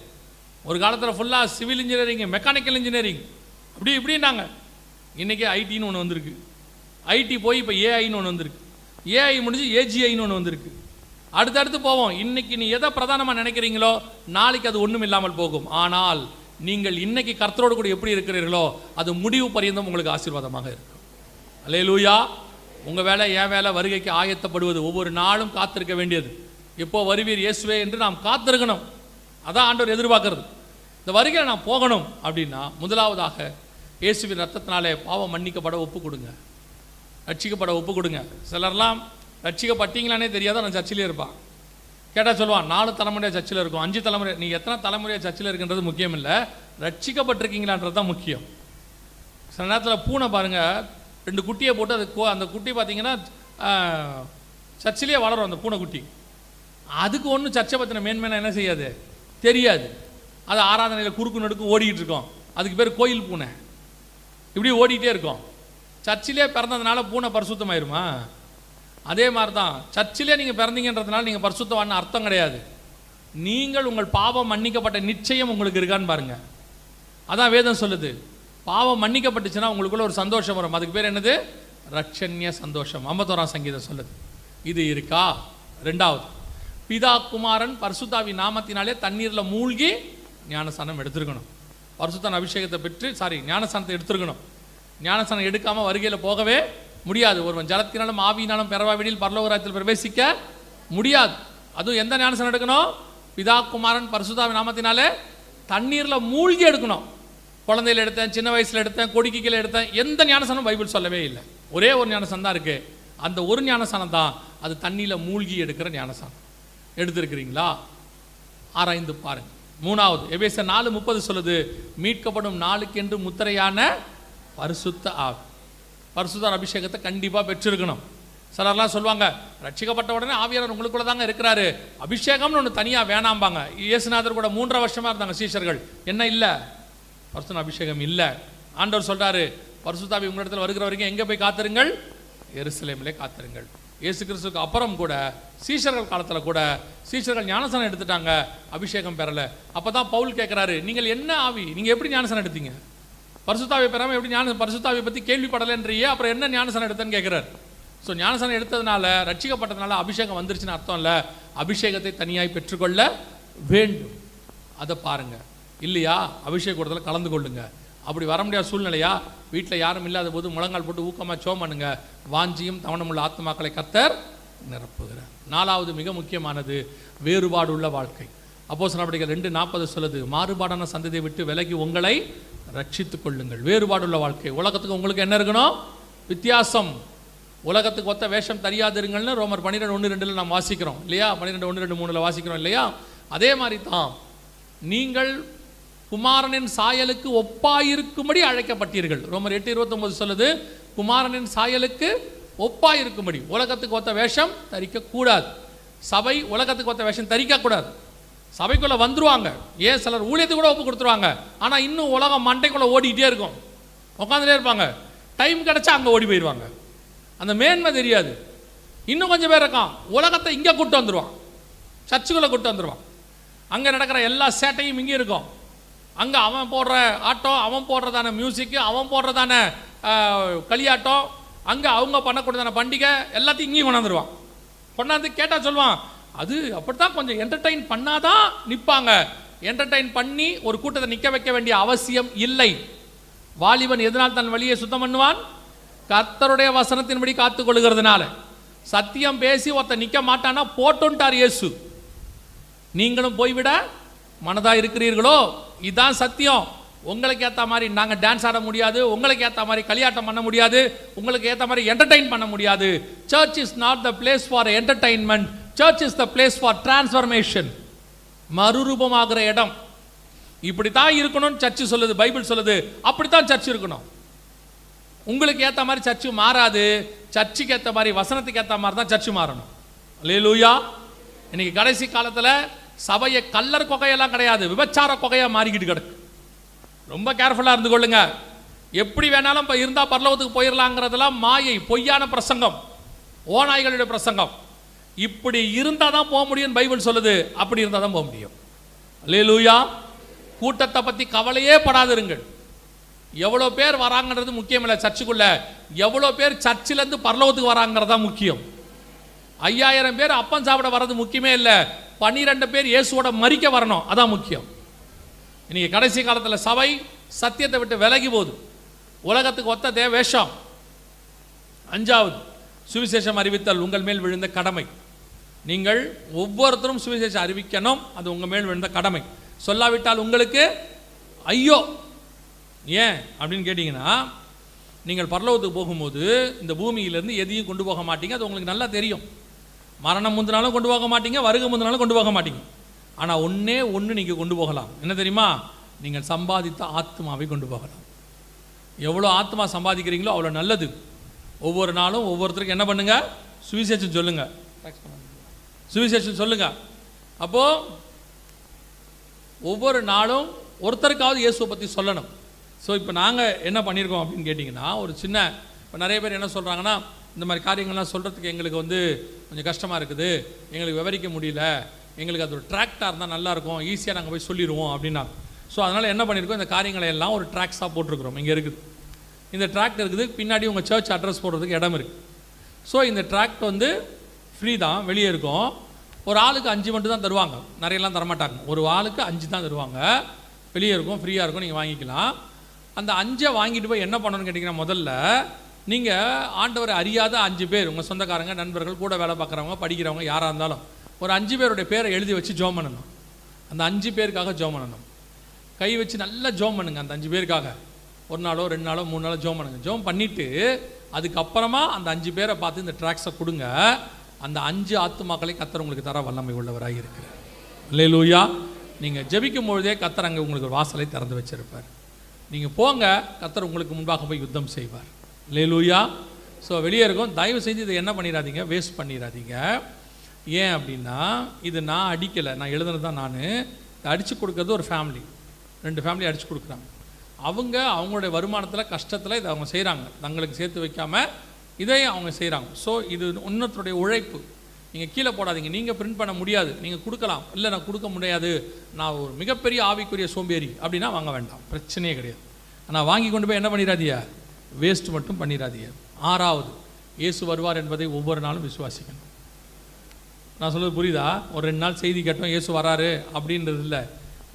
ஒரு காலத்தில் ஃபுல்லாக சிவில் இன்ஜினியரிங், மெக்கானிக்கல் இன்ஜினியரிங் அப்படி இப்படின்னாங்க. இன்றைக்கி ஐடின்னு ஒன்று வந்திருக்கு. ஐடி போய் இப்போ ஏஐன்னு ஒன்று வந்திருக்கு. ஏஐ முடிஞ்சு ஏஜிஐன்னு ஒன்று வந்திருக்கு. அடுத்தடுத்து போவோம். இன்றைக்கி நீ எதை பிரதானமாக நினைக்கிறீங்களோ நாளைக்கு அது ஒன்றும் இல்லாமல் போகும். ஆனால் நீங்கள் இன்னைக்கு கர்த்தரோடு கூட எப்படி இருக்கிறீர்களோ அது முடிவு பரியந்தம் உங்களுக்கு ஆசீர்வாதமாக இருக்கும். அல்லேலூயா. உங்கள் வேலை, என் வேலை வருகைக்கு ஆயத்தப்படுவது, ஒவ்வொரு நாளும் காத்திருக்க வேண்டியது. எப்போ வருவீர் இயேசுவே என்று நாம் காத்திருக்கணும். அதான் ஆண்டவர் எதிர்பார்க்கறது. இந்த வருகையில் நான் போகணும் அப்படின்னா முதலாவதாக இயேசுவின் ரத்தத்தினாலே பாவம் மன்னிக்கப்பட ஒப்பு கொடுங்க, ரட்சிக்கப்பட ஒப்பு கொடுங்க. சிலர்லாம் ரட்சிக்கப்பட்டீங்களானே தெரியாத நான் சர்ச்சிலே இருப்பான். கேட்டால் சொல்லுவான் 4 தலைமுறையாக சர்ச்சில் இருக்கும், 5 தலைமுறை. நீ எத்தனை தலைமுறையாக சர்ச்சில் இருக்குன்றது முக்கியம் இல்லை, ரட்சிக்கப்பட்டிருக்கீங்களான்றது தான் முக்கியம். சில நேரத்தில் பூனை பாருங்கள், 2 குட்டியை போட்டு அது அந்த குட்டி பார்த்தீங்கன்னா சர்ச்சிலே வளரும் அந்த பூனை குட்டி. அதுக்கு ஒன்றும் சர்ச்சை பற்றின மேன்மேனா என்ன செய்யாது, தெரியாது. அது ஆராதனையில் குறுக்கு நடுக்கு ஓடிக்கிட்டு இருக்கோம். அதுக்கு பேர் கோயில் பூனை. இப்படி ஓடிக்கிட்டே இருக்கும். சர்ச்சிலே பிறந்ததுனால பூனை பரிசுத்தமாயிருமா? அதே மாதிரி தான் சர்ச்சிலே நீங்கள் பிறந்தீங்கன்றதுனால நீங்கள் பரிசுத்தவான்னு அர்த்தம் கிடையாது. நீங்கள் உங்கள் பாவம் மன்னிக்கப்பட்ட நிச்சயம் உங்களுக்கு இருக்கான்னு பாருங்கள். அதான் வேதம் சொல்லுது. பாவம் மன்னிக்கப்பட்டுச்சுன்னா உங்களுக்குள்ள ஒரு சந்தோஷம் வரும். அதுக்கு பேர் என்னது? ரட்சண்ய சந்தோஷம். 51ஆம் சங்கீதம் சொல்லுது. இது இருக்கா? 2வது, பிதா குமாரன் பரிசுத்தாவி நாமத்தினாலே தண்ணீரில் மூழ்கி ஞானஸ்தானம் எடுத்துருக்கணும். பரிசுத்தன் அபிஷேகத்தை பெற்று ஞானஸ்தானத்தை எடுத்துருக்கணும். ஞானஸ்தானம் எடுக்காமல் வருகையில் போகவே முடியாது. ஒருவன் ஜலத்தினாலும் ஆவியினாலும் பெறவாவிடில் பரலோக ராஜ்யத்தில் பிரவேசிக்க முடியாது. அதுவும் எந்த ஞானஸ்தானம் எடுக்கணும்? பிதா குமாரன் பரிசுத்தாவி நாமத்தினாலே தண்ணீரில் மூழ்கி எடுக்கணும். குழந்தையில் எடுத்தேன், சின்ன வயசில் எடுத்தேன், கொடிக்கு கீழே எடுத்தேன், எந்த ஞானஸ்தானம் பைபிள் சொல்லவே இல்லை. ஒரே ஒரு ஞானஸ்தானம் தான் இருக்குது. அந்த ஒரு ஞானஸ்தானம் தான் அது தண்ணியில் மூழ்கி எடுக்கிற ஞானஸ்தானம். எடுத்திருக்கிறீங்களா? ஆராய்ந்து பாருங்க. 3வது, எபேசியர் 4:30 சொல்லுது, மீட்கப்படும் நாளுக்கென்று முத்திரையான பரிசுத்த ஆவி. பரிசுத்த அபிஷேகத்தை கண்டிப்பாக பெற்றிருக்கணும். சிலர்லாம் சொல்லுவாங்க, ரட்சிக்கப்பட்ட உடனே ஆவியானவர் உங்களுக்குள்ள தாங்க இருக்கிறாரு, அபிஷேகம்னு ஒன்று தனியாக வேணாம்பாங்க. இயேசுநாதர் கூட 3.5 வருஷமாக இருந்தாங்க சீஷர்கள். என்ன இல்லை? பரிசுத்த அபிஷேகம் இல்லை. ஆண்டவர் சொல்கிறாரு, பரிசுத்தாவி உங்களிடத்தில் வருகிற வரைக்கும் எங்கே போய் காத்திருங்கள்? எருசலேமிலே காத்திருங்கள். இயேசு கிறிஸ்துக்கு அப்புறம் கூட சீஷர்கள் காலத்தில் கூட சீஷர்கள் ஞானஸ்தானம் எடுத்துட்டாங்க, அபிஷேகம் பெறலை. அப்போ தான் பவுல் கேட்குறாரு, நீங்கள் என்ன ஆவி, நீங்கள் எப்படி ஞானஸ்தானம் எடுத்தீங்க? பரிசுத்தாவியை பெறாமல் எப்படி பரிசுத்தாவியை பற்றி கேள்விப்படலைன்றியே, அப்புறம் என்ன ஞானஸ்தானம் எடுத்தேன்னு கேட்குறாரு. ஸோ ஞானஸ்தானம் எடுத்ததுனால, ரட்சிக்கப்பட்டதுனால அபிஷேகம் வந்துருச்சுன்னு அர்த்தம் இல்லை. அபிஷேகத்தை தனியாய் பெற்றுக்கொள்ள வேண்டும். அதை பாருங்கள். இல்லையா, அபிஷேக கூடத்தில் கலந்து கொள்ளுங்க. அப்படி வர முடியாத சூழ்நிலையா, வீட்டில் யாரும் இல்லாத போது முழங்கால் போட்டு ஊக்கமாக சோம் பண்ணுங்க. வாஞ்சியும் தவணமுள்ள ஆத்மாக்களை கர்த்தர் நிரப்புகிறார். 4வது மிக முக்கியமானது, வேறுபாடு உள்ள வாழ்க்கை. அப்போஸ்தலர் நடவடிக்கைகள் 2:40 சொல்லுது, மாறுபாடான சந்ததியை விட்டு விலகி உங்களை ரட்சித்துக் கொள்ளுங்கள். வேறுபாடு உள்ள வாழ்க்கை. உலகத்துக்கு உங்களுக்கு என்ன இருக்கணும்? வித்தியாசம். உலகத்துக்கு ஒத்த வேஷம் தெரியாதிருங்கள்னு ரோமர் 12:1-2 நாம் வாசிக்கிறோம் இல்லையா? 12:1-2-3 வாசிக்கிறோம் இல்லையா? அதே மாதிரி தான் நீங்கள் குமாரனின் சாயலுக்கு ஒப்பாயிருக்கும்படி அழைக்கப்பட்டீர்கள். ரோமர் 8:29 சொல்லுது, குமாரனின் சாயலுக்கு ஒப்பாயிருக்கும்படி. உலகத்துக்கு ஒத்த வேஷம் தரிக்கக்கூடாது. சபை உலகத்துக்கு ஒத்த வேஷம் தரிக்கக்கூடாது. சபைக்குள்ளே வந்துருவாங்க, ஏன் சிலர் ஊழியத்துக்கு கூட ஒப்பு கொடுத்துருவாங்க. ஆனால் இன்னும் உலகம் மண்டைக்குள்ளே ஓடிக்கிட்டே இருக்கும், உட்காந்துட்டே இருப்பாங்க. டைம் கிடச்சா அங்கே ஓடி போயிடுவாங்க. அந்த மேன்மை தெரியாது. இன்னும் கொஞ்சம் பேர் இருக்கான், உலகத்தை இங்கே கூப்பிட்டு வந்துடுவான், சர்ச்சுக்குள்ளே கூப்பிட்டு வந்துடுவான். அங்கே நடக்கிற எல்லா சேட்டையும் இங்கே இருக்கும். அங்கே அவன் போடுற ஆட்டம், அவன் போடுறதான மியூசிக்கு, அவன் போடுறதான களியாட்டம், அங்கே அவங்க பண்ணக்கூடியதான பண்டிகை எல்லாத்தையும் இங்கேயும் கொண்டாந்துருவான். கொண்டாந்து கேட்டால் சொல்லுவான், அது அப்படித்தான் கொஞ்சம் என்டர்டெயின் பண்ணாதான் நிற்பாங்க. என்டர்டெயின் பண்ணி ஒரு கூட்டத்தை நிற்க வைக்க வேண்டிய அவசியம் இல்லை. வாலிபன் எதனால் தன் வழியை சுத்தம் பண்ணுவான்? கர்த்தருடைய வசனத்தின்படி காத்துக் கொள்ளுகிறதுனால. சத்தியம் பேசி ஒருத்த நிற்க மாட்டானா போட்டுட்டார் இயேசு. நீங்களும் போய்விட மனதா இருக்கிறீர்களோ? இதுதான் சத்தியம். உங்களுக்கு ஏற்ற மாதிரி நாங்கள் டான்ஸ் ஆட முடியாது, உங்களுக்கு ஏற்ற மாதிரி களியாட்டம் பண்ண முடியாது, உங்களுக்கு ஏற்ற மாதிரி என்டர்டெயின் பண்ண முடியாது. Church is not the place for entertainment. Church is the place for transformation. மறுரூபமாகிற இடம். இப்படித்தான் இருக்கணும்னு சர்ச்சு சொல்லுது, பைபிள் சொல்லுது. அப்படித்தான் சர்ச் இருக்கணும். உங்களுக்கு ஏற்ற மாதிரி சர்ச்சு மாறாது. சர்ச்சுக்கு ஏற்ற மாதிரி, வசனத்துக்கு ஏற்ற மாதிரி தான் சர்ச்சு மாறணும். அல்லேலூயா. இன்னைக்கு கடைசி காலத்தில் சபையை கல்லர் கொகையெல்லாம் கிடையாது, விபச்சார கொகையா மாறிக்கிட்டு கிடக்கு. ரொம்ப கேர்ஃபுல்லாக இருந்து கொள்ளுங்க. எப்படி வேணாலும் இப்போ இருந்தால் பரலோகத்துக்கு போயிடலாங்கிறதுலாம் மாயை, பொய்யான பிரசங்கம், ஓநாய்களுடைய பிரசங்கம். இப்படி இருந்தால் தான் போக முடியும்னு பைபிள் சொல்லுது. அப்படி இருந்தால் தான் போக முடியும். அல்லேலூயா. கூட்டத்தை பற்றி கவலையே படாதிருங்கள். எவ்வளோ பேர் வராங்கன்றது முக்கியம் இல்லை. சர்ச்சுக்குள்ள எவ்வளோ பேர் சர்ச்சிலேருந்து பரலோகத்துக்கு வராங்கிறதா முக்கியம். 5000 பேர் அப்பம் சாப்பிட வர்றது முக்கியமே இல்லை. 12 பேர் இயேசுவோட மரிக்க வரணும், அதான் முக்கியம். இன்னைக்கு கடைசி காலத்தில் சபை சத்தியத்தை விட்டு விலகி போகுது. உலகத்துக்கு ஒத்த வேஷம். 5வது, சுவிசேஷம் அறிவித்தல் உங்கள் மேல் விழுந்த கடமை. நீங்கள் ஒவ்வொருத்தரும் சுவிசேஷம் அறிவிக்கணும், அது உங்கள் மேல் விழுந்த கடமை. சொல்லாவிட்டால் உங்களுக்கு ஐயோ. ஏன் அப்படின்னு கேட்டிங்கன்னா, நீங்கள் பரலோகத்துக்கு போகும்போது இந்த பூமியிலேருந்து எதையும் கொண்டு போக மாட்டீங்க, அது உங்களுக்கு நல்லா தெரியும். மரணம் முந்தினாலும் கொண்டு போக மாட்டீங்க, வருகை முந்தினாலும் கொண்டு போக மாட்டீங்க. ஆனால் ஒன்று நீங்கள் கொண்டு போகலாம். என்ன தெரியுமா? நீங்கள் சம்பாதித்த ஆத்மாவை கொண்டு போகலாம். எவ்வளோ ஆத்மா சம்பாதிக்கிறீங்களோ அவ்வளோ நல்லது. ஒவ்வொரு நாளும் ஒவ்வொருத்தருக்கும் என்ன பண்ணுங்க? சுவிசேஷம் சொல்லுங்க, சுவிசேஷம் சொல்லுங்க. அப்போது ஒவ்வொரு நாளும் ஒருத்தருக்காவது இயேசுவை பற்றி சொல்லணும். ஸோ இப்போ நாங்கள் என்ன பண்ணியிருக்கோம் அப்படின்னு கேட்டிங்கன்னா, ஒரு சின்ன, இப்போ நிறைய பேர் என்ன சொல்கிறாங்கன்னா, இந்த மாதிரி காரியங்கள்லாம் சொல்கிறதுக்கு எங்களுக்கு கொஞ்சம் கஷ்டமாக இருக்குது, எங்களுக்கு விவரிக்க முடியல, எங்களுக்கு அது ஒரு ட்ராக்டாக இருந்தால் நல்லாயிருக்கும், ஈஸியாக நாங்கள் போய் சொல்லிடுவோம் அப்படின்னா. ஸோ அதனால் என்ன பண்ணியிருக்கோம், இந்த காரியங்களை எல்லாம் ஒரு ட்ராக்ஸாக போட்டிருக்கிறோம். இங்கே இருக்குது, இந்த ட்ராக்ட் இருக்குது, பின்னாடி உங்கள் சர்ச் அட்ரஸ் போடுறதுக்கு இடம் இருக்குது. ஸோ இந்த ட்ராக்ட் ஃப்ரீ தான், வெளியே இருக்கும். ஒரு ஆளுக்கு 5 மட்டும் தான் தருவாங்க, நிறையெல்லாம் தரமாட்டாங்க. ஒரு ஆளுக்கு 5 தான் தருவாங்க, வெளியே இருக்கும், ஃப்ரீயாக இருக்கும், நீங்கள் வாங்கிக்கலாம். அந்த 5 வாங்கிட்டு போய் என்ன பண்ணணும்னு கேட்டிங்கன்னா, முதல்ல நீங்கள் ஆண்டவரை அறியாத 5 பேர், உங்கள் சொந்தக்காரங்க, நண்பர்கள், கூட வேலை பார்க்குறவங்க, படிக்கிறவங்க, யாராக இருந்தாலும் ஒரு 5 பேருடைய பேரை எழுதி வச்சு ஜோம் பண்ணணும். அந்த 5 பேருக்காக ஜோம் பண்ணணும். கை வச்சு நல்லா ஜோம் பண்ணுங்க. அந்த 5 பேருக்காக 1 நாளோ 2 நாளோ 3 நாளோ ஜோம் பண்ணுங்க. ஜோம் பண்ணிவிட்டு அதுக்கப்புறமா அந்த 5 பேரை பார்த்து இந்த ட்ராக்ஸை கொடுங்க. அந்த 5 ஆத்துமாக்களை கர்த்தர் உங்களுக்கு தர வல்லமை உள்ளவராக இருக்கிறார். அல்லேலூயா. நீங்கள் ஜெபிக்கும் பொழுதே கர்த்தர் அங்கே உங்களுக்கு ஒரு வாசலை திறந்து வச்சிருப்பார். நீங்கள் போங்க, கர்த்தர் உங்களுக்கு முன்பாக போய் யுத்தம் செய்வார். அல்லேலூயா. ஸோ வெளியே இருக்கும். தயவு செஞ்சு இதை என்ன பண்ணிடாதீங்க, வேஸ்ட் பண்ணிடாதீங்க. ஏன் அப்படின்னா, இது நான் அடிக்கலை, நான் எழுதுனது தான். நான் அடித்து கொடுக்கறது ஒரு ஃபேமிலி, 2 ஃபேமிலி அடித்து கொடுக்குறாங்க. அவங்களுடைய வருமானத்தில், கஷ்டத்தில் இதை அவங்க செய்கிறாங்க, தங்களுக்கு சேர்த்து வைக்காமல் இதையும் அவங்க செய்கிறாங்க. ஸோ இது இன்னொருத்தருடைய உழைப்பு. நீங்கள் கீழே போடாதீங்க. நீங்கள் பிரிண்ட் பண்ண முடியாது, நீங்கள் கொடுக்கலாம். இல்லை நான் கொடுக்க முடியாது, நான் ஒரு மிகப்பெரிய ஆவிக்குரிய சோம்பேறி அப்படின்னா வாங்க வேண்டாம், பிரச்சனையே கிடையாது. ஆனால் வாங்கி கொண்டு போய் என்ன பண்ணிடாதீங்க, வேஸ்ட் மட்டும் பண்ணிடாதீங்க. 6வது, இயேசு வருவார் என்பதை ஒவ்வொரு நாளும் விசுவாசிக்கணும். நான் சொல்கிறது புரியுதா? ஒரு 2 நாள் செய்தி கேட்டோம் இயேசு வராரு அப்படின்றது இல்லை.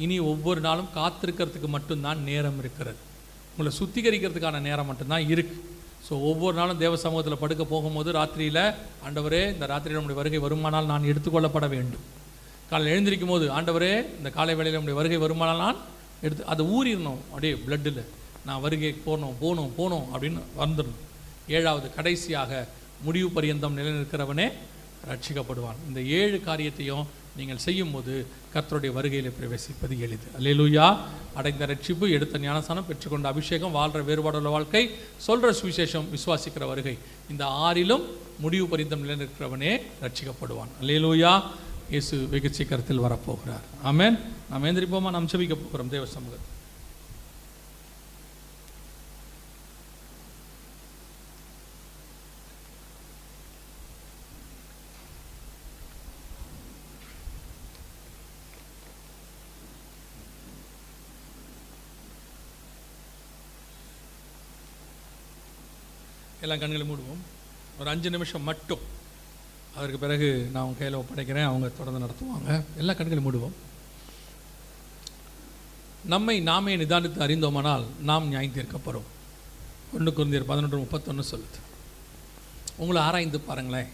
இனி ஒவ்வொரு நாளும் காத்திருக்கிறதுக்கு மட்டும்தான் நேரம் இருக்கிறது. உங்களை சுத்திகரிக்கிறதுக்கான நேரம் மட்டும்தான் இருக்குது. ஸோ ஒவ்வொரு நாளும் தேவ சமூகத்தில் படுக்க போகும்போது ராத்திரியில், ஆண்டவரே இந்த ராத்திரியில் நம்முடைய வருகை வருமானால் நான் எடுத்துக்கொள்ளப்பட வேண்டும். காலையில் எழுந்திருக்கும் போது, ஆண்டவரே இந்த காலை வேளையில் நம்முடைய வருகை வருமானால் நான் அதை ஊறிடணும், அப்படியே பிளட்டில் நான் வருகை போகணும் அப்படின்னு வந்துடணும். 7வது, கடைசியாக முடிவு பரியந்தம் நிலைநிற்கிறவனே ரட்சிக்கப்படுவான். இந்த 7 காரியத்தையும் நீங்கள் செய்யும்போது கர்த்தருடைய வருகையில் பிரவேசிப்பது எளிது. அல்லேலூயா. அடைந்த ரட்சிப்பு, எடுத்த ஞானஸ்நானம், பெற்றுக்கொண்ட அபிஷேகம், வாழ்கிற வேறுபாடுள்ள வாழ்க்கை, சொல்கிற சுவிசேஷம், விசுவாசிக்கிற வருகை, இந்த 6லும் முடிவு பரிந்தம் நிலைநிற்கிறவனே ரட்சிக்கப்படுவான். அல்லேலூயா. இயேசு வெகு சீக்கிரத்தில் வரப்போகிறார். ஆமென். நாம் எந்திரிப்போமா? நாம் ஜெபிக்க போகிறோம் தேவ சமூகத்தில். எல்லாம் கண்களை மூடுவோம். ஒரு 5 நிமிஷம் மட்டும். அதற்கு பிறகு நான் அவங்க கையில் ஒப்படைக்கிறேன், அவங்க தொடர்ந்து நடத்துவாங்க. எல்லா கண்களை மூடுவோம். நம்மை நாமே நிதானித்து அறிந்தோமானால் நாம் நியாயம் தீர்க்கப்படும். 1 கொரிந்தியர் 11:31 சொல்லுது. உங்களை ஆராய்ந்து பாருங்களேன்.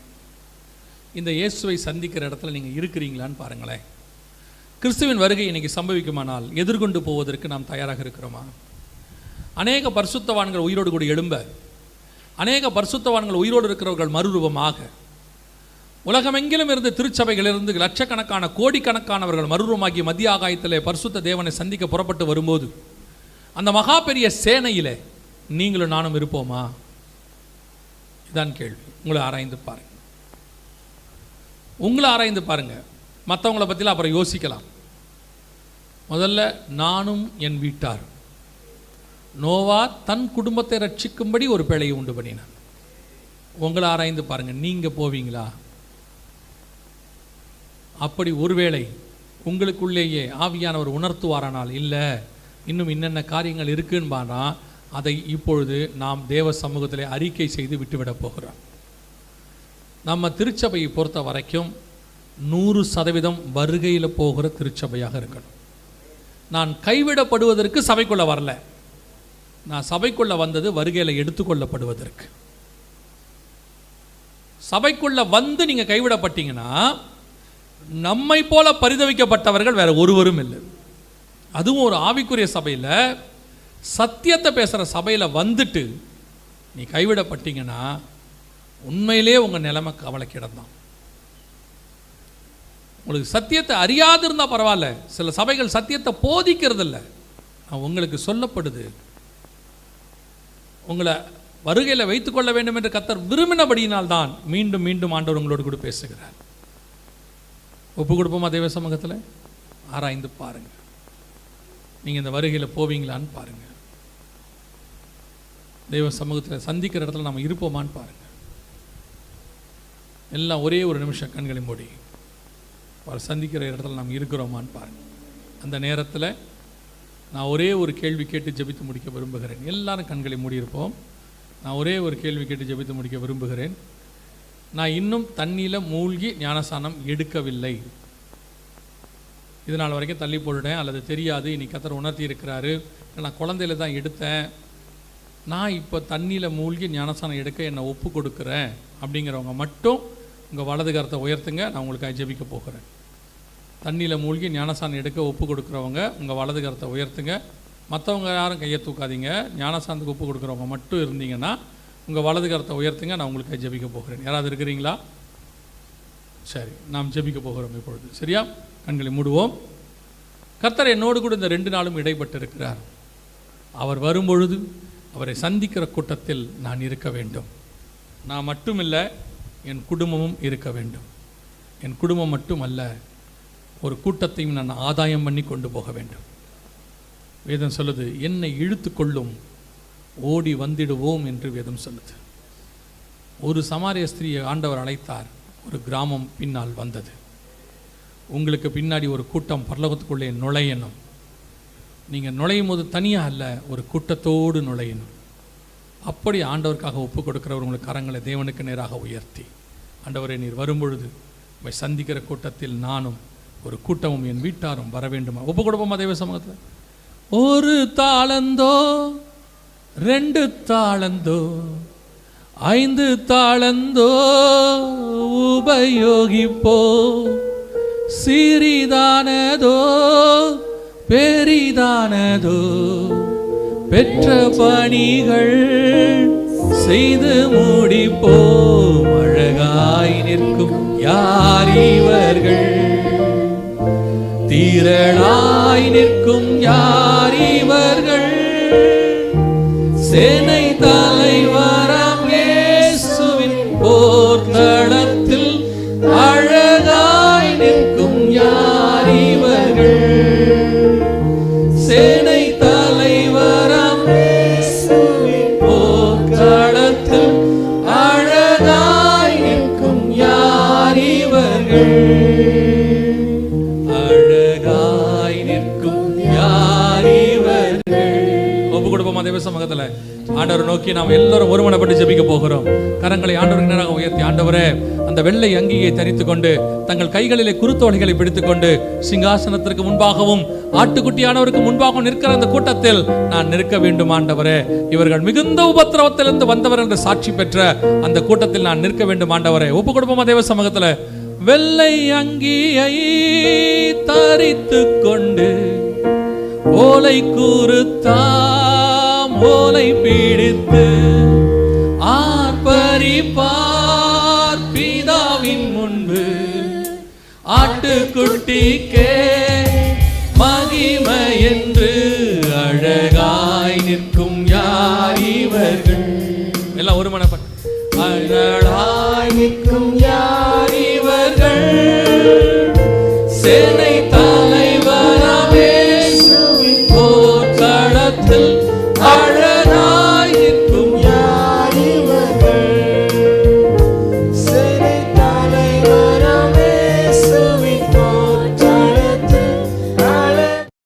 இந்த இயேசுவை சந்திக்கிற இடத்துல நீங்கள் இருக்கிறீங்களான்னு பாருங்களேன். கிறிஸ்துவின் வருகை இன்னைக்கு சம்பவிக்குமானால் எதிர்கொண்டு போவதற்கு நாம் தயாராக இருக்கிறோமா? அநேக பரிசுத்தவான்கள் உயிரோடு கூட எழும்ப, அநேக பரிசுத்தவான்கள் உயிரோடு இருக்கிறவர்கள் மறுரூபமாக, உலகமெங்கிலும் இருந்து திருச்சபைகளிலிருந்து லட்சக்கணக்கான கோடிக்கணக்கானவர்கள் மறுரூபமாகி மத்திய ஆகாயத்திலே பரிசுத்த தேவனை சந்திக்க புறப்பட்டு வரும்போது அந்த மகா பெரிய சேனையிலே நீங்களும் நானும் இருப்போமா? இதான் கேள்வி. உங்களை ஆராய்ந்து பாருங்க, உங்களை ஆராய்ந்து பாருங்க. மற்றவங்களை பற்றிலாம் அப்புறம் யோசிக்கலாம். முதல்ல நானும் என் வீட்டார். நோவா தன் குடும்பத்தை ரட்சிக்கும்படி ஒரு பிழையை உண்டு பண்ணினான். உங்களை ஆராய்ந்து பாருங்க, நீங்க போவீங்களா? அப்படி ஒருவேளை உங்களுக்குள்ளேயே ஆவியானவர் உணர்த்துவாரானால், இல்லை இன்னும் என்னென்ன காரியங்கள் இருக்குன்னு பானா, அதை இப்பொழுது நாம் தேவ சமூகத்திலே அறிக்கை செய்து விட்டுவிட போகிறோம். நம்ம திருச்சபையை பொறுத்த வரைக்கும் 100% வருகையில் போகிற திருச்சபையாக இருக்கணும். நான் கைவிடப்படுவதற்கு சபைக்குள்ள வரல, நான் சபைக்குள்ள வந்தது வருகையில் எடுத்துக்கொள்ளப்படுவதற்கு. சபைக்குள்ள வந்து நீங்க கைவிடப்பட்டீங்கன்னா நம்மை போல பரிதவிக்கப்பட்டவர்கள் வேற ஒருவரும் இல்லை. அதுவும் ஒரு ஆவிக்குரிய சபையில் சத்தியத்தை பேசுகிற சபையில் வந்துட்டு நீ கைவிடப்பட்டீங்கன்னா உண்மையிலே உங்கள் நிலைமை கவலைக்கிடம்தான். உங்களுக்கு சத்தியத்தை அறியாது இருந்தால் பரவாயில்ல, சில சபைகள் சத்தியத்தை போதிக்கிறது இல்லை. உங்களுக்கு சொல்லப்படுது, உங்களை வருகையில் வைத்துக்கொள்ள வேண்டும் என்று கர்த்தர் விரும்பினபடியினால்தான் மீண்டும் மீண்டும் ஆண்டவர் உங்களோடு கூட பேசுகிறார். ஒப்பு கொடுப்போமா தேவ சமூகத்தில்? ஆராய்ந்து பாருங்க, நீங்கள் இந்த வருகையில் போவீங்களான்னு பாருங்க. தேவ சமூகத்தில் சந்திக்கிற இடத்துல நம்ம இருப்போமான்னு பாருங்க. எல்லாம் ஒரே ஒரு நிமிஷம் கண்களை மூடி அவர் சந்திக்கிற இடத்துல நாம் இருக்கிறோமான்னு பாருங்க. அந்த நேரத்தில் நான் ஒரே ஒரு கேள்வி கேட்டு ஜெபித்து முடிக்க விரும்புகிறேன். எல்லாரும் கண்களை மூடியிருப்போம். நான் ஒரே ஒரு கேள்வி கேட்டு ஜெபித்து முடிக்க விரும்புகிறேன். நான் இன்னும் தண்ணியில் மூழ்கி ஞானஸ்நானம் எடுக்கவில்லை. இதனால் வரைக்கும் தள்ளி போட்டுட்டேன், அல்லது தெரியாது, இன்னைக்கு கர்த்தர் உணர்த்தி இருக்கிறாரு, நான் குழந்தையில தான் எடுத்தேன், நான் இப்போ தண்ணியில் மூழ்கி ஞானஸ்நானம் எடுக்க என்னை ஒப்பு கொடுக்குறேன் அப்படிங்கிறவங்க மட்டும் உங்கள் வலது கரத்தை உயர்த்துங்க. நான் உங்களுக்கு ஜெபிக்க போகிறேன். தண்ணியில் மூழ்கி ஞானஸ்நானம் எடுக்க ஒப்பு கொடுக்குறவங்க உங்கள் வலது கரத்தை உயர்த்துங்க. மற்றவங்க யாரும் கையை தூக்காதீங்க. ஞானஸ்நானத்துக்கு ஒப்பு கொடுக்குறவங்க மட்டும் இருந்தீங்கன்னா உங்கள் வலது கரத்தை உயர்த்துங்க. நான் உங்களுக்கு ஜெபிக்க போகிறேன். யாராவது இருக்கிறீங்களா? சரி, நாம் ஜெபிக்க போகிறோம் இப்பொழுது. சரியா? கண்களை மூடுவோம். கர்த்தர் என்னோடு கூட இந்த 2 நாளும் இடைப்பட்டு இருக்கிறார். அவர் வரும்பொழுது அவரை சந்திக்கிற கூட்டத்தில் நான் இருக்க வேண்டும். நான் மட்டுமில்லை, என் குடும்பமும் இருக்க வேண்டும். என் குடும்பம் மட்டுமல்ல, ஒரு கூட்டத்தையும் நான் ஆதாயம் பண்ணி கொண்டு போக வேண்டும். வேதம் சொல்லுது, என்னை இழுத்து கொள்ளும், ஓடி வந்திடுவோம் என்று வேதம் சொல்லுது. ஒரு சமாரிய ஸ்திரியை ஆண்டவர் அழைத்தார். ஒரு கிராமம் பின்னால் வந்தது. உங்களுக்கு பின்னாடி ஒரு கூட்டம் பரலோகத்துக்குள்ளே நுழையணும். நீங்கள் நுழையும் போது தனியாக அல்ல, ஒரு கூட்டத்தோடு நுழையணும். அப்படி ஆண்டவருக்காக ஒப்பு கொடுக்கிறவர் உங்களுக்கு கரங்களை தேவனுக்கு நேராக உயர்த்தி, ஆண்டவரை நீர் வரும்பொழுது உம்மை சந்திக்கிற கூட்டத்தில் நானும் ஒரு கூட்டமும் என் வீட்டாரும் வர வேண்டுமா? ஒப்பு கொடுப்போமா தேவ சமூகத்தில்? 1 தாளந்தோ 2 தாளந்தோ 5 தாளந்தோ உபயோகிப்போ, சிறிதானதோ பெரிதானதோ பெற்ற பணிகள் செய்து முடிப்போம். அழகாய் நிற்கும் யார் இவர்கள், திரளாய் நிற்கும் யார் இவர்கள், சேனை தலைவராம் இயேசுவின் போர்க்களத்தில் அழகாய் நிற்கும் யார் இவர்கள், சேனை தலைவராம் இயேசுவின் போர்க்களத்தில் அழகாய் நிற்கும் யார் இவர்கள், அழகாய் நிற்கும் யார் இவர்கள். ஒப்பு கொடுப்போம் தேவ சமூகத்தில். ஆண்டவர் நோக்கி நாம் எல்லாரும் ஒருமனப்பட்டு ஜெபிக்க போகிறோம். கரங்களை ஆண்டவருக்கு நேராக உயர்த்தி, ஆண்டவரே, அந்த வெள்ளை அங்கியை தரித்துக் கொண்டு தங்கள் கைகளிலே குருத்தோலைகளை பிடித்துக் கொண்டு சிங்காசனத்திற்கு முன்பாகவும் ஆட்டுக்குட்டியானவருக்கு முன்பாகவும் நிற்கிற அந்த கூட்டத்தில் நான் நிற்க வேண்டும். ஆண்டவரே, இவர்கள் மிகுந்த உபத்திரவத்திலிருந்து வந்தவர் என்று சாட்சி பெற்ற அந்த கூட்டத்தில் நான் நிற்க வேண்டும். ஆண்டவரே, ஒப்பு கொடுப்போமா தேவ சமூகத்தில்? வெள்ளை அங்கியை தரித்துக் கொண்டு ஓலை கூறுத்தாம் ஓலை பிடித்து ஆர்ப்பரிப்பார் பிதாவின் முன் குட்டிக்கே மகிமை என்று அழகாய் நிற்கும் யார் இவர்கள்? எல்லாம் ஒரு மனப்ப அழகா